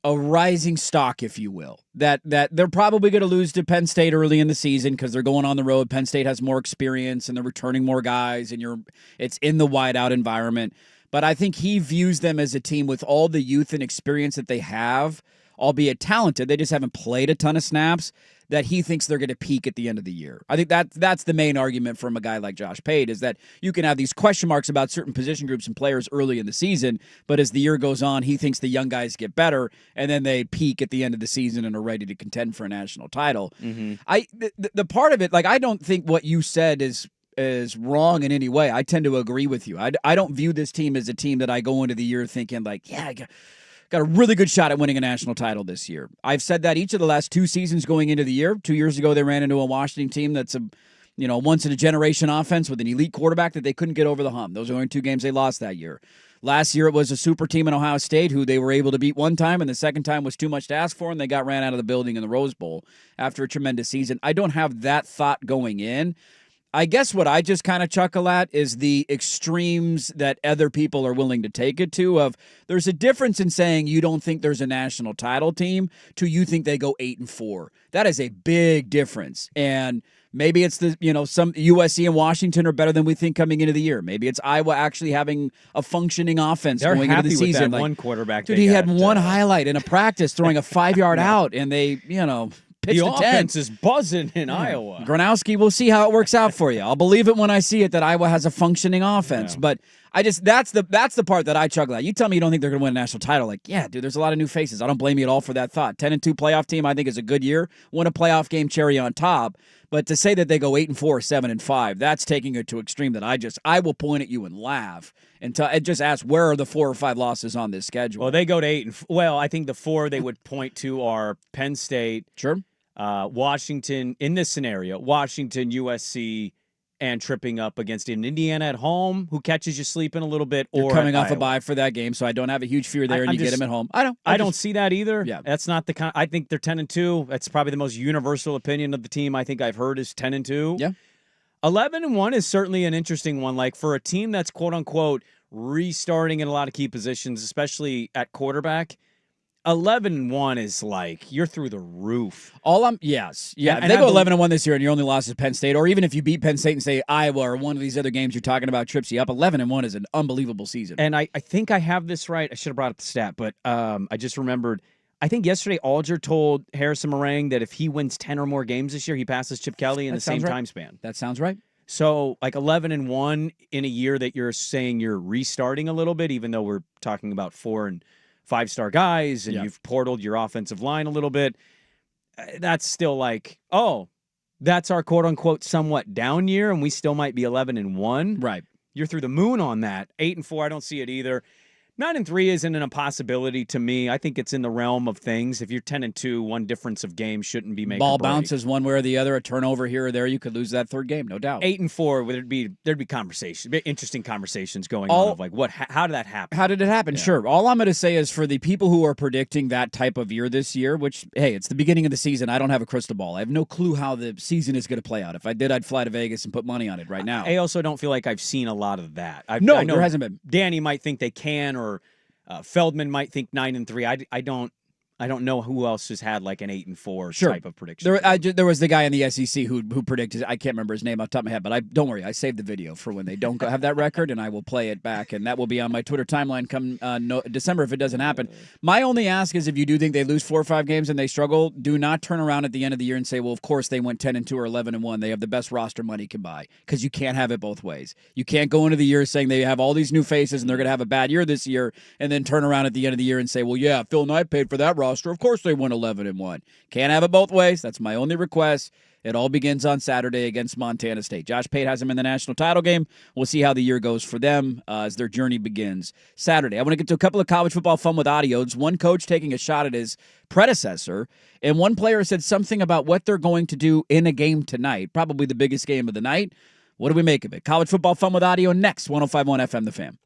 a rising stock, if you will. That they're probably going to lose to Penn State early in the season because they're going on the road. Penn State has more experience, and they're returning more guys, and it's in the wideout environment. But I think he views them as a team with all the youth and experience that they have, albeit talented, they just haven't played a ton of snaps, that he thinks they're going to peak at the end of the year. I think that's the main argument from a guy like Josh Pate, is that you can have these question marks about certain position groups and players early in the season, but as the year goes on, he thinks the young guys get better, and then they peak at the end of the season and are ready to contend for a national title. Mm-hmm. The part of it, I don't think what you said is wrong in any way. I tend to agree with you. I don't view this team as a team that I go into the year thinking I got a really good shot at winning a national title this year. I've said that each of the last 2 seasons going into the year. 2 years ago, they ran into a Washington team that's a once-in-a-generation offense with an elite quarterback that they couldn't get over the hump. Those are only 2 games they lost that year. Last year, it was a super team in Ohio State who they were able to beat one time, and the second time was too much to ask for, and they got ran out of the building in the Rose Bowl after a tremendous season. I don't have that thought going in. I guess what I just kind of chuckle at is the extremes that other people are willing to take it to. Of there's a difference in saying you don't think there's a national title team to you think they go 8-4. That is a big difference. And maybe it's some USC and Washington are better than we think coming into the year. Maybe it's Iowa actually having a functioning offense They're going into the happy with season. that one quarterback. Dude, he had one highlight in a practice throwing a 5-yard out, and they, pitched the a offense tent. is buzzing in Iowa. Gronowski, we'll see how it works out for you. I'll believe it when I see it that Iowa has a functioning offense. Yeah. But that's the part that I chuckle at. You tell me you don't think they're going to win a national title. Like, yeah, dude, there's a lot of new faces. I don't blame you at all for that thought. 10-2 playoff team, I think, is a good year. Win a playoff game, cherry on top. But to say that they go 8-4, 7-5, that's taking it to extreme that I will point at you and laugh and just ask where are the 4 or 5 losses on this schedule. Well, they go to 8 well, I think the 4 they would point to are Penn State, sure, Washington in this scenario, Washington, USC, and tripping up against Indiana at home, who catches you sleeping a little bit. You're or coming off Iowa. A bye for that game, so I don't have a huge fear there, and you get them at home. I don't see that either. Yeah, that's not the kind. I think they're 10-2. That's probably the most universal opinion of the team I think I've heard is 10-2. Yeah, 11-1 is certainly an interesting one. Like for a team that's quote unquote restarting in a lot of key positions, especially at quarterback. 11-1 is like you're through the roof. Yes. If they go 11-1 this year and your only loss is Penn State, or even if you beat Penn State and say Iowa or one of these other games you're talking about trips you up, 11-1 is an unbelievable season. And I think I have this right. I should have brought up the stat, but I just remembered. I think yesterday Alger told Harrison Meringue that if he wins 10 or more games this year, he passes Chip Kelly in the same time span. That sounds right. So like 11-1 in a year that you're saying you're restarting a little bit, even though we're talking about 4 and 5-star guys and you've portaled your offensive line a little bit. That's still like, that's our quote unquote somewhat down year, and we still might be 11-1. Right. You're through the moon on that. 8-4, I don't see it either. 9-3 isn't an impossibility to me. I think it's in the realm of things. If you're 10-2, one difference of games shouldn't be make ball or break. bounces one way or the other, a turnover here or there, you could lose that third game, no doubt. 8-4, there'd be conversations, interesting conversations going on of like how did that happen? How did it happen? Yeah. Sure. All I'm going to say is for the people who are predicting that type of year this year, which hey, it's the beginning of the season. I don't have a crystal ball. I have no clue how the season is going to play out. If I did, I'd fly to Vegas and put money on it right now. I also don't feel like I've seen a lot of that. I know there hasn't been. Danny might think they can, or Feldman might think 9-3. I don't know who else has had like an 8-4 type of prediction. There was the guy in the SEC who predicted. I can't remember his name off the top of my head, but don't worry. I saved the video for when they don't have that record, and I will play it back, and that will be on my Twitter timeline come December if it doesn't happen. My only ask is if you do think they lose 4 or 5 games and they struggle, do not turn around at the end of the year and say, well, of course they went 10-2 or 11-1. They have the best roster money can buy, because you can't have it both ways. You can't go into the year saying they have all these new faces and they're going to have a bad year this year, and then turn around at the end of the year and say, well, yeah, Phil Knight paid for that roster. Of course they won 11-1. Can't have it both ways. That's my only request. It all begins on Saturday against Montana State. Josh Pate has them in the national title game. We'll see how the year goes for them as their journey begins Saturday. I want to get to a couple of college football fun with audios. One coach taking a shot at his predecessor, and one player said something about what they're going to do in a game tonight, probably the biggest game of the night. What do we make of it? College football fun with audio next. 105.1 FM The Fan.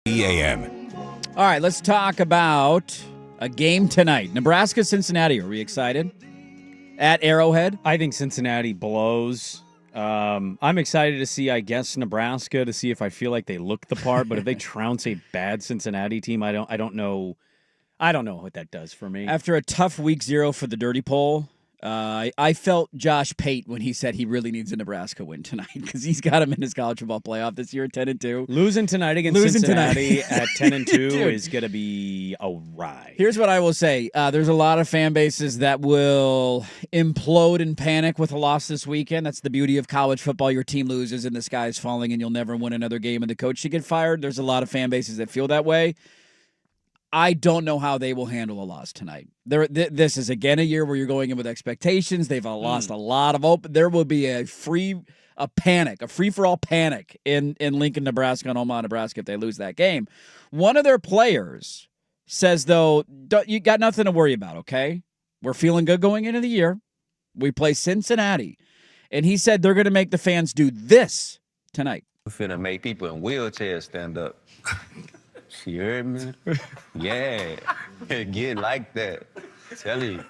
a.m. All right, let's talk about a game tonight. Nebraska-Cincinnati. Are we excited? At Arrowhead? I think Cincinnati blows. I'm excited to see, I guess, Nebraska to see if I feel like they look the part. But if they trounce a bad Cincinnati team, I don't know. I don't know what that does for me. After a tough week 0 for the Dirty Poll, I felt Josh Pate when he said he really needs a Nebraska win tonight because he's got him in his college football playoff this year, 10-2. Losing tonight against Cincinnati at 10-2 is going to be a ride. Here's what I will say: there's a lot of fan bases that will implode in panic with a loss this weekend. That's the beauty of college football. Your team loses and the sky is falling, and you'll never win another game, and the coach should get fired. There's a lot of fan bases that feel that way. I don't know how they will handle a loss tonight. This is, again, a year where you're going in with expectations. They've lost a lot of open. There will be a free-for-all panic in Lincoln, Nebraska, and Omaha, Nebraska if they lose that game. One of their players says, though, you got nothing to worry about, okay? We're feeling good going into the year. We play Cincinnati. And he said they're going to make the fans do this tonight. We're finna make people in wheelchairs stand up. You heard me? Yeah. Get like that. Tell you.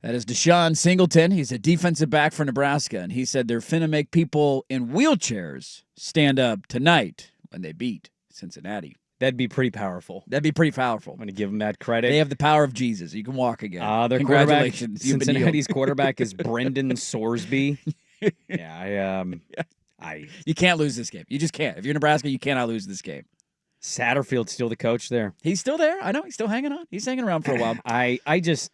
That is Deshaun Singleton. He's a defensive back for Nebraska, and he said they're finna make people in wheelchairs stand up tonight when they beat Cincinnati. That'd be pretty powerful. That'd be pretty powerful. I'm going to give them that credit. They have the power of Jesus. You can walk again. Their Congratulations. Cincinnati's quarterback is Brendan Sorsby. Yeah, You can't lose this game. You just can't. If you're Nebraska, you cannot lose this game. Satterfield's still the coach there. He's still there. I know. He's still hanging on. He's hanging around for a while. Is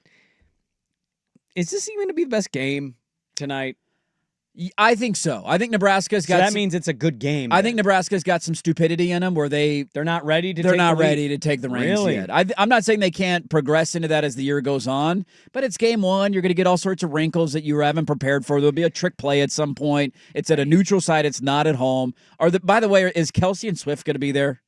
this even going to be the best game tonight? I think so. I think Nebraska's got. So that means it's a good game. I think Nebraska's got some stupidity in them where they're not ready to. They're not ready to take the reins yet. I'm not saying they can't progress into that as the year goes on, but it's game one. You're going to get all sorts of wrinkles that you haven't prepared for. There'll be a trick play at some point. It's at a neutral site. It's not at home. By the way, is Kelsey and Swift going to be there?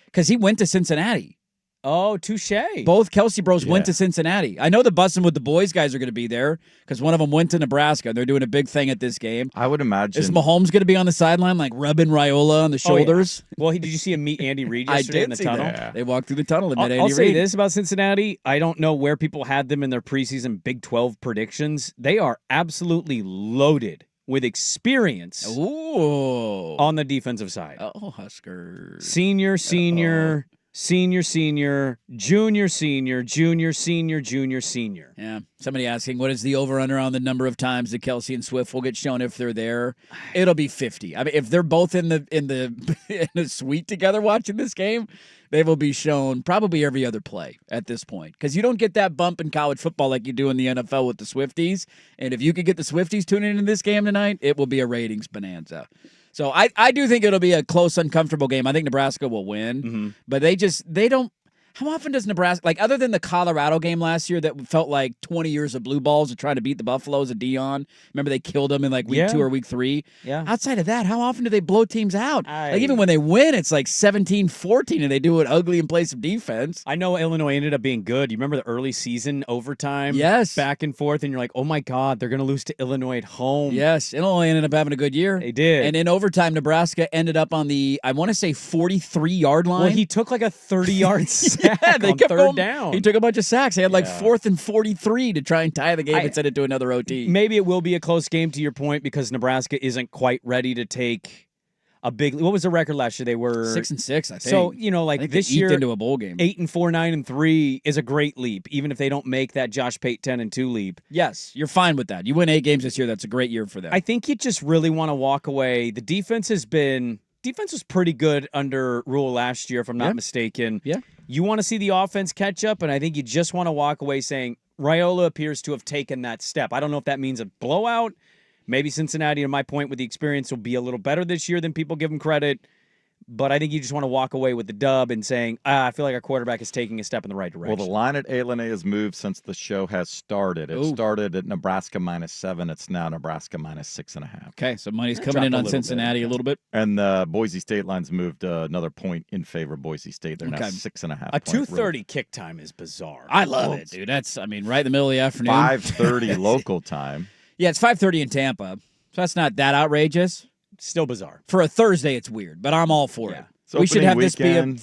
Because he went to Cincinnati. Oh, touche. Both Kelsey bros went to Cincinnati. I know the Bussin' with the Boys guys are going to be there because one of them went to Nebraska. They're doing a big thing at this game. I would imagine. Is Mahomes going to be on the sideline, like rubbing Raiola on the shoulders? Yeah. Well, did you see him meet Andy Reid yesterday in the tunnel? Yeah. They walked through the tunnel and met Andy Reid. I'll say this about Cincinnati. I don't know where people had them in their preseason Big 12 predictions. They are absolutely loaded with experience on the defensive side. Oh, Huskers. Senior, junior, senior. Yeah. Somebody asking, what is the over-under on the number of times that Kelsey and Swift will get shown if they're there? It'll be 50. I mean, if they're both in the suite together watching this game, they will be shown probably every other play at this point. Because you don't get that bump in college football like you do in the NFL with the Swifties. And if you could get the Swifties tuning into this game tonight, it will be a ratings bonanza. So I do think it'll be a close, uncomfortable game. I think Nebraska will win. But they don't. How often does Nebraska, like other than the Colorado game last year that felt like 20 years of blue balls to try to beat the Buffaloes of Dion? Remember they killed them in like week 2 or week 3? Yeah. Outside of that, how often do they blow teams out? Like even when they win, it's like 17-14 and they do it ugly and play some defense. I know Illinois ended up being good. You remember the early season overtime? Yes. Back and forth, and you're like, oh my God, they're going to lose to Illinois at home. Yes. Illinois ended up having a good year. They did. And in overtime, Nebraska ended up on the, I want to say, 43-yard line. Well, he took like a 30-yard sack they on kept third down. He took a bunch of sacks. He had like 4th and 43 to try and tie the game and send it to another OT. Maybe it will be a close game to your point because Nebraska isn't quite ready to take a big. What was the record last year? They were 6-6, I think. So like this year, into a bowl game. 8-4, 9-3 is a great leap, even if they don't make that Josh Pate 10-2 leap. Yes, you're fine with that. You win 8 games this year. That's a great year for them. I think you just really want to walk away. The defense was pretty good under Rule last year, if I'm not mistaken. Yeah. You want to see the offense catch up, and I think you just want to walk away saying Raiola appears to have taken that step. I don't know if that means a blowout. Maybe Cincinnati, to my point, with the experience, will be a little better this year than people give them credit. But I think you just want to walk away with the dub and saying, I feel like our quarterback is taking a step in the right direction. Well, the line at A&A has moved since the show has started. It started at Nebraska -7. It's now Nebraska -6.5. Okay, so money's coming in on Cincinnati a little bit. And the Boise State line's moved another point in favor of Boise State. They're now 6.5. A 2:30 kick time is bizarre. I love it, dude. That's, right in the middle of the afternoon. 5:30 local time. Yeah, it's 5:30 in Tampa, so that's not that outrageous. Still bizarre. For a Thursday, it's weird, but I'm all for it. We should have this be a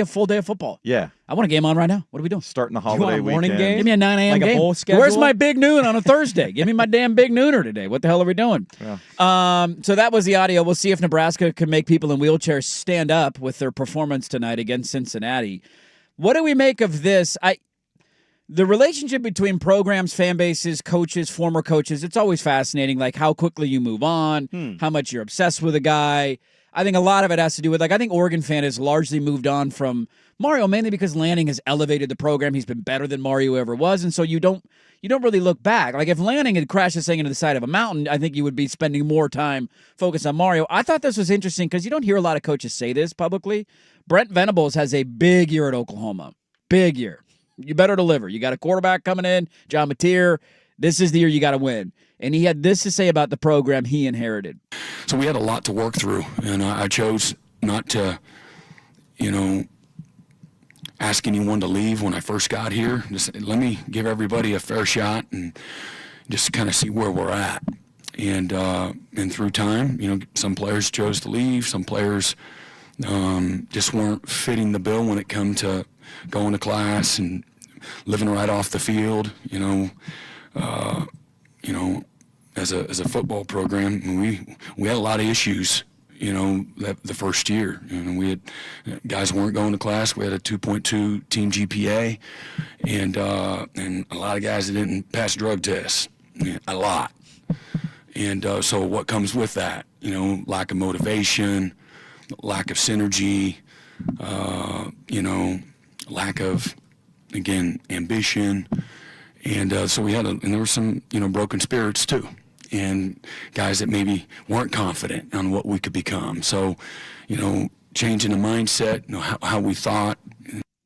full day of football. Yeah. I want a game on right now. What are we doing? Starting the You want holiday a morning weekend. game? Give me a 9 a.m. Like a game. bowl schedule? Where's my big noon on a Thursday? Give me my damn big nooner today. What the hell are we doing? Yeah. So that was the audio. We'll see if Nebraska can make people in wheelchairs stand up with their performance tonight against Cincinnati. What do we make of this? The relationship between programs, fan bases, coaches, former coaches, it's always fascinating, like how quickly you move on, how much you're obsessed with a guy. I think a lot of it has to do with, I think Oregon fan has largely moved on from Mario, mainly because Lanning has elevated the program. He's been better than Mario ever was, and so you don't really look back. Like if Lanning had crashed this thing into the side of a mountain, I think you would be spending more time focused on Mario. I thought this was interesting because you don't hear a lot of coaches say this publicly. Brent Venables has a big year at Oklahoma. Big year. You better deliver. You got a quarterback coming in, John Mateer. This is the year you got to win. And he had this to say about the program he inherited. So we had a lot to work through, and I chose not to, ask anyone to leave when I first got here. Just let me give everybody a fair shot and just kind of see where we're at. And through time, some players chose to leave. Some players just weren't fitting the bill when it come to going to class and living right off the field. As a football program, we had a lot of issues. The first year, we had guys weren't going to class. We had a 2.2 team GPA, and a lot of guys that didn't pass drug tests, a lot. And so what comes with that? Lack of motivation, lack of synergy, lack of, again, ambition. And so we had, and there were some, broken spirits too. And guys that maybe weren't confident on what we could become. So, changing the mindset, how we thought.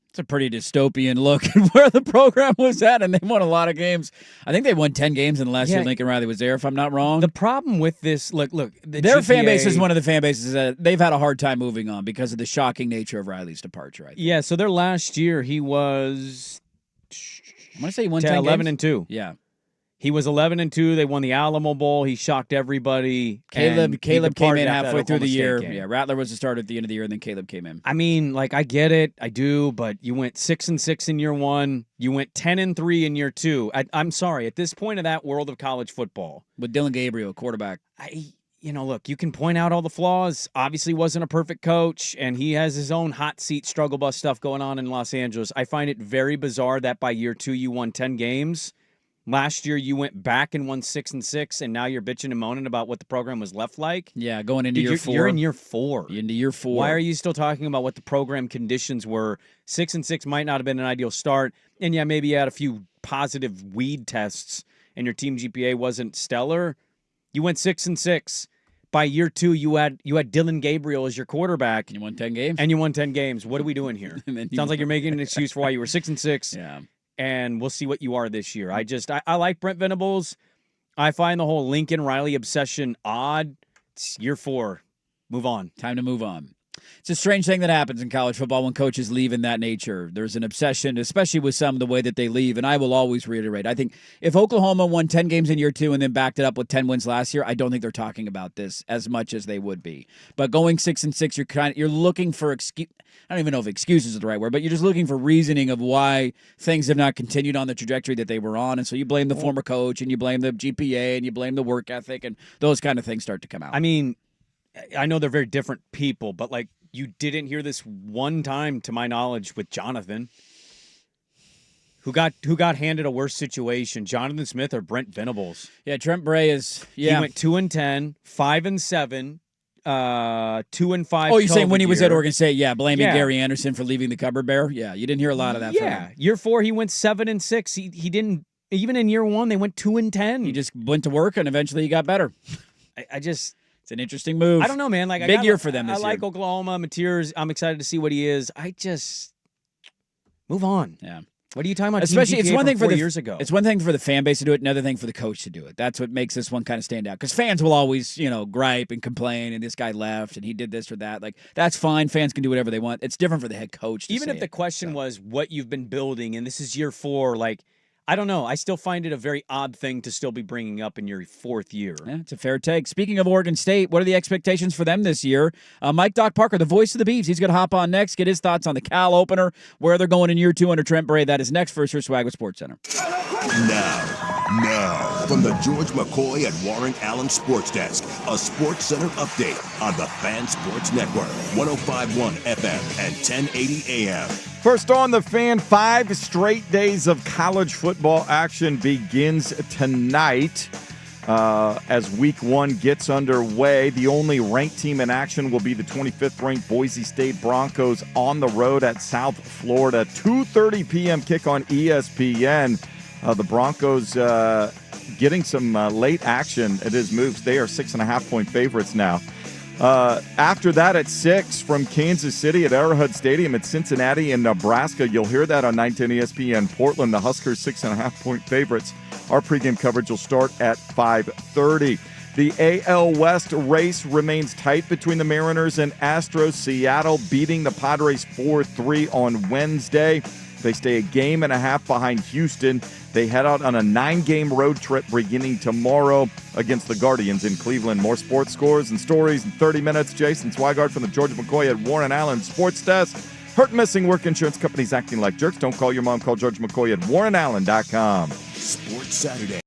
It's a pretty dystopian look at where the program was at, and they won a lot of games. I think they won 10 games in the last year Lincoln Riley was there, if I'm not wrong. The problem with this, look, their fan base is one of the fan bases that they've had a hard time moving on because of the shocking nature of Riley's departure, I think. Yeah, so their last year, he was... I'm going to say he won 10 11 games. and 2. Yeah. He was 11 and 2. They won the Alamo Bowl. He shocked everybody. Caleb came in halfway through the year. Game. Yeah, Rattler was the starter at the end of the year, and then Caleb came in. I mean, I get it. I do, but you went 6-6 in year one. You went 10-3 in year two. I'm sorry. At this point of that world of college football. With Dylan Gabriel, quarterback. Look, you can point out all the flaws. Obviously wasn't a perfect coach, and he has his own hot seat struggle bus stuff going on in Los Angeles. I find it very bizarre that by year two you won 10 games. Last year you went back and won 6-6, and now you're bitching and moaning about what the program was left like. Yeah, going into year 4. You're in year 4. Into year 4. Why are you still talking about what the program conditions were? 6-6 might not have been an ideal start, and yeah, maybe you had a few positive weed tests, and your team GPA wasn't stellar. You went 6-6. By year 2, you had Dylan Gabriel as your quarterback. You won 10 games. And you won 10 games. What are we doing here? Sounds like you're making an excuse for why you were 6-6. Yeah. And we'll see what you are this year. I like Brent Venables. I find the whole Lincoln Riley obsession odd. It's year 4. Move on. Time to move on. It's a strange thing that happens in college football when coaches leave in that nature. There's an obsession, especially with some, the way that they leave. And I will always reiterate, I think if Oklahoma won 10 games in year 2 and then backed it up with 10 wins last year, I don't think they're talking about this as much as they would be. But going 6-6, you're looking for excuse. I don't even know if excuses is the right word, but you're just looking for reasoning of why things have not continued on the trajectory that they were on. And so you blame the former coach, and you blame the GPA, and you blame the work ethic, and those kind of things start to come out. I mean, I know they're very different people, but you didn't hear this one time, to my knowledge, with Jonathan, who got handed a worse situation, Jonathan Smith or Brent Venables. Yeah, Trent Bray is. Yeah, he went 2-10, 5-7, 2-5. Oh, you're saying when he was at Oregon State? Yeah, blaming Yeah. Gary Anderson for leaving the cupboard bare. Yeah, you didn't hear a lot of that. Yeah, from him. year 4 he went 7-6. He didn't even in year 1 they went 2-10. He just went to work and eventually he got better. I just. It's an interesting move. I don't know, man. Big year for them this year. I like Oklahoma. Mateers, I'm excited to see what he is. I just move on. Yeah. What are you talking about? Especially, Team it's one thing for 4 the years ago. It's one thing for the fan base to do it, another thing for the coach to do it. That's what makes this one kind of stand out. Because fans will always, gripe and complain, and this guy left, and he did this or that. That's fine. Fans can do whatever they want. It's different for the head coach. Even if the question was what you've been building, and this is year 4, I don't know. I still find it a very odd thing to still be bringing up in your fourth year. Yeah, it's a fair take. Speaking of Oregon State, what are the expectations for them this year? Mike Doc Parker, the voice of the Beavs, he's going to hop on next, get his thoughts on the Cal opener, where they're going in year 2 under Trent Bray. That is next for your Swag with Sports Center. Now, from the George McCoy and Warren Allen Sports Desk, a Sports Center update on the Fan Sports Network, 105.1 FM and 1080 AM. First on the Fan, 5 straight days of college football action begins tonight. As week 1 gets underway, the only ranked team in action will be the 25th ranked Boise State Broncos on the road at South Florida. 2:30 p.m. kick on ESPN. The Broncos getting some late action at his moves. They are 6.5-point favorites now. After that at 6 from Kansas City at Arrowhead Stadium at Cincinnati and Nebraska. You'll hear that on 910 ESPN. Portland, the Huskers 6.5-point favorites. Our pregame coverage will start at 5:30. The AL West race remains tight between the Mariners and Astros. Seattle beating the Padres 4-3 on Wednesday. They stay a game and a half behind Houston. They head out on a 9-game road trip beginning tomorrow against the Guardians in Cleveland. More sports scores and stories in 30 minutes. Jason Swigart from the George McCoy at Warren Allen Sports Desk. Hurt and missing work insurance companies acting like jerks. Don't call your mom. Call George McCoy at warrenallen.com. Sports Saturday.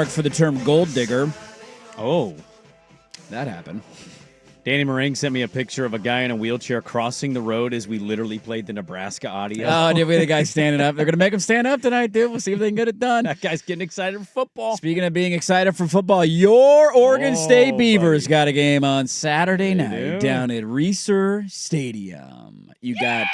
For the term gold digger. Oh. That happened. Danny Meringue sent me a picture of a guy in a wheelchair crossing the road as we literally played the Nebraska audio. Oh, did we? The guy standing up. They're going to make him stand up tonight, dude. We'll see if they can get it done. That guy's getting excited for football. Speaking of being excited for football, your Oregon State Beavers got a game on Saturday night down at Reser Stadium. You got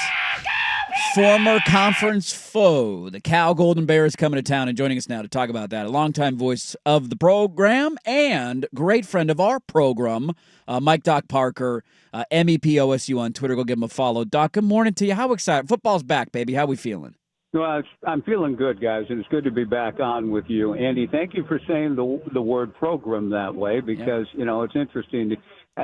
former conference foe, the Cal Golden Bears, coming to town, and joining us now to talk about that. A longtime voice of the program and great friend of our program, Mike Doc Parker, MEP OSU on Twitter. Go give him a follow. Doc, good morning to you. How excited? Football's back, baby. How we feeling? Well, I'm feeling good, guys, and it's good to be back on with you. Andy, thank you for saying the word program that way because, it's interesting.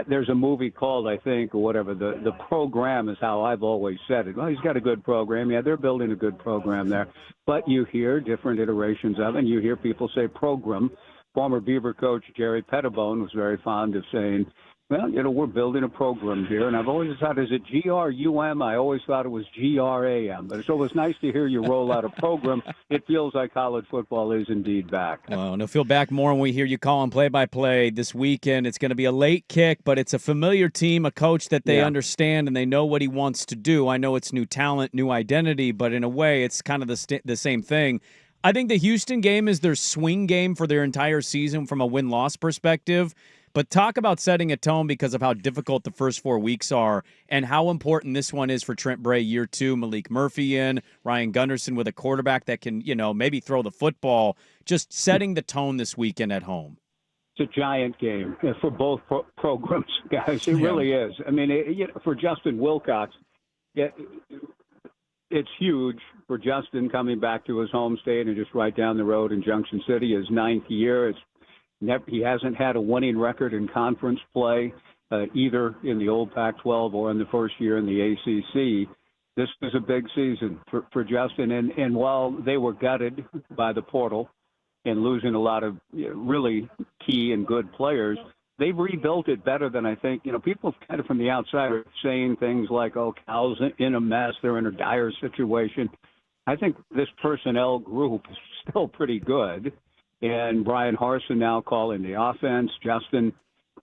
There's a movie called, I think, or whatever, the program is how I've always said it. Well, he's got a good program. Yeah, they're building a good program there. But you hear different iterations of it, and you hear people say program. Former Beaver coach Jerry Pettibone was very fond of saying, well, we're building a program here, and I've always thought, is it GRUM? I always thought it was GRAM. But so it was nice to hear you roll out a program. It feels like college football is indeed back. Well, and it'll feel back more when we hear you calling play-by-play this weekend. It's going to be a late kick, but it's a familiar team, a coach that they understand, and they know what he wants to do. I know it's new talent, new identity, but in a way, it's kind of the same thing. I think the Houston game is their swing game for their entire season from a win-loss perspective. But talk about setting a tone because of how difficult the first 4 weeks are and how important this one is for Trent Bray year 2, Malik Murphy in, Ryan Gunderson with a quarterback that can, maybe throw the football, just setting the tone this weekend at home. It's a giant game for both programs, guys. It really is. I mean, for Justin Wilcox, it's huge for Justin coming back to his home state and just right down the road in Junction City, his 9th year. He hasn't had a winning record in conference play, either in the old Pac-12 or in the first year in the ACC. This is a big season for Justin. And while they were gutted by the portal and losing a lot of really key and good players, they've rebuilt it better than I think. People kind of from the outside are saying things like, oh, Cal's in a mess. They're in a dire situation. I think this personnel group is still pretty good. And Brian Harsin now calling the offense. Justin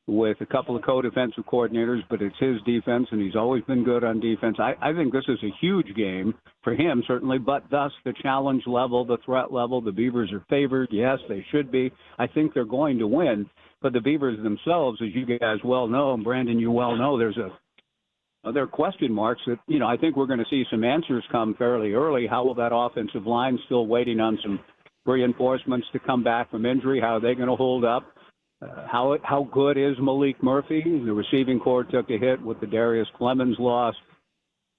with a couple of co-defensive coordinators, but it's his defense, and he's always been good on defense. I think this is a huge game for him, certainly, but thus the challenge level, the threat level. The Beavers are favored. Yes, they should be. I think they're going to win. But the Beavers themselves, as you guys well know, and Brandon, you well know, there are question marks that, I think we're going to see some answers come fairly early. How will that offensive line, still waiting on some reinforcements to come back from injury? How are they going to hold up? How good is Malik Murphy? The receiving corps took a hit with the Darius Clemens loss.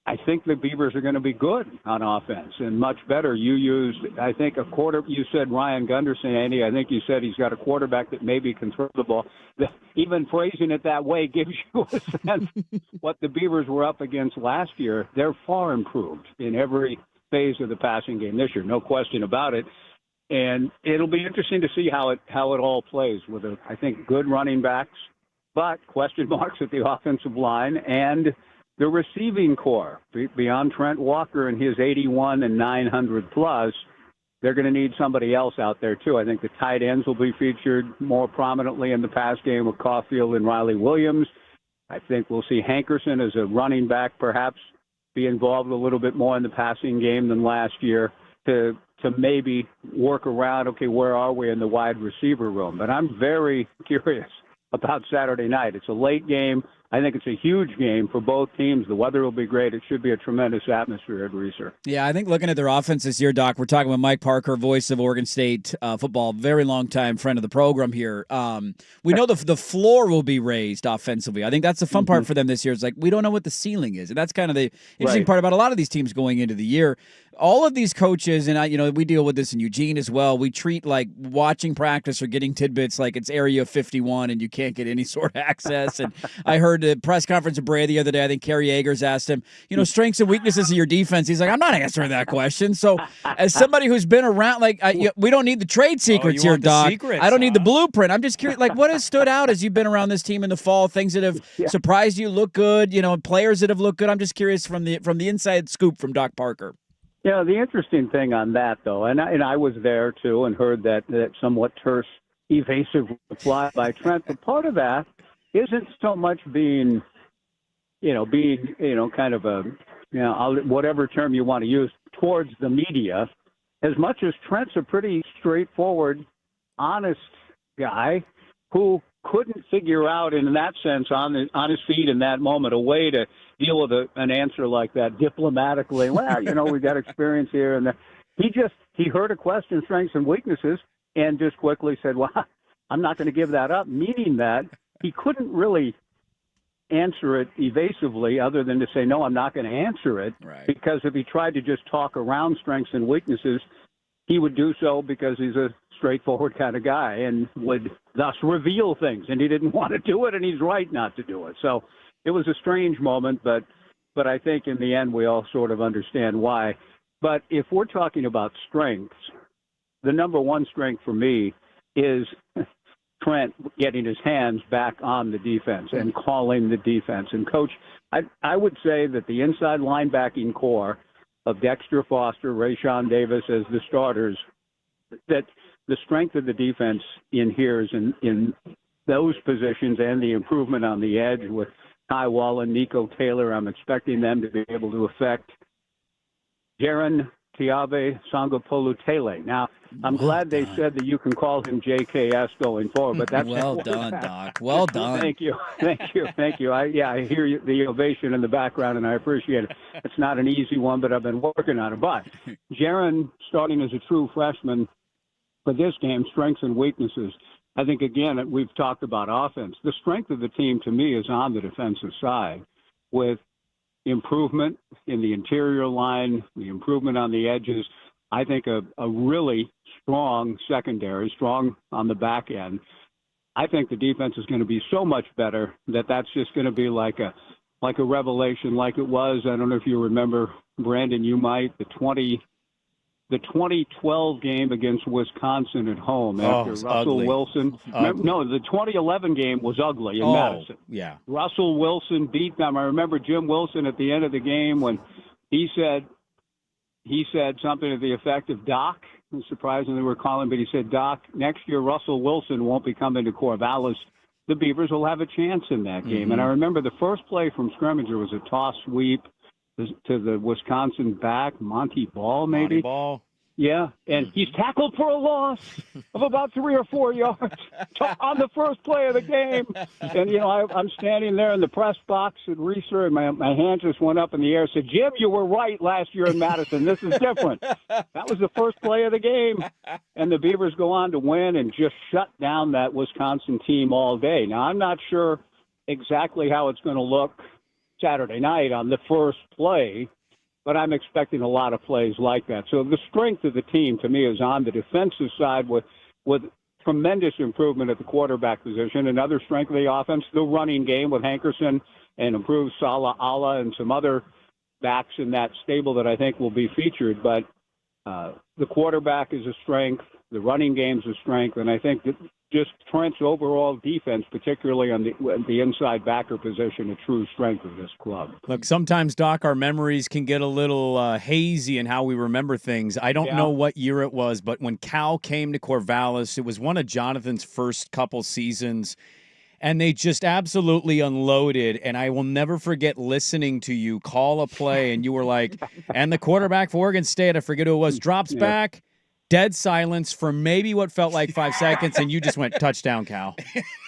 I think the Beavers are going to be good on offense and much better. You used, I think, you said Ryan Gunderson, Andy. I think you said he's got a quarterback that maybe can throw the ball. Even phrasing it that way gives you a sense what the Beavers were up against last year. They're far improved in every phase of the passing game this year, no question about it. And it'll be interesting to see how it all plays with, I think, good running backs, but question marks at the offensive line and the receiving corps. Beyond Trent Walker and his 81 and 900 plus, they're going to need somebody else out there too. I think the tight ends will be featured more prominently in the pass game with Caulfield and Riley Williams. I think we'll see Hankerson as a running back perhaps be involved a little bit more in the passing game than last year to maybe work around, okay, where are we in the wide receiver room? But I'm very curious about Saturday night. It's a late game. I think it's a huge game for both teams. The weather will be great. It should be a tremendous atmosphere at Reser. Yeah, I think looking at their offense this year, Doc, we're talking with Mike Parker, voice of Oregon State football, very long-time friend of the program here. We know the floor will be raised offensively. I think that's the fun part for them this year. It's like we don't know what the ceiling is. And that's kind of the interesting part about a lot of these teams going into the year. All of these coaches, and we deal with this in Eugene as well, we treat like watching practice or getting tidbits like it's Area 51 and you can't get any sort of access. And I heard a press conference of Bray the other day. I think Kerry Eggers asked him, strengths and weaknesses of your defense. He's like, I'm not answering that question. So as somebody who's been around, we don't need the trade secrets here, Doc. I don't need the blueprint. I'm just curious, what has stood out as you've been around this team in the fall, things that have surprised you, look good, players that have looked good. I'm just curious from the inside scoop from Doc Parker. The interesting thing on that, though, and I was there, too, and heard that somewhat terse, evasive reply by Trent, but part of that isn't so much being kind of a, whatever term you want to use, towards the media, as much as Trent's a pretty straightforward, honest guy who couldn't figure out, in that sense, on his feet in that moment, a way to deal with an answer like that diplomatically. Well, we've got experience here. And he heard a question, strengths and weaknesses, and just quickly said, well, I'm not going to give that up, meaning that he couldn't really answer it evasively other than to say, no, I'm not going to answer it. Right. Because if he tried to just talk around strengths and weaknesses, he would do so because he's a straightforward kind of guy and would thus reveal things. And he didn't want to do it, and he's right not to do it. So it was a strange moment, but I think in the end we all sort of understand why. But if we're talking about strengths, the number one strength for me is Trent getting his hands back on the defense and calling the defense. And, Coach, I would say that the inside linebacking core of Dexter Foster, Rayshawn Davis as the starters, that the strength of the defense in here is in those positions and the improvement on the edge with Ty Wallen, Nico Taylor. I'm expecting them to be able to affect Jaron Tiave Sangapolu-Tele. Now, I'm glad they said that you can call him JKS going forward, but that's well done, Doc. Well done. Thank you. I hear you, the ovation in the background, and I appreciate it. It's not an easy one, but I've been working on it. But Jaron, starting as a true freshman for this game, strengths and weaknesses. I think, again, we've talked about offense. The strength of the team, to me, is on the defensive side with improvement in the interior line, the improvement on the edges. I think a really strong secondary, strong on the back end. I think the defense is going to be so much better that's just going to be like a revelation, like it was. I don't know if you remember, Brandon, you might, the 2012 game against Wisconsin at home after Russell ugly. Wilson. No, the 2011 game was ugly in Madison. Yeah. Russell Wilson beat them. I remember Jim Wilson at the end of the game when he said something to the effect of, Doc, surprisingly we're calling, but he said, Doc, next year Russell Wilson won't be coming to Corvallis. The Beavers will have a chance in that game. Mm-hmm. And I remember the first play from scrimmage, there was a toss sweep to the Wisconsin back, Monty Ball, maybe. Monty Ball. Yeah, and he's tackled for a loss of about 3 or 4 yards on the first play of the game. And, I'm standing there in the press box at Reeser, and my hand just went up in the air and said, Jim, you were right last year in Madison. This is different. That was the first play of the game. And the Beavers go on to win and just shut down that Wisconsin team all day. Now, I'm not sure exactly how it's going to look Saturday night on the first play, but I'm expecting a lot of plays like that. So the strength of the team, to me, is on the defensive side with tremendous improvement at the quarterback position. Another strength of the offense, the running game with Hankerson and improved Salah Allah and some other backs in that stable that I think will be featured. But the quarterback is a strength. The running game's a strength. And I think that just Trent's overall defense, particularly on the inside backer position, a true strength of this club. Look, sometimes, Doc, our memories can get a little hazy in how we remember things. I don't know what year it was, but when Cal came to Corvallis, it was one of Jonathan's first couple seasons, and they just absolutely unloaded. And I will never forget listening to you call a play, and you were like, and the quarterback for Oregon State, I forget who it was, drops back. Dead silence for maybe what felt like 5 seconds, and you just went, touchdown, Cal.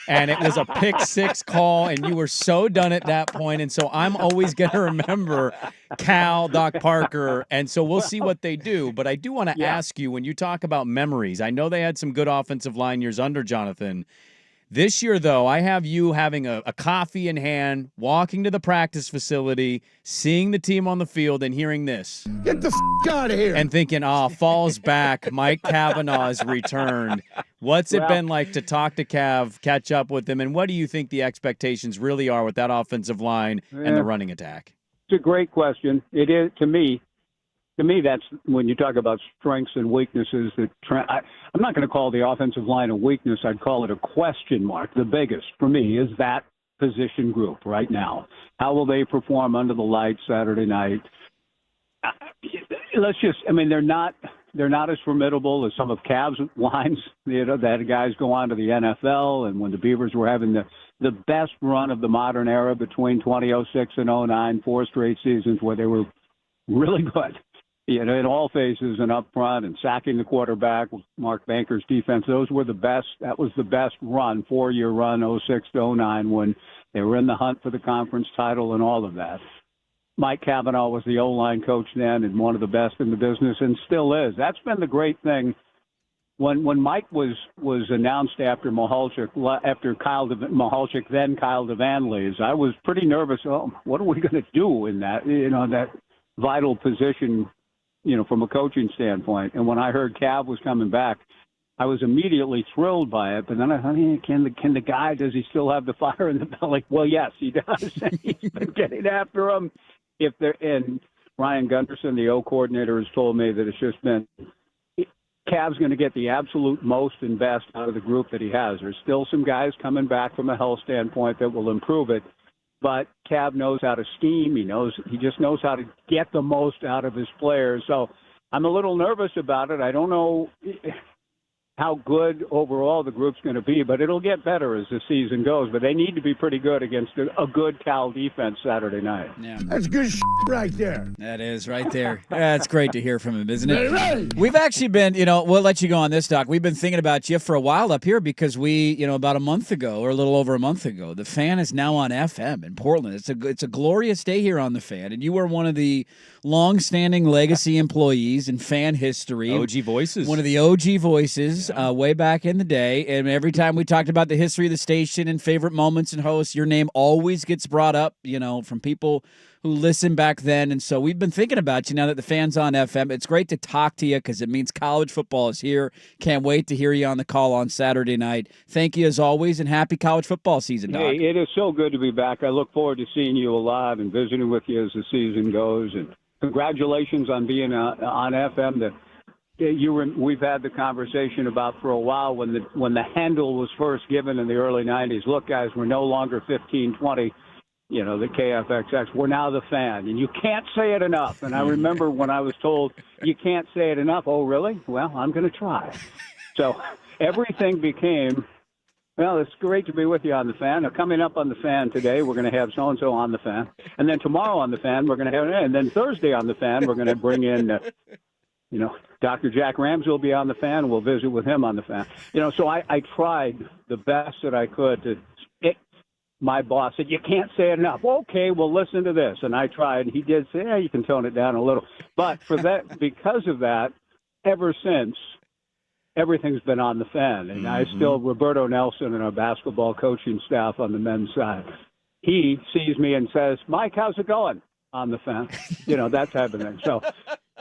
And it was a pick six call, and you were so done at that point. And so I'm always going to remember Cal, Doc Parker, and so we'll see what they do. But I do want to ask you, when you talk about memories, I know they had some good offensive line years under Jonathan. This year, though, I have you having a coffee in hand, walking to the practice facility, seeing the team on the field, and hearing this. Get the out of here. And thinking, Fall's back. Mike Kavanaugh's returned. What's it been like to talk to Cav, catch up with him, and what do you think the expectations really are with that offensive line and the running attack? It's a great question. It is, to me, that's when you talk about strengths and weaknesses. I'm not going to call the offensive line a weakness. I'd call it a question mark. The biggest for me is that position group right now. How will they perform under the lights Saturday night? let's just, I mean, they're not as formidable as some of Cavs lines, that guys go on to the NFL. And when the Beavers were having the best run of the modern era between 2006 and 09, 4 straight seasons where they were really good, in all phases and up front and sacking the quarterback with Mark Banker's defense. Those were the best. That was the best run, 4-year run, 06 to 09, when they were in the hunt for the conference title and all of that. Mike Cavanaugh was the O-line coach then and one of the best in the business and still is. That's been the great thing. When Mike was announced after Kyle Mahalchik, then Kyle DeVan leaves, I was pretty nervous. Oh, what are we going to do in that, that vital position, from a coaching standpoint? And when I heard Cav was coming back, I was immediately thrilled by it. But then I thought, can the guy, does he still have the fire in the belly? Well, yes, he does. And he's been getting after him. And Ryan Gunderson, the O coordinator, has told me that it's just been Cav's going to get the absolute most and best out of the group that he has. There's still some guys coming back from a health standpoint that will improve it, but Cav knows how to scheme. He just knows how to get the most out of his players. So I'm a little nervous about it. I don't know how good overall the group's going to be, but it'll get better as the season goes. But they need to be pretty good against a good Cal defense Saturday night. Yeah. That's good right there. That is right there. That's great to hear from him, isn't it? We've actually been, we'll let you go on this, Doc. We've been thinking about you for a while up here because we, about a month ago or a little over a month ago, the Fan is now on FM in Portland. It's a glorious day here on the Fan, and you were one of the long-standing legacy employees in Fan history. OG voices. One of the OG voices way back in the day. And every time we talked about the history of the station and favorite moments and hosts, your name always gets brought up, from people who listened back then. And so we've been thinking about you now that the Fan's on FM. It's great to talk to you because it means college football is here. Can't wait to hear you on the call on Saturday night. Thank you as always, and happy college football season, Doc. Hey, it is so good to be back. I look forward to seeing you live and visiting with you as the season goes. And congratulations on being on FM. We've had the conversation about for a while when the handle was first given in the early 90s. Look, guys, we're no longer 1520, the KFXX. We're now the Fan, and you can't say it enough. And I remember when I was told, you can't say it enough. Oh, really? Well, I'm going to try. So everything became, well, it's great to be with you on the Fan. Now, coming up on the Fan today, we're going to have so-and-so on the Fan. And then tomorrow on the Fan, we're going to have, and then Thursday on the Fan, we're going to bring in, Dr. Jack Ramsey will be on the Fan. We'll visit with him on the Fan. So I tried the best that I could my boss said, you can't say it enough. Okay, well, listen to this. And I tried. He did say, you can tone it down a little. But because of that, ever since, everything's been on the Fan. And I still, Roberto Nelson and our basketball coaching staff on the men's side, he sees me and says, Mike, how's it going on the Fan? That type of thing. So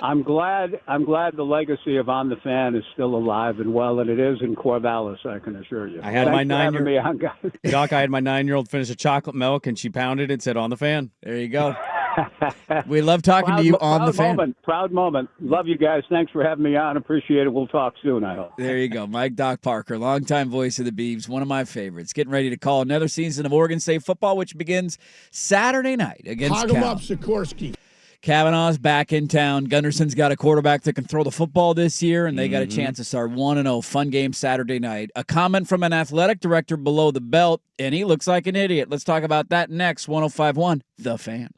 I'm glad the legacy of On the Fan is still alive and well, and it is in Corvallis, I can assure you. I had my 9-year-old guys. Doc. I had my 9-year-old finish a chocolate milk, and she pounded it and said, "On the Fan." There you go. We love talking to you on the Fan. Proud moment. Love you guys. Thanks for having me on. Appreciate it. We'll talk soon, I hope. There you go. Mike Doc Parker, longtime voice of the Beavs, one of my favorites. Getting ready to call another season of Oregon State football, which begins Saturday night against Hog Cal. 'em up, Sikorsky. Kavanaugh's back in town. Gunderson's got a quarterback that can throw the football this year, and they got a chance to start 1-0. Fun game Saturday night. A comment from an athletic director below the belt, and he looks like an idiot. Let's talk about that next. 105.1 The Fan.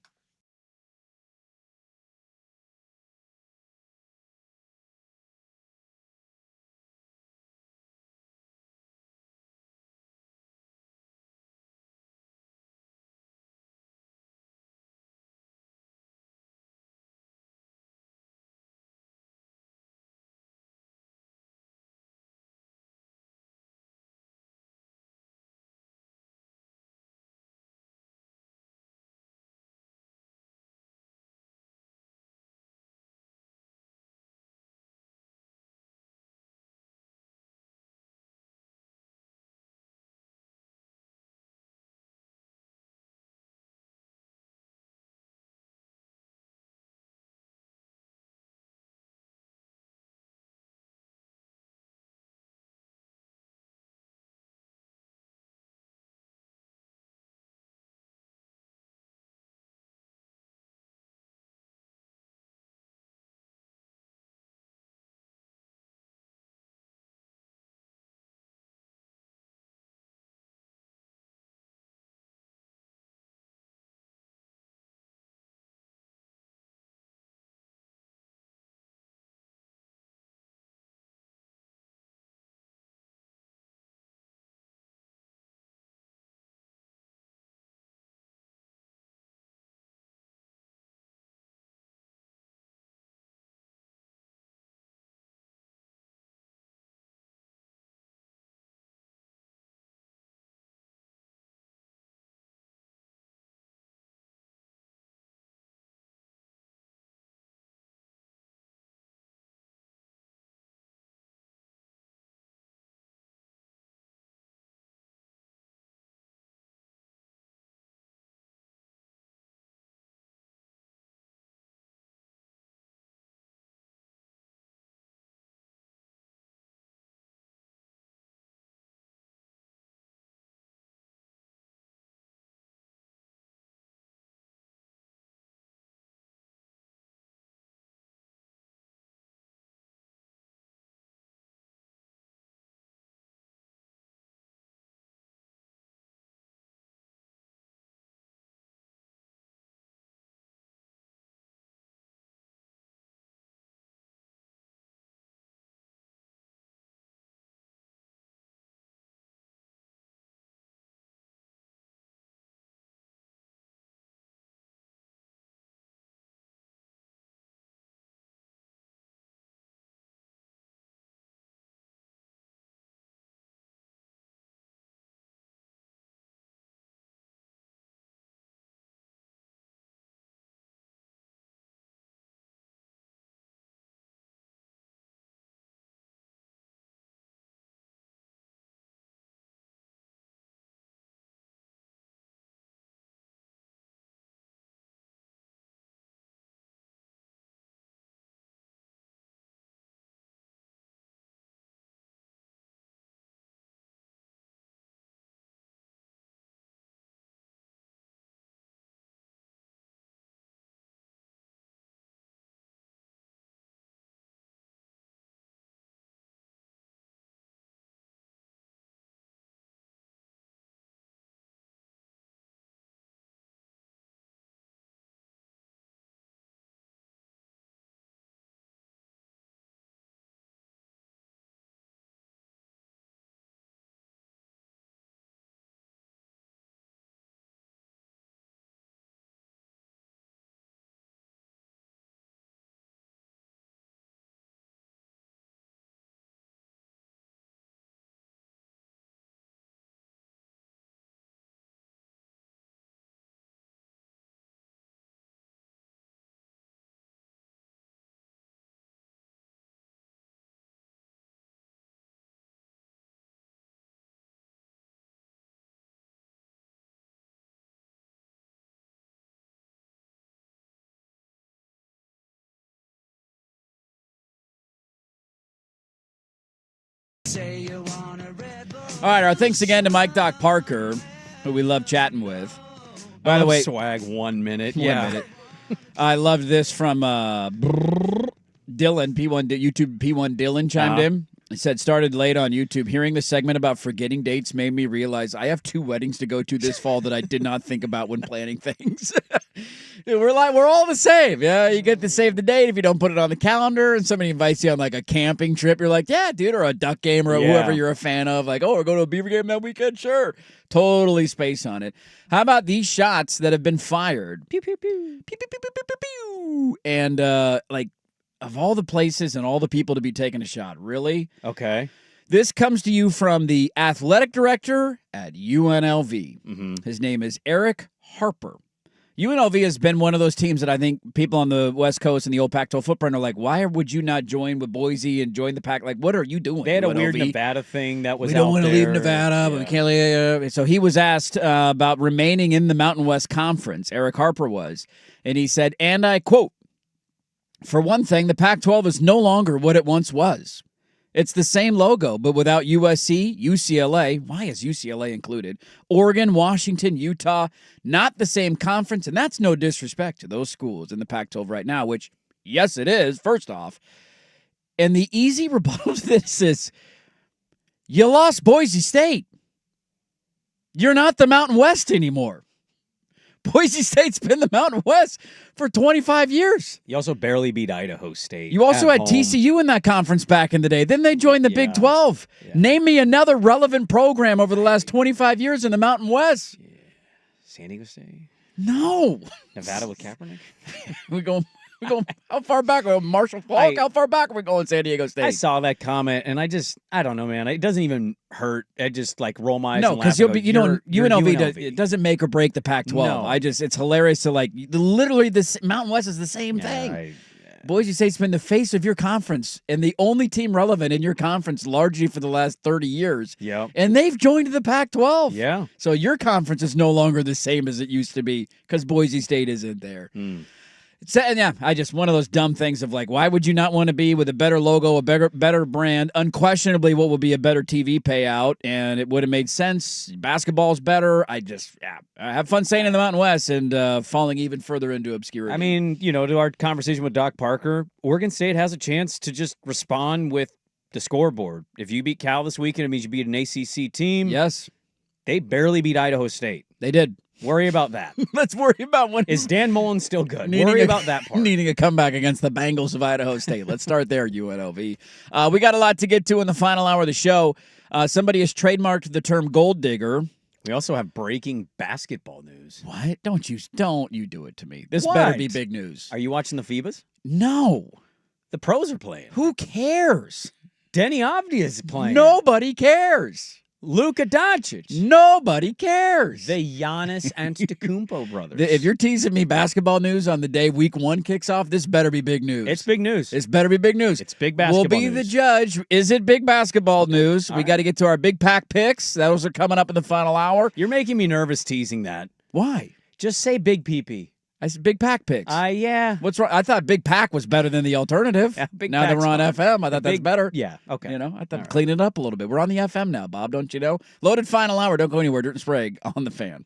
All right, our thanks again to Mike Doc Parker, who we love chatting with. By the way, swag 1 minute. 1 Yeah. minute. I loved this from Dylan, P1 YouTube P1 Dylan chimed in. He said, started late on YouTube. Hearing the segment about forgetting dates made me realize I have 2 weddings to go to this fall that I did not think about when planning things. We're all the same. Yeah, you get to save the date if you don't put it on the calendar, and somebody invites you on like a camping trip. You're like, yeah, dude, or a duck game or whoever you're a fan of. Like, oh, we're going to a Beaver game that weekend? Sure. Totally space on it. How about these shots that have been fired? Pew, pew, pew. Pew, pew, pew, pew, pew, pew, pew. And of all the places and all the people to be taking a shot, really? Okay. This comes to you from the athletic director at UNLV. Mm-hmm. His name is Eric Harper. UNLV has been one of those teams that I think people on the West Coast and the old Pac-12 footprint are like, why would you not join with Boise and join the Pac? Like, what are you doing? They had UNLV? a weird Nevada thing that was We don't want to leave Nevada, but we can't leave. So he was asked about remaining in the Mountain West Conference. Eric Harper was. And he said, and I quote, "For one thing, the Pac-12 is no longer what it once was. It's the same logo, but without USC, UCLA, why is UCLA included? Oregon, Washington, Utah, not the same conference, and that's no disrespect to those schools in the Pac-12 right now, which, yes, it is, first off. And the easy rebuttal to this is, you lost Boise State. You're not the Mountain West anymore. Boise State's been the Mountain West for 25 years. You also barely beat Idaho State. You also had home. TCU in that conference back in the day. Then they joined the Big 12. Yeah. Name me another relevant program over the last 25 years in the Mountain West. Yeah. San Diego State? No. Nevada with Kaepernick? We go. How far back? Marshall Falk? How far back are we going, San Diego State? I saw that comment, and I don't know, man. It doesn't even hurt. I just like roll my eyes. No, because UNLV it doesn't make or break the Pac-12. No. It's hilarious to literally this Mountain West is the same thing. Boise State's been the face of your conference and the only team relevant in your conference largely for the last 30 years. Yeah. And they've joined the Pac-12. Yeah. So your conference is no longer the same as it used to be because Boise State isn't there. One of those dumb things of like, why would you not want to be with a better logo, a better brand? Unquestionably, what would be a better TV payout, and it would have made sense. Basketball's better. I have fun staying in the Mountain West and falling even further into obscurity. I mean, to our conversation with Doc Parker, Oregon State has a chance to just respond with the scoreboard. If you beat Cal this weekend, it means you beat an ACC team. Yes. They barely beat Idaho State. They did. Worry about that. Let's worry about when. Is Dan Mullen still good? Worry about that part. Needing a comeback against the Bengals of Idaho State. Let's start there, UNLV. We got a lot to get to in the final hour of the show. Somebody has trademarked the term gold digger. We also have breaking basketball news. What? Don't you do it to me. This better be big news. Are you watching the FIBAs? No. The pros are playing. Who cares? Denny Avdia is playing. Nobody cares. Luka Doncic. Nobody cares. The Giannis Antetokounmpo brothers. If you're teasing me basketball news on the day week 1 kicks off, this better be big news. It's big news. It's better be big news. It's big basketball We'll be news. the judge. Is it big basketball news? All we right. got to get to our big pack picks. Those are coming up in the final hour. You're making me nervous teasing that. Why? Just say big PP. I said big pack picks. Yeah. What's wrong? I thought big pack was better than the alternative. Yeah, big now that Pac's we're on fine. FM, I thought that's better. Yeah, okay. I thought clean it up a little bit. We're on the FM now, Bob, don't you know? Loaded final hour. Don't go anywhere. Dirt and Sprague on the Fan.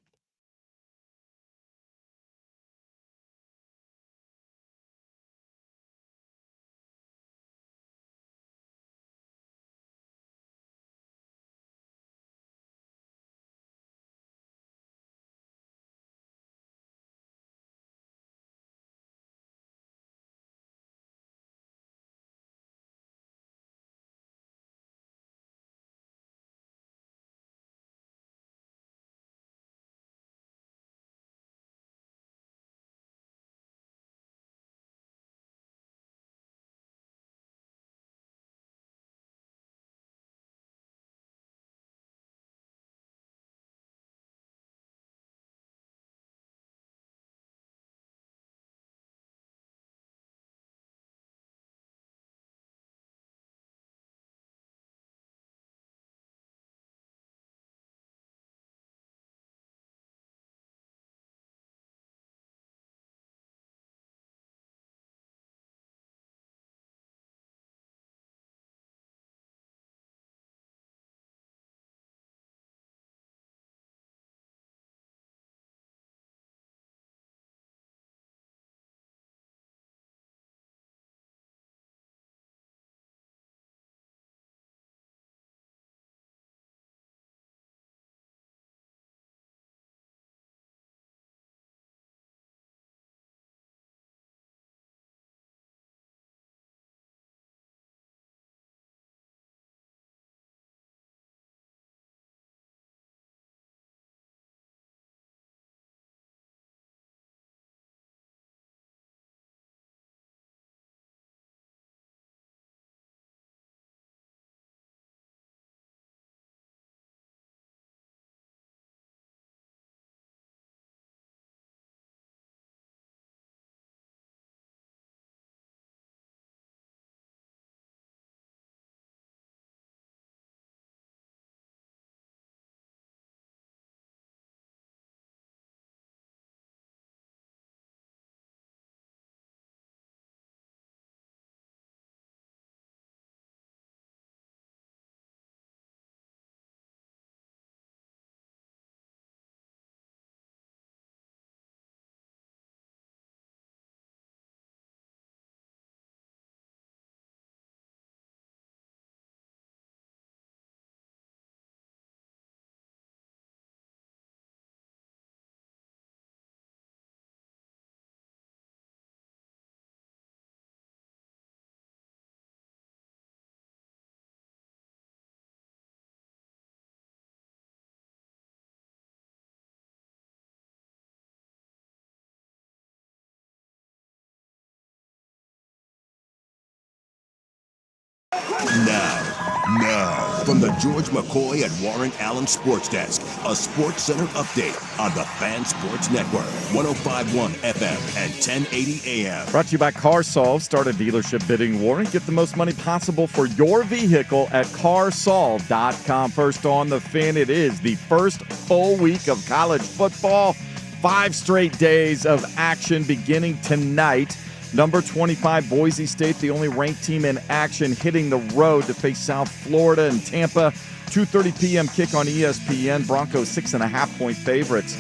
Now, from the George McCoy and Warren Allen Sports Desk, a Sports Center update on the Fan Sports Network, 105.1 FM and 1080 AM. Brought to you by CarSolve. Start a dealership bidding war and get the most money possible for your vehicle at carsolve.com. First on the Fan, it is the first full week of college football. 5 straight days of action beginning tonight. Number 25, Boise State, the only ranked team in action, hitting the road to face South Florida and Tampa. 2:30 p.m. kick on ESPN. Broncos 6.5-point favorites.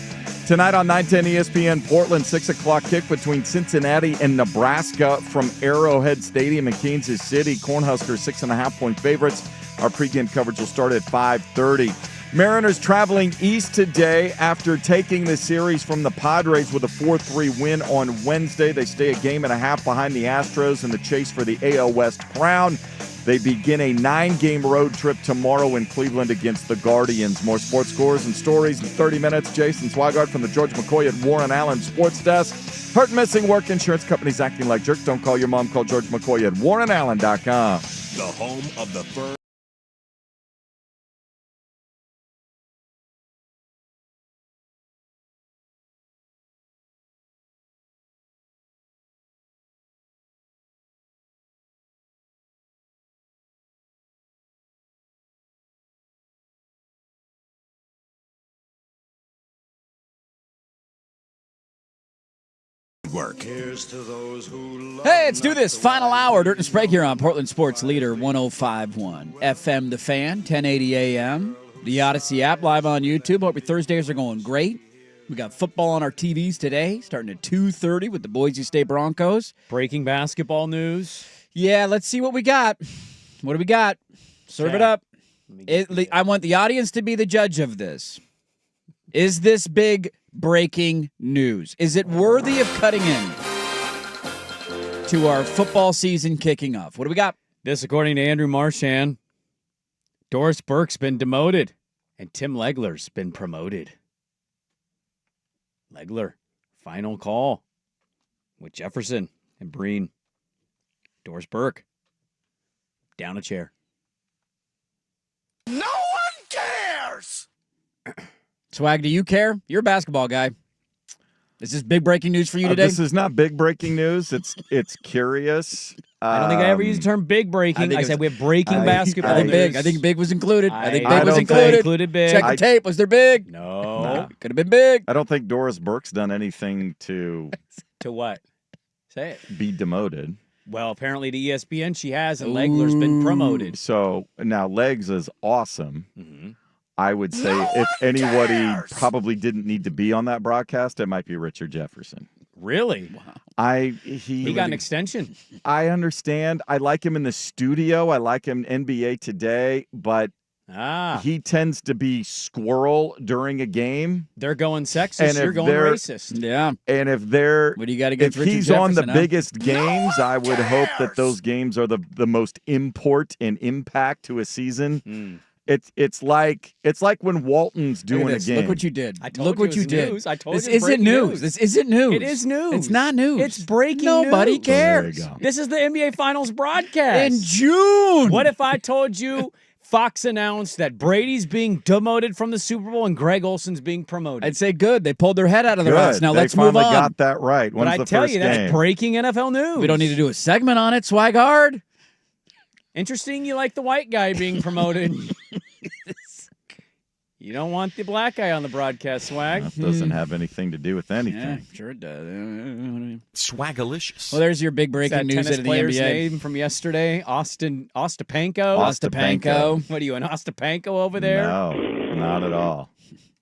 Tonight on 910 ESPN, Portland, 6 o'clock kick between Cincinnati and Nebraska from Arrowhead Stadium in Kansas City. Cornhuskers 6.5-point favorites. Our pregame coverage will start at 5:30. Mariners traveling east today after taking the series from the Padres with a 4-3 win on Wednesday. They stay a game and a half behind the Astros in the chase for the AL West crown. They begin a 9-game road trip tomorrow in Cleveland against the Guardians. More sports scores and stories in 30 minutes. Jason Swigart from the George McCoy and Warren Allen Sports Desk. Hurt, missing work, insurance companies acting like jerks. Don't call your mom. Call George McCoy at warrenallen.com. The home of the first. Hey, let's do this. Final hour. Dirt and Sprague here on Portland Sports Leader 105.1 FM The Fan, 1080 AM. The Odyssey app, live on YouTube. Hope your Thursdays are going great. We got football on our TVs today, starting at 2:30 with the Boise State Broncos. Breaking basketball news. Yeah, let's see what we got. What do we got? Serve it up. I want the audience to be the judge of this. Is this big breaking news? Is it worthy of cutting in to our football season kicking off? What do we got? This, according to Andrew Marchand, Doris Burke's been demoted, and Tim Legler's been promoted. Legler, final call with Jefferson and Breen. Doris Burke, down a chair. No one cares! Swag, do you care? You're a basketball guy. Is this big breaking news for you today? This is not big breaking news. It's curious. I don't think I ever used the term big breaking. I said we have breaking basketball news. I think big was included. I think I big was don't included. think included big. Check the tape. Was there big? No. Could have been big. I don't think Doris Burke's done anything to To what? Say it. be demoted. Well, apparently to ESPN she has, and Legler's been promoted. So now Legs is awesome. Mm-hmm. I would say if anybody probably didn't need to be on that broadcast, it might be Richard Jefferson. Really? Wow. He got an extension. I understand. I like him in the studio. I like him in NBA Today, but he tends to be squirrel during a game. They're going sexist. You're going racist. Yeah. And if they're what do you got against if Richard he's Jefferson, on the biggest games, I would hope that those games are the most import and impact to a season. It's like when Walton's doing a game. Look what you did. I told Look you what it you was did. news. I told this you it was isn't breaking news. news. This isn't news. It is news. It's not news. It's breaking Nobody news. cares. There you go. This is the NBA Finals broadcast. In June. What if I told you Fox announced that Brady's being demoted from the Super Bowl and Greg Olson's being promoted? I'd say good. They pulled their head out of their ass. Now they let's move on. finally got that right. When's but I the tell first you, game? that's breaking NFL news. We don't need to do a segment on it, Swigard. Interesting you like the white guy being promoted. You don't want the black guy on the broadcast, Swag. That doesn't have anything to do with anything. Yeah, sure it does. Swagalicious. Well, there's your big breaking news tennis out of the player's NBA. name from yesterday, Ostapenko. Ostapenko. What are you, an Ostapenko over there? No, not at all.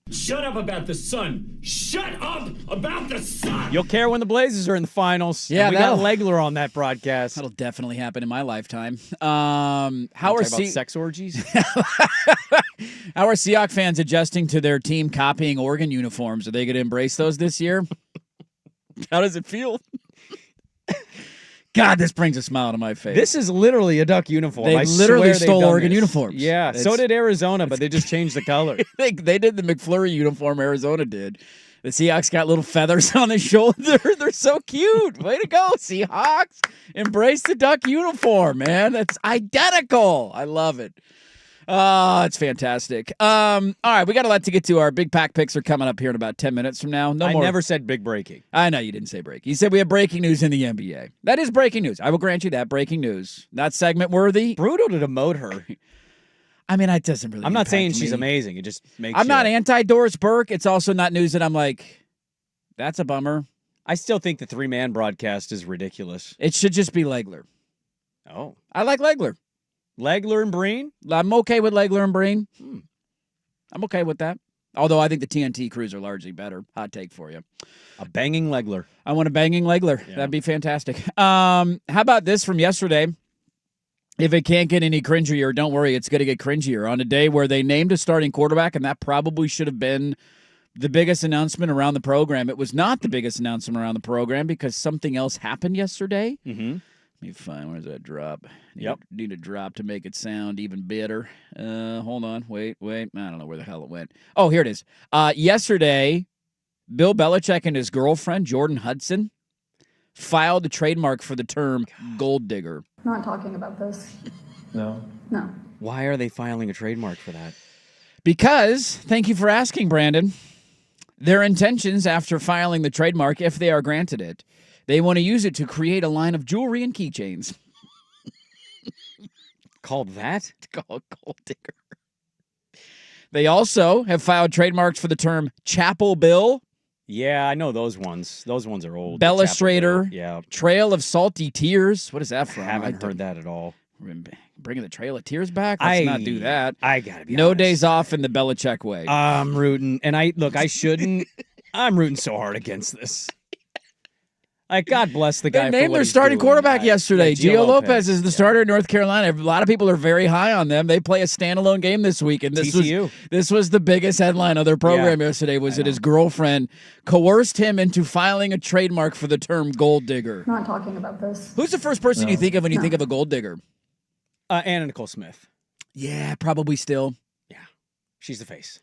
Shut up about the sun. Shut up about the sun. You'll care when the Blazers are in the finals. Yeah, and we got Legler on that broadcast. That'll definitely happen in my lifetime. How are sex orgies? How are Seahawks fans adjusting to their team copying Oregon uniforms? Are they going to embrace those this year? How does it feel? God, this brings a smile to my face. This is literally a Duck uniform. They literally stole Oregon uniforms. Yeah, so did Arizona, but they just changed the color. They did the McFlurry uniform Arizona did. The Seahawks got little feathers on their shoulder. They're so cute. Way to go, Seahawks. Embrace the duck uniform, man. That's identical. I love it. It's fantastic. All right, we got a lot to get to. Our big pack picks are coming up here in about 10 minutes from now. I never said big breaking. I know you didn't say breaking. You said we have breaking news in the NBA. That is breaking news. I will grant you that. Breaking news. Not segment worthy. Brutal to demote her. I mean, it doesn't really I'm not saying impact she's me. amazing. It just makes I'm not anti-Doris Burke. It's also not news that I'm like, that's a bummer. I still think the 3-man broadcast is ridiculous. It should just be Legler. Oh. I like Legler. Legler and Breen? I'm okay with Legler and Breen. I'm okay with that. Although I think the TNT crews are largely better. Hot take for you. A banging Legler. I want a banging Legler. Yeah. That'd be fantastic. How about this from yesterday? If it can't get any cringier, don't worry, it's going to get cringier. On a day where they named a starting quarterback, and that probably should have been the biggest announcement around the program. It was not the biggest announcement around the program because something else happened yesterday. Mm-hmm. Let me find, where's that drop? Yep. Need a drop to make it sound even better. Hold on. Wait. I don't know where the hell it went. Oh, here it is. Yesterday, Bill Belichick and his girlfriend, Jordan Hudson, filed a trademark for the term gold digger. Not talking about this. No. No. Why are they filing a trademark for that? Because, thank you for asking, Brandon, their intentions after filing the trademark, if they are granted it, they want to use it to create a line of jewelry and keychains. Called that? Called gold digger. They also have filed trademarks for the term Chapel Bill, Yeah, I know those ones. Those ones are old. Belustrator, Yeah. Trail of Salty Tears. What is that from? I haven't heard that at all. Bringing the Trail of Tears back? Let's not do that. I gotta be No honest. days off in the Belichick way. I'm rooting, and I shouldn't. I'm rooting so hard against this. Like, God bless the guy. They named for what their he's starting doing. quarterback yesterday. Yeah, Gio Lopez is the starter in North Carolina. A lot of people are very high on them. They play a standalone game this week, and this was the biggest headline of their program yesterday. Was that his girlfriend coerced him into filing a trademark for the term gold digger? Not talking about this. Who's the first person you think of when you think of a gold digger? Anna Nicole Smith. Yeah, probably still. She's the face.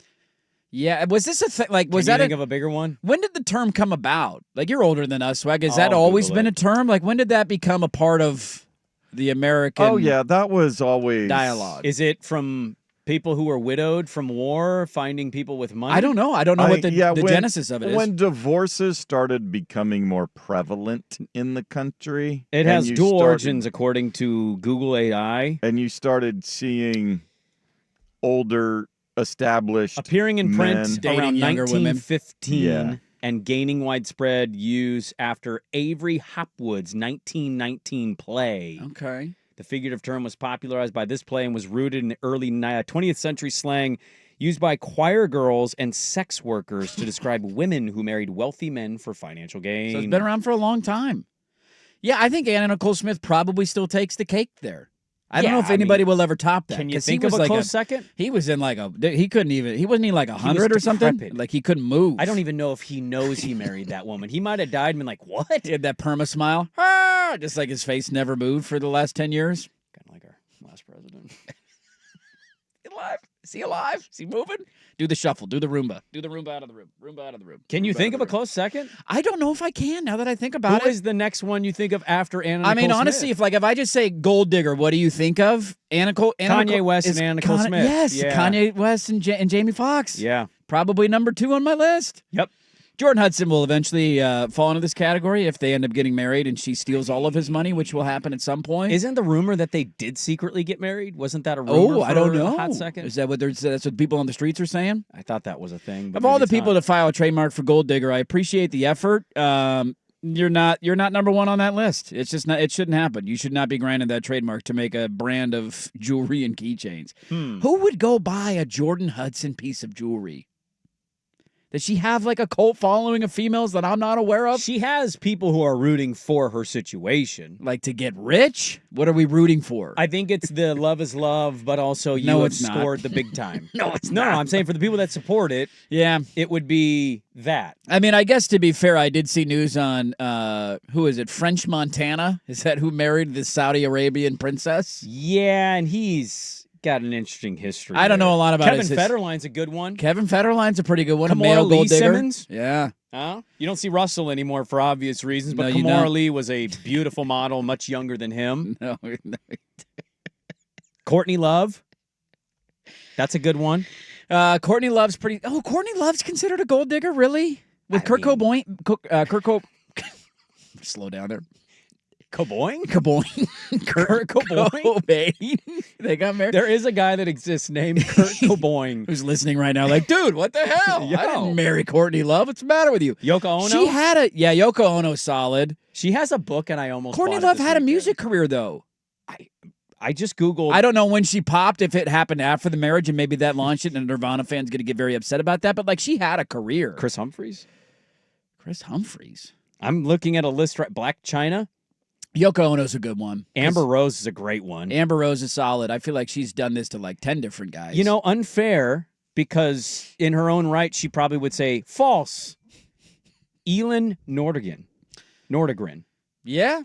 Yeah, was this a thing? Like, was Can you that think of a bigger one? When did the term come about? Like, you're older than us, Swag. Has that I'll always Google been it. a term? Like, when did that become a part of the American? Oh yeah, that was always dialogue. Is it from people who were widowed from war finding people with money? I don't know. I don't know what the genesis of it is. When divorces started becoming more prevalent in the country, It and has you dual started- origins according to Google AI. and you started seeing older established Appearing in print men. Dating around younger women. 1915 Yeah. and gaining widespread use after Avery Hopwood's 1919 play. Okay. The figurative term was popularized by this play and was rooted in early 20th century slang used by choir girls and sex workers to describe women who married wealthy men for financial gain. So it's been around for a long time. Yeah, I think Anna Nicole Smith probably still takes the cake there. I don't know if anybody will ever top that. Can you 'cause he think of was a like close second? He was in like he wasn't even like 100 or something? decrepit. Like he couldn't move. I don't even know if he knows he married that woman. He might have died and been like, what? He had that perma smile. Ah, just like his face never moved for the last 10 years. Kind of like our last president. Alive? Is he alive? Is he moving? Do the shuffle. Do the Roomba. Do the Roomba out of the room. Roomba out of the room. Can you Roomba think out of a the room. close second? I don't know if I can now that I think about Who it. is the next one you think of after Anna I mean, Nicole honestly, Smith? if I just say gold digger, what do you think of? Kanye West and Anna Nicole Smith. Yes, Yeah. Kanye West and Jamie Foxx. Yeah. Probably number 2 on my list. Yep. Jordan Hudson will eventually fall into this category if they end up getting married and she steals all of his money, which will happen at some point. Isn't the rumor that they did secretly get married? Wasn't that a rumor I don't for know. a hot second? Is that what that's what people on the streets are saying? I thought that was a thing. But Of all maybe the it's people not. to file a trademark for gold digger, I appreciate the effort. You're not number 1 on that list. It's just not. It shouldn't happen. You should not be granted that trademark to make a brand of jewelry and keychains. Who would go buy a Jordan Hudson piece of jewelry? Does she have like a cult following of females that I'm not aware of? She has people who are rooting for her situation. Like to get rich? What are we rooting for? I think it's the love is love, but also you No, have it's not. scored the big time. No, it's No, not. I'm saying for the people that support it, Yeah. it would be that. I mean, I guess to be fair, I did see news on, who is it, French Montana? Is that who married the Saudi Arabian princess? Yeah, and he's got an interesting history. I don't know a lot about Kevin Federline's a good one. Kevin Federline's a pretty good one. Kamora a male Lee gold digger. Simmons? Yeah. You don't see Russell anymore for obvious reasons, but No, you Kamora don't. Lee was a beautiful model, much younger than him. No. Courtney Love. That's a good one. Courtney Love's pretty. Oh, Courtney Love's considered a gold digger, really? With Kurt Cobain. Slow down there. Cobain? Kurt Cobain. They got married. There is a guy that exists named Kurt Cobain. Who's listening right now like, dude, what the hell? Yo. I didn't marry Courtney Love. What's the matter with you? Yoko Ono? She had a... Yeah, Yoko Ono's solid. She has a book, and I almost Courtney bought it Love this had a weekend. music career, though. I just Googled. I don't know when she popped, if it happened after the marriage, and maybe that launched it, and a Nirvana fan's going to get very upset about that, but, like, she had a career. Chris Humphries? I'm looking at a list right. Black China? Yoko Ono's a good one. Amber Rose is a great one. Amber Rose is solid. I feel like she's done this to, like, 10 different guys. You know, unfair, because in her own right, she probably would say, false. Elin Nordegren. Yeah.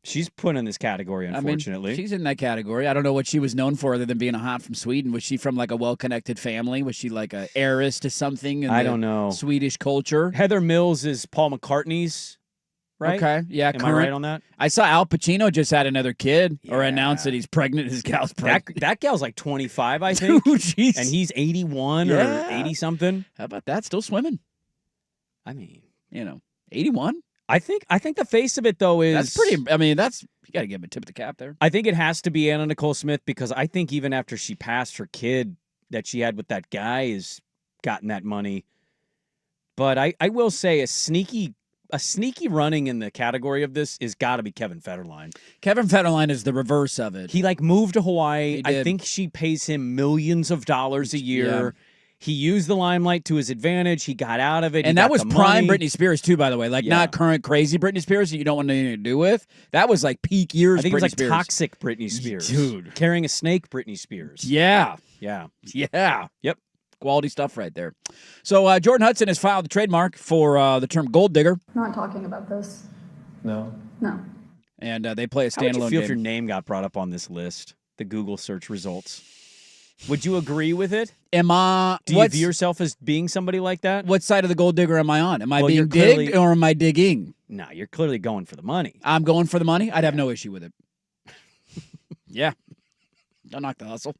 She's put in this category, unfortunately. I mean, she's in that category. I don't know what she was known for other than being a hot from Sweden. Was she from like a well-connected family? Was she like a heiress to something in I don't know. Swedish culture? Heather Mills is Paul McCartney's, right? Okay, yeah. Am I right on that? I saw Al Pacino just had another kid or announced that he's pregnant. His gal's pregnant. That gal's like 25, I think. Dude, jeez. And he's 81 or 80-something. How about that? Still swimming. I mean, 81? I think the face of it, though, is... That's pretty... I mean, you got to give him a tip of the cap there. I think it has to be Anna Nicole Smith because I think even after she passed her kid that she had with that guy has gotten that money. But I will say a sneaky running in the category of this is got to be Kevin Federline. Kevin Federline is the reverse of it. He moved to Hawaii. He did. I think she pays him millions of dollars a year. Yeah. He used the limelight to his advantage. He got out of it. And He that got was the prime money. Britney Spears, too, by the way. Like, not current crazy Britney Spears that you don't want anything to do with. That was like peak years I think Britney it was like Spears. toxic Britney Spears. Dude. Carrying a snake Britney Spears. Yeah. Yeah. Yep. Quality stuff right there. So Jordan Hudson has filed the trademark for the term gold digger. Not talking about this. No. No. And they play a How would standalone you feel game. if your name got brought up on this list, the Google search results? Would you agree with it? Do you view yourself as being somebody like that? What side of the gold digger am I on? Am I Well, you're being clearly- digged or am I digging? No, you're clearly going for the money. I'm going for the money. I'd have no issue with it. Yeah. Don't knock the hustle.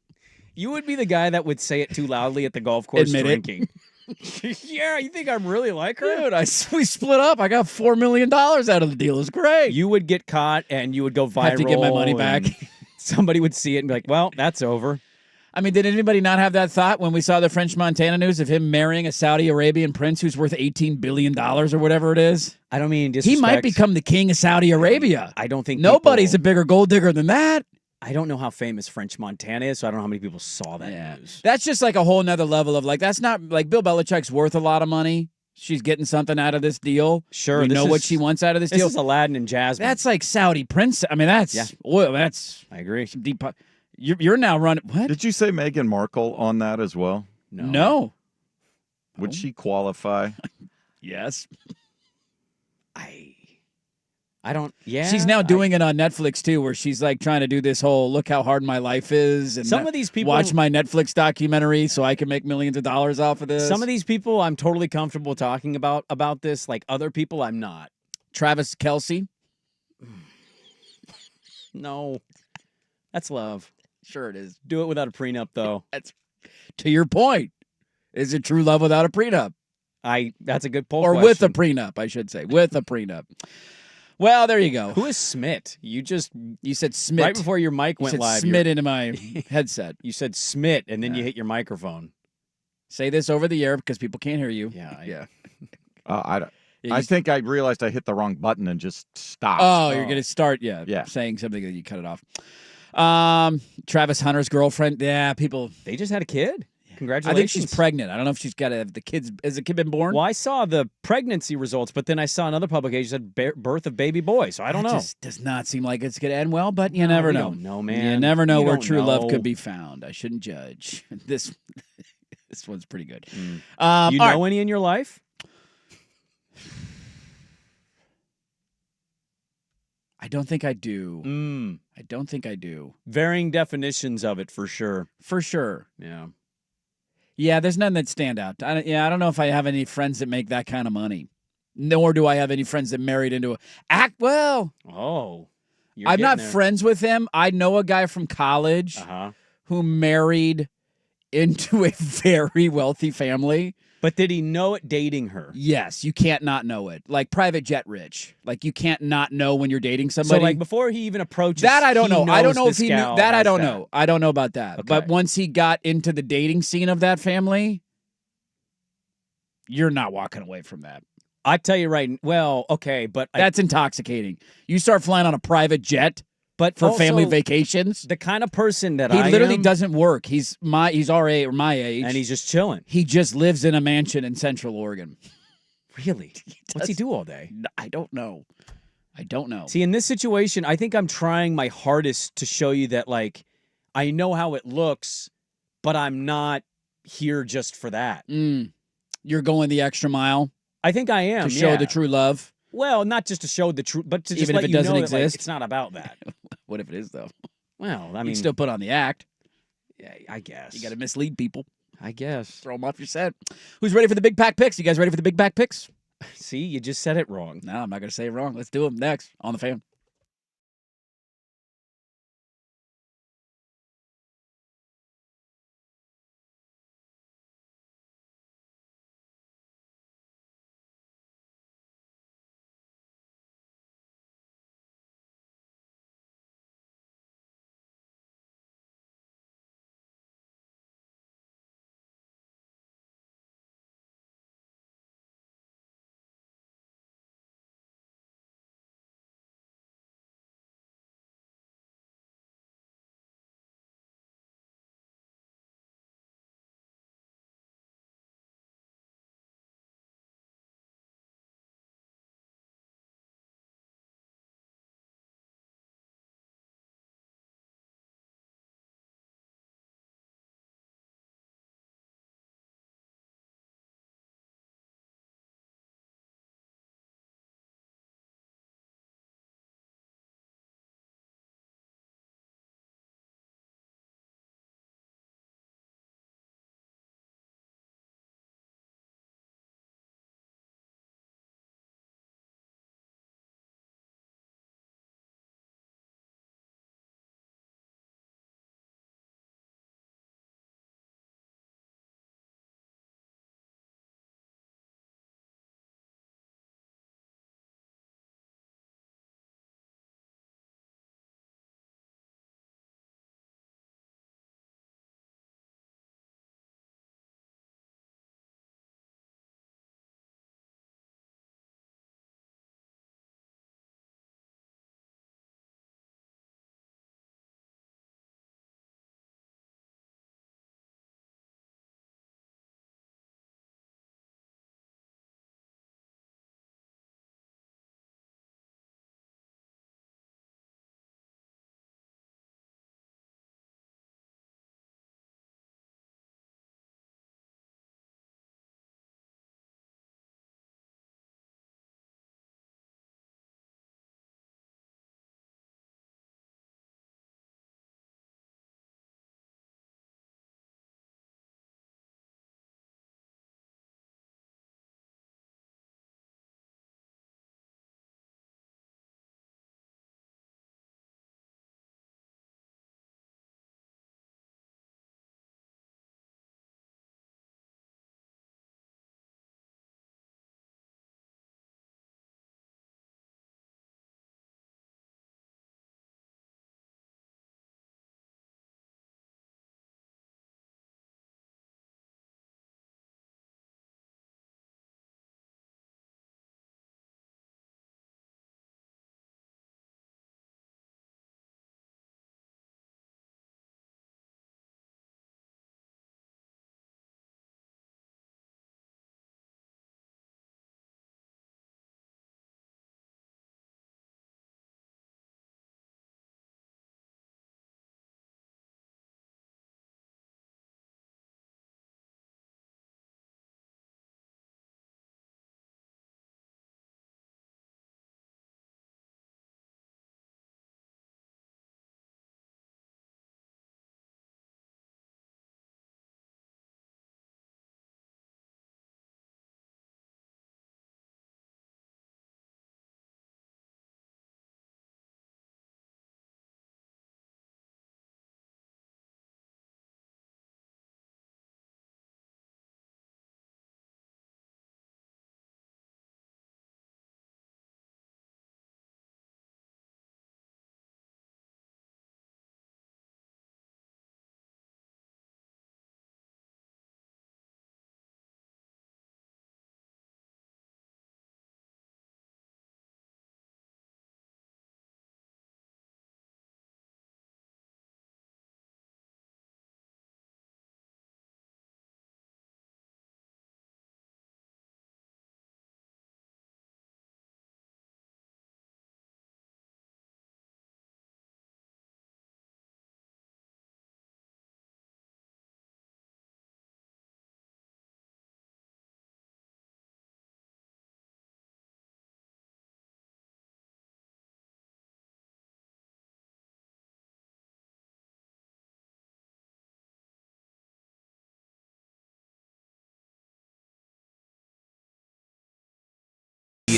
You would be the guy that would say it too loudly at the golf course Admit it. drinking. Yeah, you think I'm really like her? Dude, we split up. I got $4 million out of the deal. It was great. You would get caught and you would go viral. Have to get my money and back. Somebody would see it and be like, well, that's over. I mean, did anybody not have that thought when we saw the French Montana news of him marrying a Saudi Arabian prince who's worth $18 billion or whatever it is? I don't mean He disrespect. might become the king of Saudi Arabia. I don't think Nobody's a bigger gold digger than that. I don't know how famous French Montana is, so I don't know how many people saw that news. That's just like a whole nother level of like, that's not like Bill Belichick's worth a lot of money. She's getting something out of this deal. Sure. We this know is, what she wants out of this This deal. is Aladdin and Jasmine. That's like Saudi prince. I mean, that's oil. That's I agree. some deep. You're now running. What? Did you say Meghan Markle on that as well? No. Would she qualify? Yes. I don't. Yeah. She's now doing it on Netflix too, where she's like trying to do this whole "look how hard my life is" and Some of these people- watch my Netflix documentary so I can make millions of dollars off of this. Some of these people I'm totally comfortable talking about this. Like other people, I'm not. Travis Kelce. No. That's love. Sure it is. Do it without a prenup, though. That's to your point. Is it true love without a prenup? That's a good poll Or question. with a prenup, I should say. With a prenup. Well, there you go. Who is Smit? You said Smit. Right before your mic went said live. Smit into my headset. You said Smit, and then you hit your microphone. Say this over the air because people can't hear you. Yeah. I think I realized I hit the wrong button and just stopped. Oh, you're going to start, Yeah. saying something and you cut it off. Travis Hunter's girlfriend. Yeah, people. They just had a kid. Congratulations. I think she's pregnant. I don't know if she's got to have the kids. Has the kid been born? Well, I saw the pregnancy results, but then I saw another publication that said birth of baby boy, so I don't know. Just does not seem like it's going to end well, but you never we know. don't know, man. You never know We where don't true love know. could be found. I shouldn't judge. This one's pretty good. You all know right. any in your life? don't think I do. Mm. I don't think I do. Varying definitions of it for sure. For sure. Yeah. Yeah, there's none that stand out. I don't know if I have any friends that make that kind of money. Nor do I have any friends that married into well. Oh. I'm not friends with him. I know a guy from college who married into a very wealthy family. But did he know it dating her? Yes, you can't not know it. Like private jet rich. Like you can't not know when you're dating somebody. So like before he even approaches that I don't know. I don't know if he knew that. I don't know. I don't know about that. Okay. But once he got into the dating scene of that family, you're not walking away from that. I tell you right. Well, okay, but that's intoxicating. You start flying on a private jet, but for also, family vacations. The kind of person that he literally doesn't work. He's our age or my age, and he's just chilling. He just lives in a mansion in Central Oregon. Really? What's he do all day? I don't know. I don't know. See, in this situation, I think I'm trying my hardest to show you that, like, I know how it looks, but I'm not here just for that. You're going the extra mile. I think I am to show the true love. Well, not just to show the truth, but to just even let if it you doesn't know exist. that, like, it's not about that. What if it is though? Well, I mean, you still put on the act. Yeah, I guess you got to mislead people. I guess throw them off your set. Who's ready for the big pack picks? You guys ready for the big pack picks? See, you just said it wrong. No, I'm not going to say it wrong. Let's do them next on the Fan.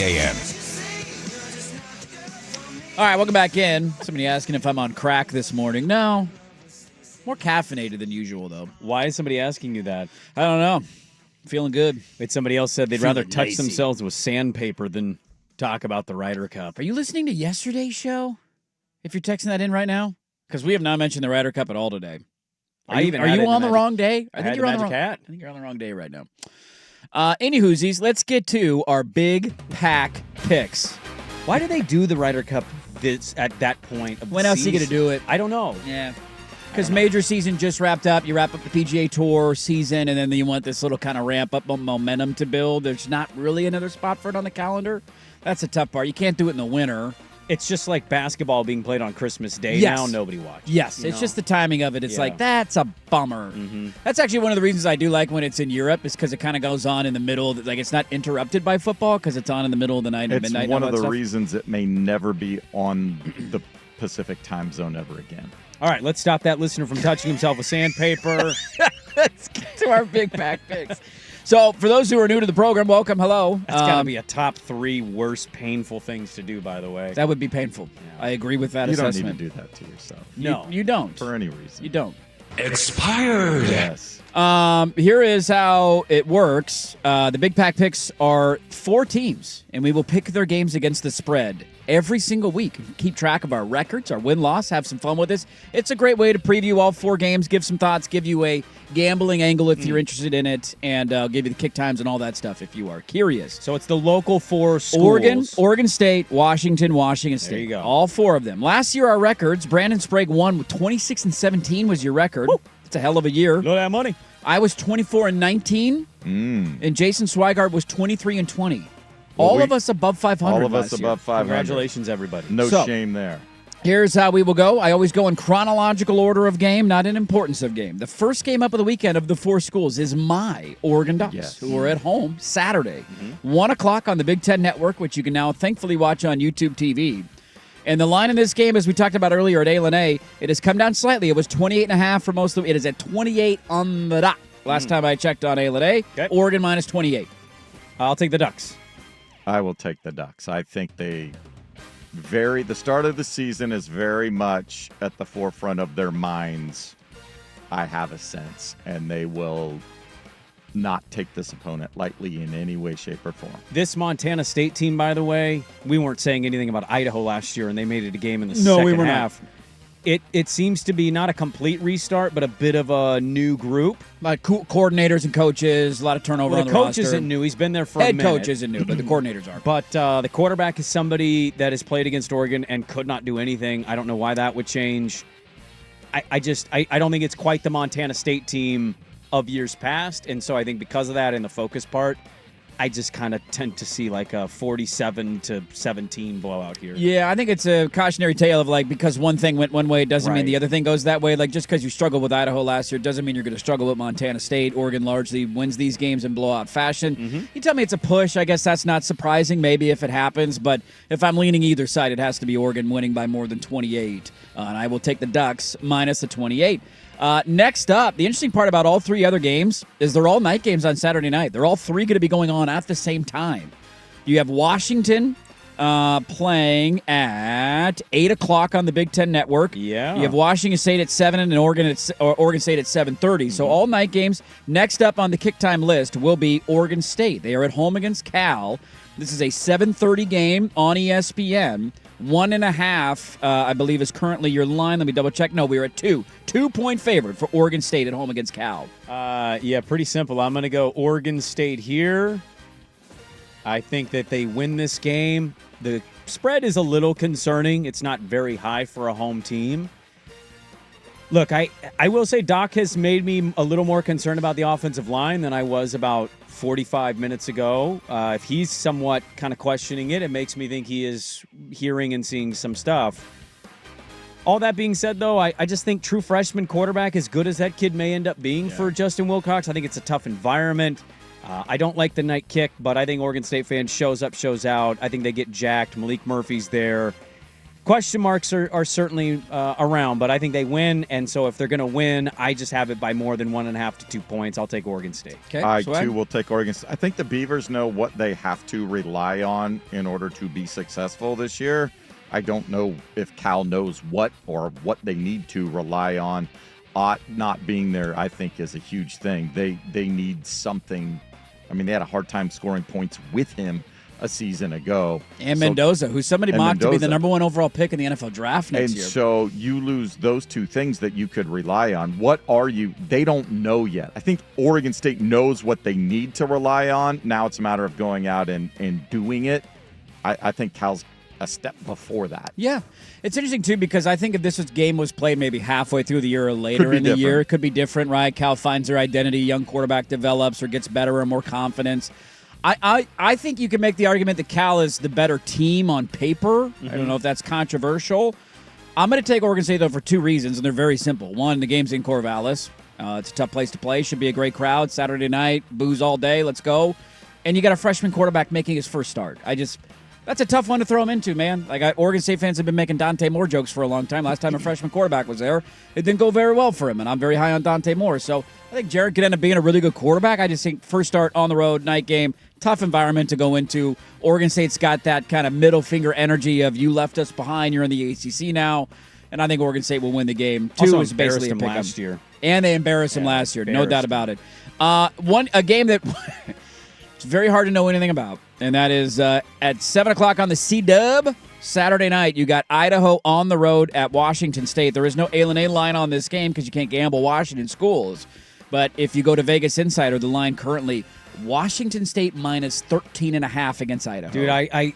AM. All right, welcome back in. Somebody asking if I'm on crack this morning. No. More caffeinated than usual, though. Why is somebody asking you that? I don't know. Feeling good. Wait, somebody else said they'd Feeling rather touch lazy. themselves with sandpaper than talk about the Ryder Cup. Are you listening to yesterday's show? If you're texting that in right now? Because we have not mentioned the Ryder Cup at all today. Are you on the wrong day? I think you're on the wrong. I think you're on the wrong day right now. Anywhoosies, let's get to our big pack picks. Why do they do the Ryder Cup at that point of the When else are you season? going to do it? I don't know. Yeah. Because major season just wrapped up. You wrap up the PGA Tour season, and then you want this little kind of ramp up momentum to build. There's not really another spot for it on the calendar. That's the tough part. You can't do it in the winter. It's just like basketball being played on Christmas Day. Yes. Now nobody watches. Yes, it's just the timing of it. It's like, that's a bummer. Mm-hmm. That's actually one of the reasons I do like when it's in Europe is because it kind of goes on in the middle. Like, it's not interrupted by football because it's on in the middle of the night at It's midnight. one and all of that the stuff. reasons it may never be on the Pacific time zone ever again. All right, let's stop that listener from touching himself with sandpaper. Let's get to our big pack picks. So, for those who are new to the program, welcome. Hello. That's got to be a top 3 worst painful things to do, by the way. That would be painful. I agree with that You don't assessment. need to do that to yourself. No. You don't. For any reason. You don't. Expired. Yes. Here is how it works. The Big Pack picks are 4 teams, and we will pick their games against the spread every single week. Keep track of our records, our win-loss, have some fun with this. It's a great way to preview all 4 games, give some thoughts, give you a gambling angle if you're interested in it, and give you the kick times and all that stuff if you are curious. So it's the local 4 schools. Oregon State, Washington State. There you go. All 4 of them. Last year, our records, Brandon Sprague won with 26-17 was your record. Woo. It's a hell of a year. Look at that money. I was 24-19, and Jason Swigart was 23-20. All of us above 500. All of us last year. above 500. Congratulations, everybody. No So- shame there. Here's how we will go. I always go in chronological order of game, not in importance of game. The first game up of the weekend of the 4 schools is my Oregon Ducks, who are at home Saturday, 1 o'clock on the Big Ten Network, which you can now thankfully watch on YouTube TV. And the line in this game, as we talked about earlier at A&A, it has come down slightly. It was 28.5 for most of it. It is at 28 on the dot. Last time I checked on A&A, Oregon minus 28. I'll take the Ducks. I will take the Ducks. I think the start of the season is very much at the forefront of their minds, I have a sense, and they will not take this opponent lightly in any way, shape, or form. This Montana State team, by the way, we weren't saying anything about Idaho last year, and they made it a game in the second half. It seems to be not a complete restart, but a bit of a new group. Like coordinators and coaches, a lot of turnover on the coach roster. isn't new. He's been there for a Head minute. coach isn't new, but the coordinators are. But the quarterback is somebody that has played against Oregon and could not do anything. I don't know why that would change. I don't think it's quite the Montana State team of years past, and so I think because of that and the focus part, I just kind of tend to see like a 47-17 blowout here. Yeah, I think it's a cautionary tale of like because one thing went one way doesn't mean the other thing goes that way. Like just because you struggled with Idaho last year doesn't mean you're going to struggle with Montana State. Oregon largely wins these games in blowout fashion. You tell me it's a push. I guess that's not surprising maybe if it happens, but if I'm leaning either side, it has to be Oregon winning by more than 28. And I will take the Ducks minus the 28. Next up, the interesting part about all 3 other games is they're all night games on Saturday night. They're all 3 going to be going on at the same time. You have Washington playing at 8 o'clock on the Big Ten Network. Yeah. You have Washington State at 7 and Oregon State at 7:30. So all night games. Next up on the kick time list will be Oregon State. They are at home against Cal. This is a 7:30 game on ESPN. 1.5, I believe, is currently your line. Let me double check. No, we're at 2. 2-point favorite for Oregon State at home against Cal. Yeah, pretty simple. I'm going to go Oregon State here. I think that they win this game. The spread is a little concerning. It's not very high for a home team. Look, I will say Doc has made me a little more concerned about the offensive line than I was about 45 minutes ago. If he's somewhat kind of questioning it, it makes me think he is hearing and seeing some stuff. All that being said, though, I just think true freshman quarterback, as good as that kid may end up being for Justin Wilcox, I think it's a tough environment. I don't like the night kick, but I think Oregon State fans shows up, shows out. I think they get jacked. Malik Murphy's there. Question marks are certainly around, but I think they win. And so if they're going to win, I just have it by more than 1.5 to 2 points. I'll take Oregon State. Okay, I, Swag? too, will take Oregon State. I think the Beavers know what they have to rely on in order to be successful this year. I don't know if Cal knows what or what they need to rely on. Ott not being there, I think, is a huge thing. They need something. I mean, they had a hard time scoring points with him a season ago. And Mendoza, who somebody mocked to be the number 1 overall pick in the NFL draft next year. And so you lose those two things that you could rely on. What are you? They don't know yet. I think Oregon State knows what they need to rely on. Now it's a matter of going out and doing it. I think Cal's a step before that. Yeah. It's interesting, too, because I think if this game was played maybe halfway through the year or later in the year, it could be different, right? Cal finds their identity, young quarterback develops or gets better or more confidence. I think you can make the argument that Cal is the better team on paper. Mm-hmm. I don't know if that's controversial. I'm going to take Oregon State, though, for 2 reasons, and they're very simple. One, the game's in Corvallis. It's a tough place to play. Should be a great crowd. Saturday night, booze all day. Let's go. And you got a freshman quarterback making his first start. That's a tough one to throw him into, man. Oregon State fans have been making Dante Moore jokes for a long time. Last time a freshman quarterback was there, it didn't go very well for him, and I'm very high on Dante Moore. So I think Jared could end up being a really good quarterback. I just think first start on the road, night game, tough environment to go into. Oregon State's got that kind of middle finger energy of you left us behind, you're in the ACC now, and I think Oregon State will win the game. 2 also is basically a pick last year. And they embarrassed him last year, no doubt about it. A game that it's very hard to know anything about, and that is at 7 o'clock on the C-Dub Saturday night. You got Idaho on the road at Washington State. There is no A&A line on this game because you can't gamble Washington schools. But if you go to Vegas Insider, the line currently Washington State minus 13.5 against Idaho. Dude,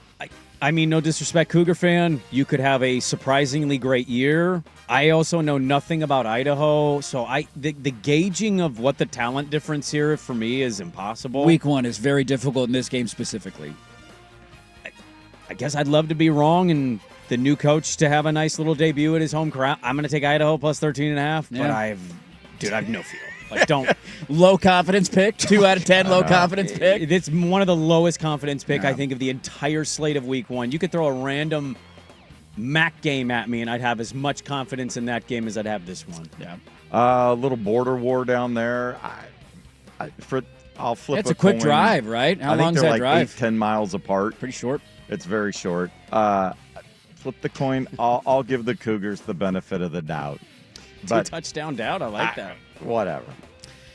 I mean, no disrespect, Cougar fan. You could have a surprisingly great year. I also know nothing about Idaho, so the gauging of what the talent difference here for me is impossible. Week 1 is very difficult in this game specifically. I guess I'd love to be wrong and the new coach to have a nice little debut at his home crowd. I'm going to take Idaho plus 13.5, but I have no feel. Don't. Low confidence pick, 2 out of 10 low confidence pick. It's one of the lowest confidence pick, I think, of the entire slate of week 1. You could throw a random MAC game at me, and I'd have as much confidence in that game as I'd have this one. Yeah. A little border war down there. I'll flip. It's a quick drive, right? How long is that drive? 8-10 miles apart. Pretty short. It's very short. Flip the coin. I'll give the Cougars the benefit of the doubt. 2 touchdown doubt. I like that. Whatever.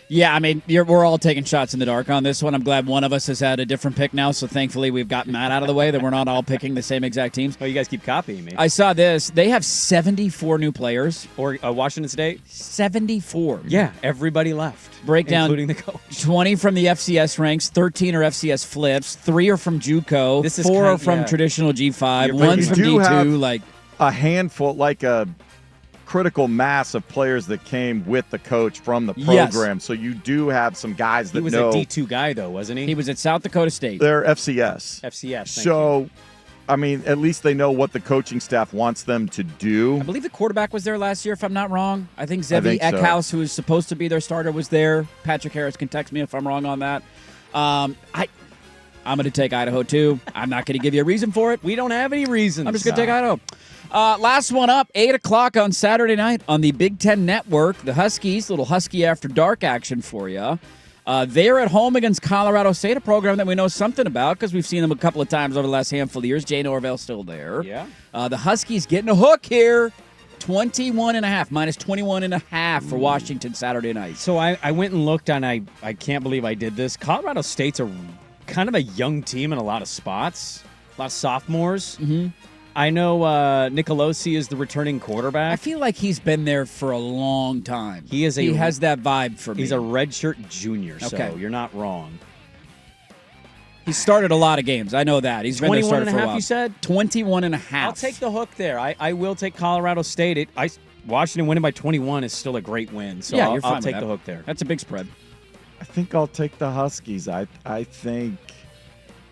Yeah, I mean, we're all taking shots in the dark on this one. I'm glad one of us has had a different pick now, so thankfully we've gotten that out of the way, that we're not all picking the same exact teams. Oh, you guys keep copying me. I saw this. They have 74 new players. Or Washington State? 74. Yeah, everybody left. Breakdown. Including the coach. 20 from the FCS ranks, 13 are FCS flips, 3 are from JUCO, 4 are from traditional G5, 1's from D2. A handful, a critical mass of players that came with the coach from the program. Yes. So you do have some guys that know. He was a D2 guy, though, wasn't he? He was at South Dakota State. They're FCS. FCS. So, I mean, at least they know what the coaching staff wants them to do. I believe the quarterback was there last year, if I'm not wrong. I think Zevi Eckhouse, who is supposed to be their starter, was there. Patrick Harris can text me if I'm wrong on that. I'm going to take Idaho, too. I'm not going to give you a reason for it. We don't have any reasons. I'm just going to take Idaho. Last one up, 8 o'clock on Saturday night on the Big Ten Network. The Huskies, little Husky After Dark action for you. They're at home against Colorado State, a program that we know something about because we've seen them a couple of times over the last handful of years. Jay Norvell's still there. Yeah. The Huskies getting a hook here. 21.5, minus 21.5 for Washington Saturday night. So I went and looked, and I can't believe I did this. Colorado State's a kind of a young team in a lot of spots, a lot of sophomores. Mm-hmm. I know Nicolosi is the returning quarterback. I feel like he's been there for a long time. He has that vibe for me. He's a redshirt junior, so you're not wrong. He started a lot of games. I know that. He's been there started for a while. You said? 21.5. I'll take the hook there. I will take Colorado State. Washington winning by 21 is still a great win, so yeah, I'll take the hook there. That's a big spread. I think I'll take the Huskies. I think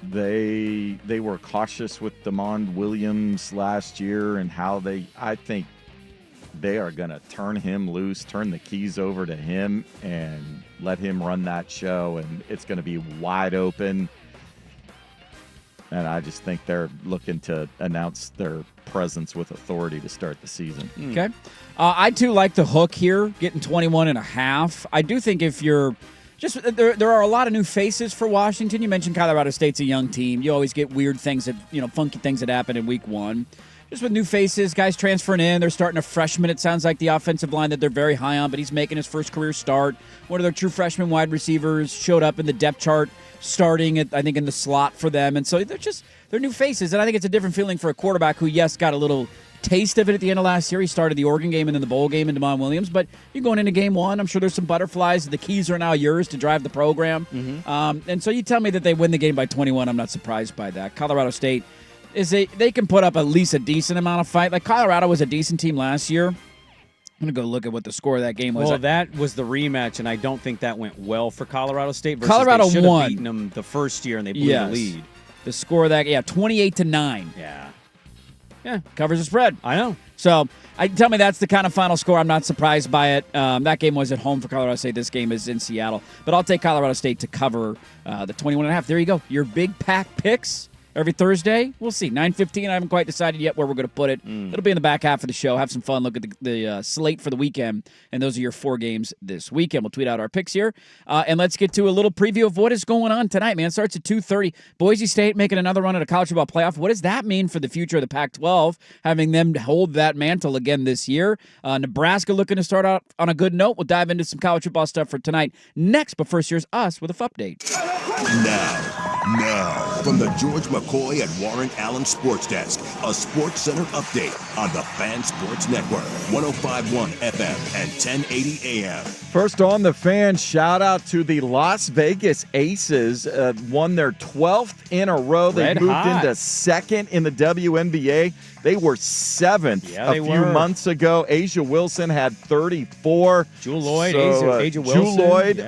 they were cautious with DeMond Williams last year and how I think they are going to turn him loose, turn the keys over to him, and let him run that show, and it's going to be wide open. And I just think they're looking to announce their presence with authority to start the season. Okay. I, too, like the hook here, getting 21.5. I do think if you're just there are a lot of new faces for Washington. You mentioned Colorado State's a young team. You always get weird things that, funky things that happen in week one. Just with new faces, guys transferring in. They're starting a freshman. It sounds like the offensive line that they're very high on, but he's making his first career start. One of their true freshman wide receivers showed up in the depth chart, starting at, I think, in the slot for them. And so they're new faces. And I think it's a different feeling for a quarterback who, yes, got a little taste of it at the end of last year. He started the Oregon game and then the bowl game in Damon Williams. But you're going into game one. I'm sure there's some butterflies. The keys are now yours to drive the program. And so you tell me that they win the game by 21. I'm not surprised by that. Colorado State, they can put up at least a decent amount of fight. Like Colorado was a decent team last year. I'm going to go look at what the score of that game was. Well, that was the rematch, and I don't think that went well for Colorado State. Versus Colorado they should have won. beaten them the first year, and they blew the lead. The score of that, 28-9. Yeah, covers the spread. I know. So, tell me that's the kind of final score. I'm not surprised by it. That game was at home for Colorado State. This game is in Seattle. But I'll take Colorado State to cover the 21.5. There you go. Your big pack picks every Thursday. We'll see. 9:15. I haven't quite decided yet where we're going to put it. It'll be in the back half of the show. Have some fun. Look at the slate for the weekend. And those are your 4 games this weekend. We'll tweet out our picks here. And let's get to a little preview of what is going on tonight, man. It starts at 2:30. Boise State making another run at a college football playoff. What does that mean for the future of the Pac-12, having them hold that mantle again this year? Nebraska looking to start out on a good note. We'll dive into some college football stuff for tonight next. But first, here's us with a update. Now, from the George McCoy and Warren Allen Sports Desk, a Sports Center update on the Fan Sports Network, 105.1 FM and 1080 AM. First on the Fan, shout out to the Las Vegas Aces. Won their 12th in a row. They moved into second in the WNBA. They were 7th a few months ago. Asia Wilson had 34. Jewel Lloyd, Asia Wilson. Jewel Lloyd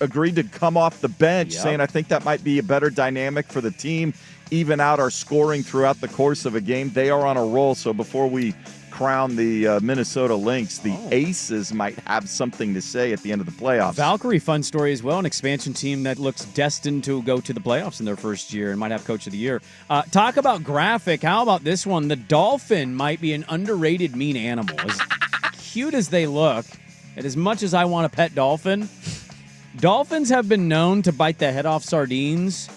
agreed to come off the bench, saying, I think that might be a better dynamic for the team, even out our scoring throughout the course of a game. They are on a roll, so before we crown the Minnesota Lynx, the Aces might have something to say at the end of the playoffs. Valkyrie, fun story as well, an expansion team that looks destined to go to the playoffs in their first year and might have Coach of the Year. Talk about graphic. How about this one? The dolphin might be an underrated mean animal. As cute as they look, and as much as I want a pet dolphin, dolphins have been known to bite the head off sardines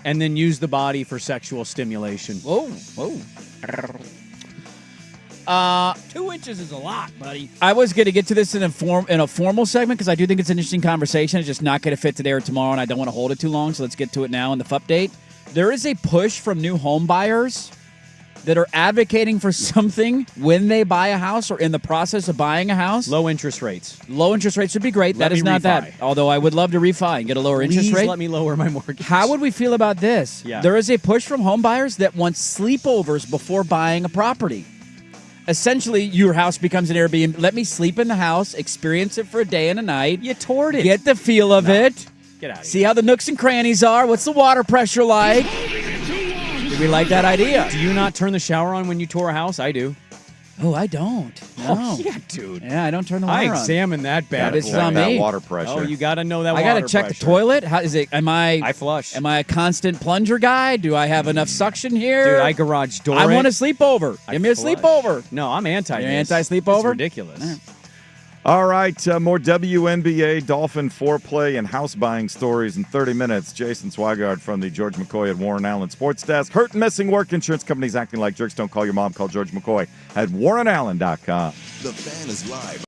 and then use the body for sexual stimulation. Whoa. 2 inches is a lot, buddy. I was going to get to this in a formal segment because I do think it's an interesting conversation. It's just not going to fit today or tomorrow, and I don't want to hold it too long, so let's get to it now in the update. There is a push from new home buyers that are advocating for something when they buy a house or in the process of buying a house. Low interest rates. Low interest rates would be great. Let that is me not refi. that. Although I would love to refi and get a lower interest rate. Let me lower my mortgage. How would we feel about this? Yeah. There is a push from home buyers that want sleepovers before buying a property. Essentially, your house becomes an Airbnb. Let me sleep in the house, experience it for a day and a night. You toured it. Get the feel of it. Get out of See how the nooks and crannies are. What's the water pressure like? Do we like that idea? Do you not turn the shower on when you tour a house? I do. Oh, I don't. No. Oh, yeah, dude. Yeah, I don't turn the water I on. examine that bad. This is on me. Water pressure. Oh, you got to know that I water got to check pressure. the toilet. How is it? I flush. Am I a constant plunger guy? Do I have enough suction here? Dude, I garage door I it. want a sleepover. Give me a flush. sleepover. No, I'm anti. You're anti-sleepover? It's ridiculous. All right, more WNBA, Dolphin foreplay, and house buying stories in 30 minutes. Jason Swigard from the George McCoy and Warren Allen Sports Desk. Hurt and missing work. Insurance companies acting like jerks. Don't call your mom. Call George McCoy at warrenallen.com. The Fan is live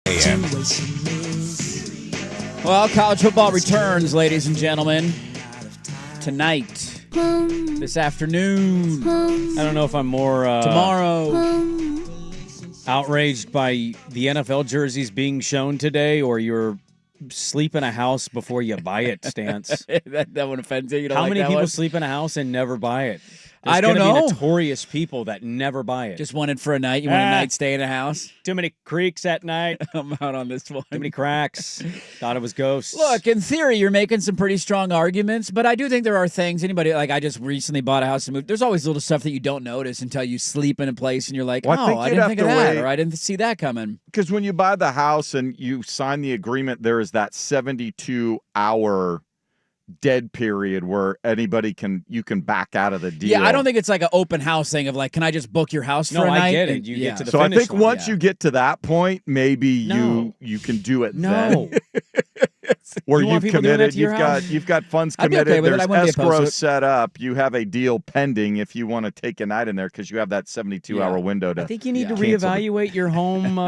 a.m. Well, college football returns, ladies and gentlemen, tonight, this afternoon. I don't know if I'm more tomorrow. Outraged by the NFL jerseys being shown today, or your sleep in a house before you buy it stance. that one offends you. You don't How like many that people one? sleep in a house and never buy it? There's I don't gonna know. Be notorious people that never buy it. Just wanted for a night. You want a night stay in a house? Too many creaks at night. I'm out on this one. Too many cracks. Thought it was ghosts. Look, in theory, you're making some pretty strong arguments, but I do think there are things. Anybody, like I just recently bought a house and moved. There's always little stuff that you don't notice until you sleep in a place and you're like, Well, I didn't think of that, or I didn't see that coming. Because when you buy the house and you sign the agreement, there is that 72-hour dead period where you can back out of the deal. Yeah, I don't think it's like an open house thing of like, can I just book your house for a night? I get it. And, You get to the so I finish think line. once you get to that point, maybe you can do it then. Where You want you've people doing that committed, to your house? you've got funds I'd be committed. okay with it. I There's wouldn't be opposed escrow to it. set up. You have a deal pending if you want to take a night in there because you have that 72-hour window to. I think you need to cancel the- reevaluate your home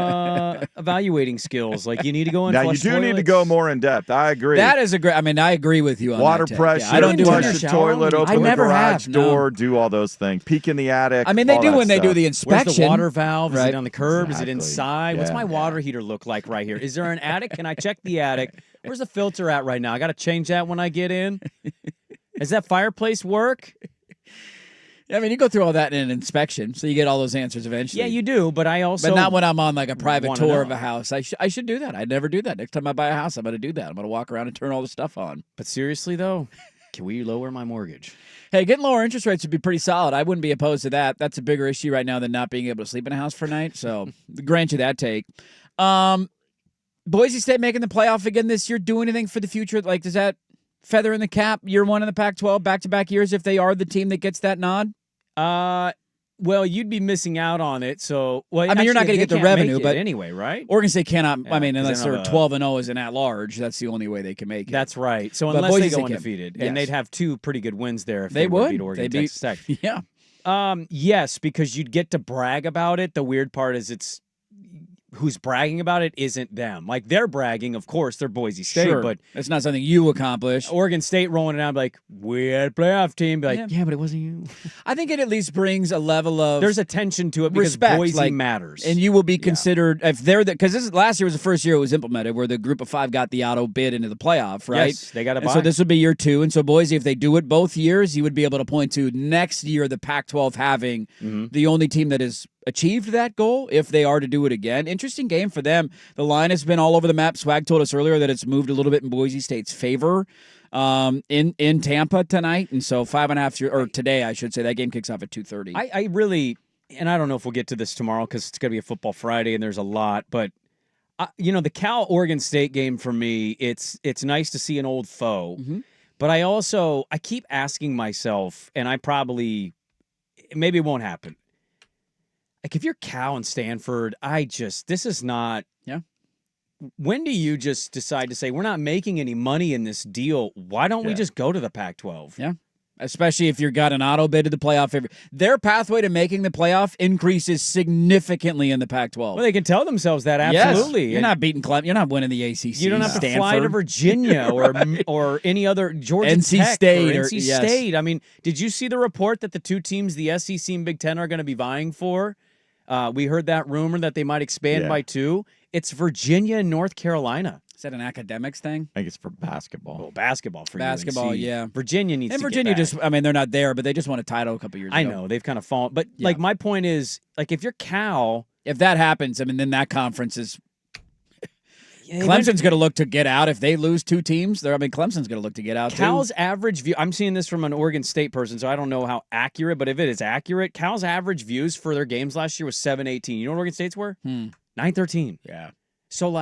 evaluating skills. Like you need to go and Now you flush do need to toilets. go more in depth. I agree. That is a great. I mean, I agree with you on Water that take. pressure. Yeah, I don't do flush it. the toilet. Open I the never garage have, no. door. Do all those things. Peek in the attic. I mean, they all do that when they do stuff. the Where's inspection. the water valve? Is Right. it on the curb? Is it Exactly. inside? What's Yeah. my water heater look like right here? Is there an attic? Can I check the attic? Where's the filter at right now? I got to change that when I get in. Does that fireplace work? I mean, you go through all that in an inspection, so you get all those answers eventually. Yeah, you do, but I also But not when I'm on like a private wanna tour know. of a house. I should do that. I never do that. Next time I buy a house, I'm going to do that. I'm going to walk around and turn all the stuff on. But seriously though, can we lower my mortgage? Hey, getting lower interest rates would be pretty solid. I wouldn't be opposed to that. That's a bigger issue right now than not being able to sleep in a house for a night. So grant you that take. Boise State making the playoff again this year. Do anything for the future? Like, does that feather in the cap year one in the Pac-12 back-to-back years if they are the team that gets that nod? Well, you'd be missing out on it. So, well, I mean, you're not actually, going to get they the can't make revenue, it but anyway, right? Oregon State cannot. Yeah, I mean, 'cause unless they they're don't have 12-0 as an at-large, that's the only way they can make it. That's right. So But unless Boise they State go can. undefeated, Yes. and they'd have two pretty good wins there if They would would. beat Oregon, They'd beat- Texas Tech. Yeah. Yes, because you'd get to brag about it. The weird part is it's who's bragging about it isn't them. Like they're bragging, of course, they're Boise State, Sure. but it's not something you accomplish. Oregon State rolling it out like we had a playoff team. Be like, yeah, but it wasn't you. I think it at least brings a level of There's attention to it because respect, Boise like, matters. and you will be considered if they're the because this is last year was the first year it was implemented where the group of five got the auto bid into the playoff, right? Yes, they got to And buy. so this would be year two, and so Boise, if they do it both years, you would be able to point to next year the Pac-12 having the only team that has achieved that goal if they are to do it again. Interesting game for them. The line has been all over the map. Swag told us earlier that it's moved a little bit in Boise State's favor in Tampa tonight, and so 5.5 or today I should say that game kicks off at 2:30. I really, and I don't know if we'll get to this tomorrow because it's going to be a football Friday and there's a lot, but the Cal Oregon State game for me, it's nice to see an old foe, but I keep asking myself, and maybe it won't happen. Like if you're Cal and Stanford, this is not. Yeah. When do you just decide to say we're not making any money in this deal? Why don't we just go to the Pac-12? Yeah. Especially if you've got an auto bid to the playoff. Their pathway to making the playoff increases significantly in the Pac-12. Well, they can tell themselves that, absolutely. Yes. You're not beating Clemson. You're not winning the ACC. You don't have to fly to Virginia or any other Georgia NC Tech State or NC State. I mean, did you see the report that the two teams, the SEC and Big Ten, are going to be vying for? We heard that rumor that they might expand by 2. It's Virginia and North Carolina. Is that an academics thing? I think it's for basketball. Oh, basketball for basketball, UNC. yeah. Virginia needs and to Virginia get back. just, they're not there, but they just won a title a couple years ago. I know, they've kind of fallen. But, my point is, if you're Cal. If that happens, then that conference is. Clemson's going to look to get out if they lose 2 teams. Clemson's going to look to get out. Cal's average view. I'm seeing this from an Oregon State person, so I don't know how accurate. But if it is accurate, Cal's average views for their games last year was 718. You know what Oregon State's were? 913. Yeah. So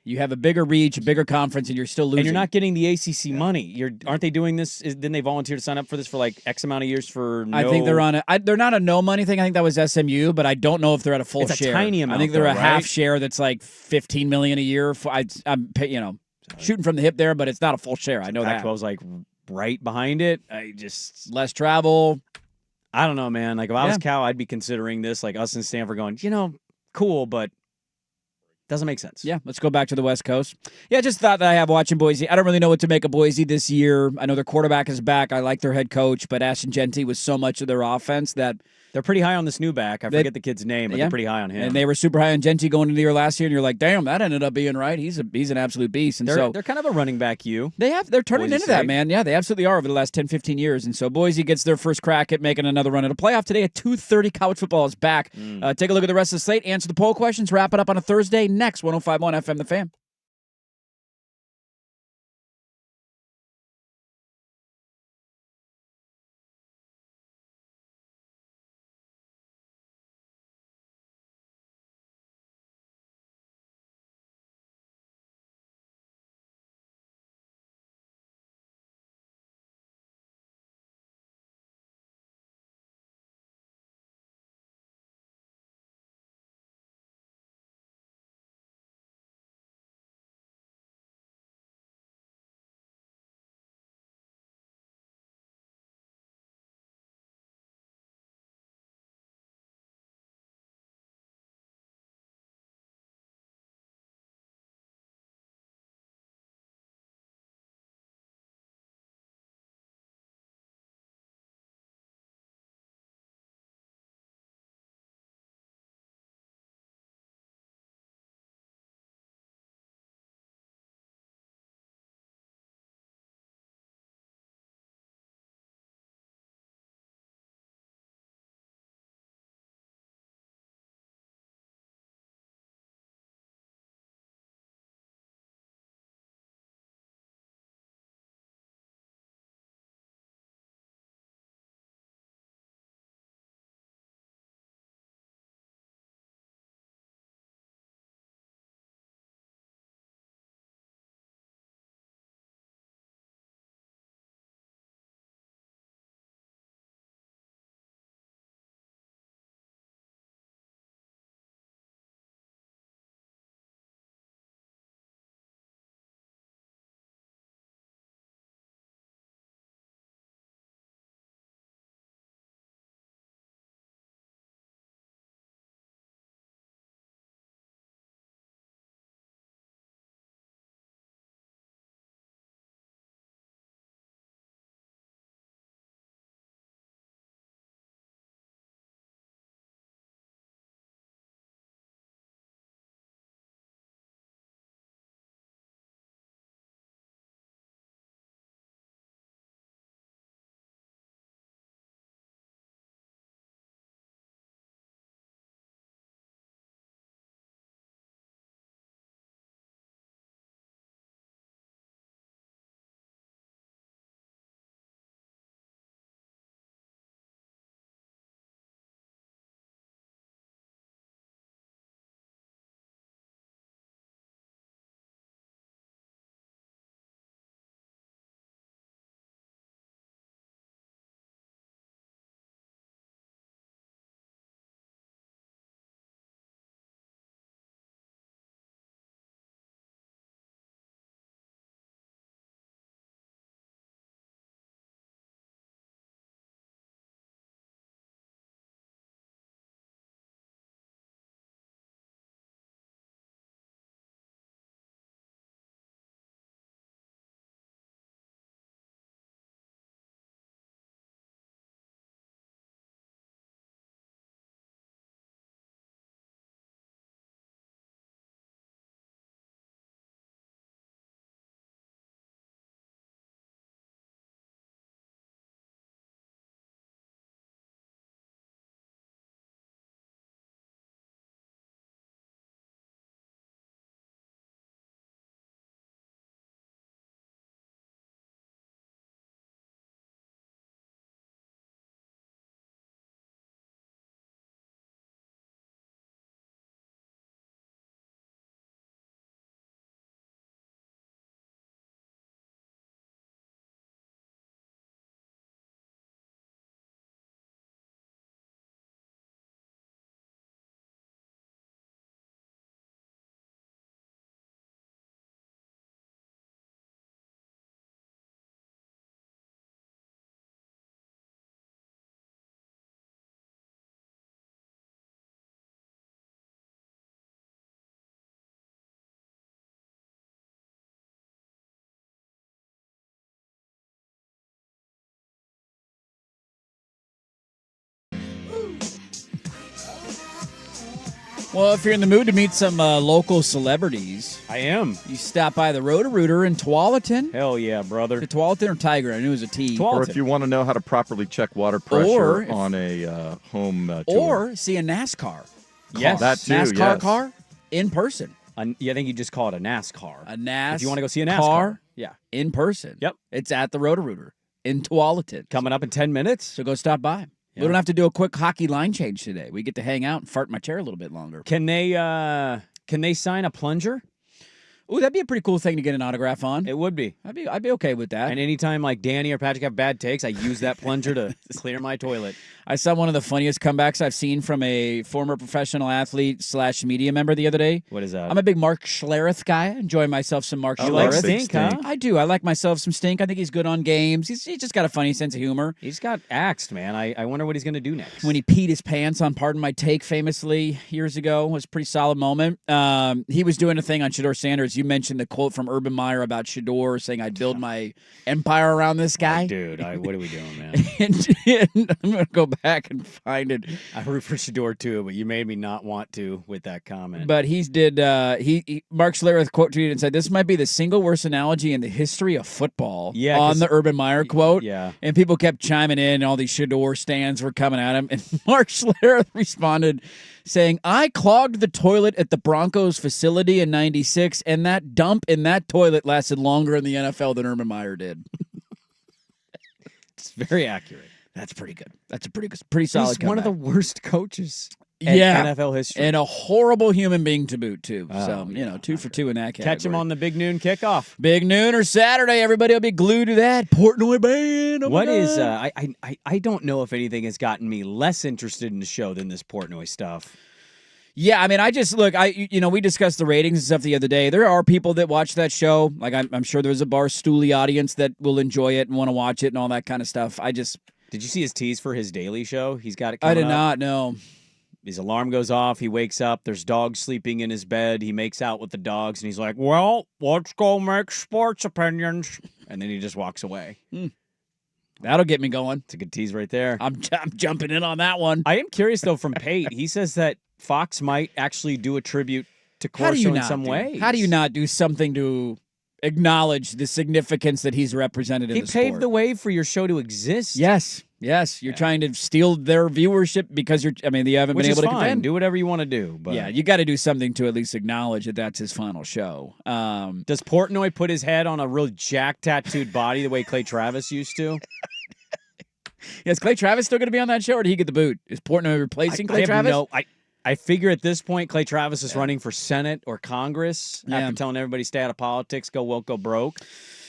you have a bigger reach, a bigger conference, and you're still losing. And you're not getting the ACC money. Aren't they doing this? Didn't they volunteer to sign up for this for X amount of years for no? I think they're on they're not a no money thing. I think that was SMU, but I don't know if they're at a full it's share. A tiny amount. I think they're though, a half right? share that's like $15 million a year. I'm shooting from the hip there, but it's not a full share. I know that. Pac-12's right behind it. Less travel. I don't know, man. If I was Cal, I'd be considering this. Us and Stanford going, cool, but Doesn't make sense. Yeah, let's go back to the West Coast. Yeah, just thought that I have watching Boise. I don't really know what to make of Boise this year. I know their quarterback is back. I like their head coach, but Ashton Genty was so much of their offense that they're pretty high on this new back. I forget the kid's name, but they're pretty high on him. And they were super high on Genty going into the year last year, and you're like, damn, that ended up being right. He's an absolute beast. And they're kind of a running back. They're turning into that, man. Yeah, they absolutely are over the last 10, 15 years. And so Boise gets their first crack at making another run at a playoff today at 2:30. College football is back. Take a look at the rest of the slate. Answer the poll questions. Wrap it up on a Thursday. Next, 105.1 FM The Fan. Well, if you're in the mood to meet some local celebrities, I am. You stop by the Roto-Rooter in Tualatin. Hell yeah, brother. The Tualatin or Tiger? I knew it was a T. Or if you want to know how to properly check water pressure on a home tour. Or see a NASCAR. Yes. That too, NASCAR yes. car in person. Yeah, I think you just call it a NASCAR. A NASCAR. If you want to go see a NASCAR. Yeah. In person. Yep. It's at the Roto-Rooter in Tualatin. Coming up in 10 minutes. So go stop by. Yeah. We don't have to do a quick hockey line change today. We get to hang out and fart in my chair a little bit longer. Can they sign a plunger? Ooh, that'd be a pretty cool thing to get an autograph on. It would be. I'd be okay with that. And anytime like Danny or Patrick have bad takes, I use that plunger to clear my toilet. I saw one of the funniest comebacks I've seen from a former professional athlete / media member the other day. What is that? I'm a big Mark Schlereth guy. I enjoy myself some Mark Schlereth. like Stink, huh? I do. I like myself some Stink. I think he's good on games. He's just got a funny sense of humor. He's got axed, man. I wonder what he's going to do next. When he peed his pants on Pardon My Take famously years ago, was a pretty solid moment. He was doing a thing on Shedeur Sanders. You mentioned the quote from Urban Meyer about Shedeur saying, "I'd build my empire around this guy." Dude, what are we doing, man? and I'm going to go back and find it. I root for Shedeur too, but you made me not want to with that comment. But Mark Schlereth quote tweeted and said, "This might be the single worst analogy in the history of football." Yeah, on the Urban Meyer quote. Yeah. And people kept chiming in, and all these Shedeur stands were coming at him. And Mark Schlereth responded saying, "I clogged the toilet at the Broncos facility in '96, and that dump in that toilet lasted longer in the NFL than Urban Meyer did." It's very accurate. That's pretty good. That's a pretty solid He's comeback. one of the worst coaches in NFL history. And a horrible human being to boot, too. So, 2 for 2 in that category. Catch him on the Big Noon kickoff. Big Noon or Saturday. Everybody will be glued to that. Portnoy Band. Oh What is, I don't know if anything has gotten me less interested in the show than this Portnoy stuff. Yeah, I mean, we discussed the ratings and stuff the other day. There are people that watch that show. Like, I'm sure there's a Barstoolie audience that will enjoy it and want to watch it and all that kind of stuff. Did you see his tease for his Daily Show? He's got it coming I did up. not know. His alarm goes off. He wakes up. There's dogs sleeping in his bed. He makes out with the dogs, and he's like, "Well, let's go make sports opinions." And then he just walks away. That'll get me going. It's a good tease right there. I'm jumping in on that one. I am curious, though, from Pate. He says that Fox might actually do a tribute to Corso in some way. How do you not do something to acknowledge the significance that he's represented in the sport? He paved the way for your show to exist. Yes. You're trying to steal their viewership because you haven't been able to contend. Do whatever you want to do. But yeah, you got to do something to at least acknowledge that that's his final show. Does Portnoy put his head on a real jack tattooed body the way Clay Travis used to? Is Clay Travis still going to be on that show, or did he get the boot? Is Portnoy replacing Clay Travis? I figure at this point, Clay Travis is running for Senate or Congress after telling everybody stay out of politics, go woke, go broke.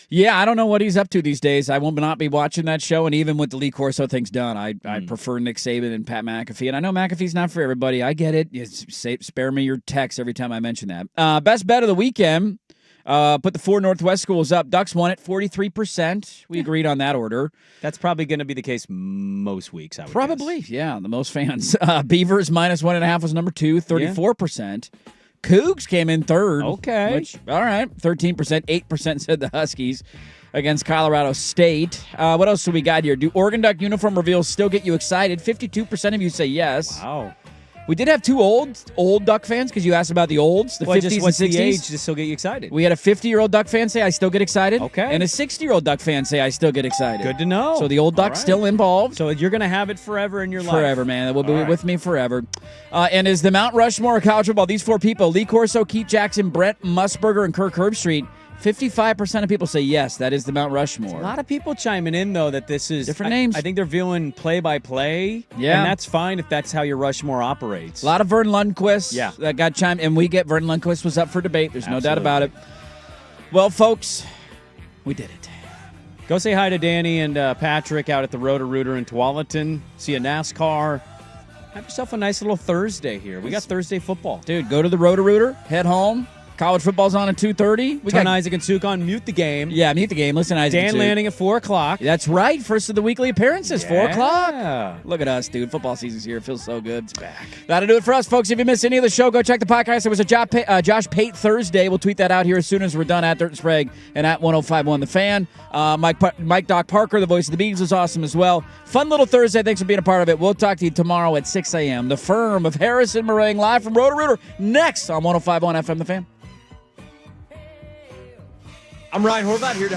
Yeah, I don't know what he's up to these days. I will not be watching that show, and even with the Lee Corso thing's done, I prefer Nick Saban and Pat McAfee. And I know McAfee's not for everybody. I get it. Spare me your text every time I mention that. Best bet of the weekend. Put the 4 Northwest schools up. Ducks won it 43%. We agreed on that order. That's probably going to be the case most weeks, I would Probably, guess. yeah, the most fans. Beavers minus 1.5 was number 2, 34%. Cougs came in third. Okay. All right, 13%. 8% said the Huskies against Colorado State. What else do we got here? Do Oregon Duck uniform reveals still get you excited? 52% of you say yes. Wow. We did have 2 old Duck fans because you asked about the olds, the 50s what's and 60s. The age to still get you excited? We had a 50-year-old Duck fan say, "I still get excited." Okay. And a 60-year-old Duck fan say, "I still get excited." Good to know. So the old Duck's still involved. So you're going to have it forever in your life. Forever, man. It will be with me forever. And is the Mount Rushmore of college football, these 4 people, Lee Corso, Keith Jackson, Brett Musburger, and Kirk Herbstreit, 55% of people say yes, that is the Mount Rushmore. A lot of people chiming in, though, that this is... Different names. I think they're viewing play-by-play. Yeah. And that's fine if that's how your Rushmore operates. A lot of Vern Lundquist. Yeah. That got chimed, and we get Vern Lundquist was up for debate. There's no doubt about it. Well, folks, we did it. Go say hi to Danny and Patrick out at the Roto-Rooter in Tualatin. See a NASCAR. Have yourself a nice little Thursday here. We got Thursday football. Dude, go to the Roto-Rooter, head home, College football's on at 2:30. We Turn got Isaac and Suk on Mute the Game. Yeah, Mute the Game. Listen, Isaac. Dan Lanning at 4 o'clock. That's right. First of the weekly appearances, 4 Yeah. o'clock. Look at us, dude. Football season's here. It feels so good. It's back. That'll do it for us, folks. If you missed any of the show, go check the podcast. There was a Josh Pate Thursday. We'll tweet that out here as soon as we're done at Dirt and Sprague and at 105.1 The Fan. Mike Doc Parker, the voice of the Beavs, was awesome as well. Fun little Thursday. Thanks for being a part of it. We'll talk to you tomorrow at 6 a.m. The Firm of Harrison Meringue live from Roto-Rooter next on 105.1 FM The Fan. I'm Ryan Horvath here to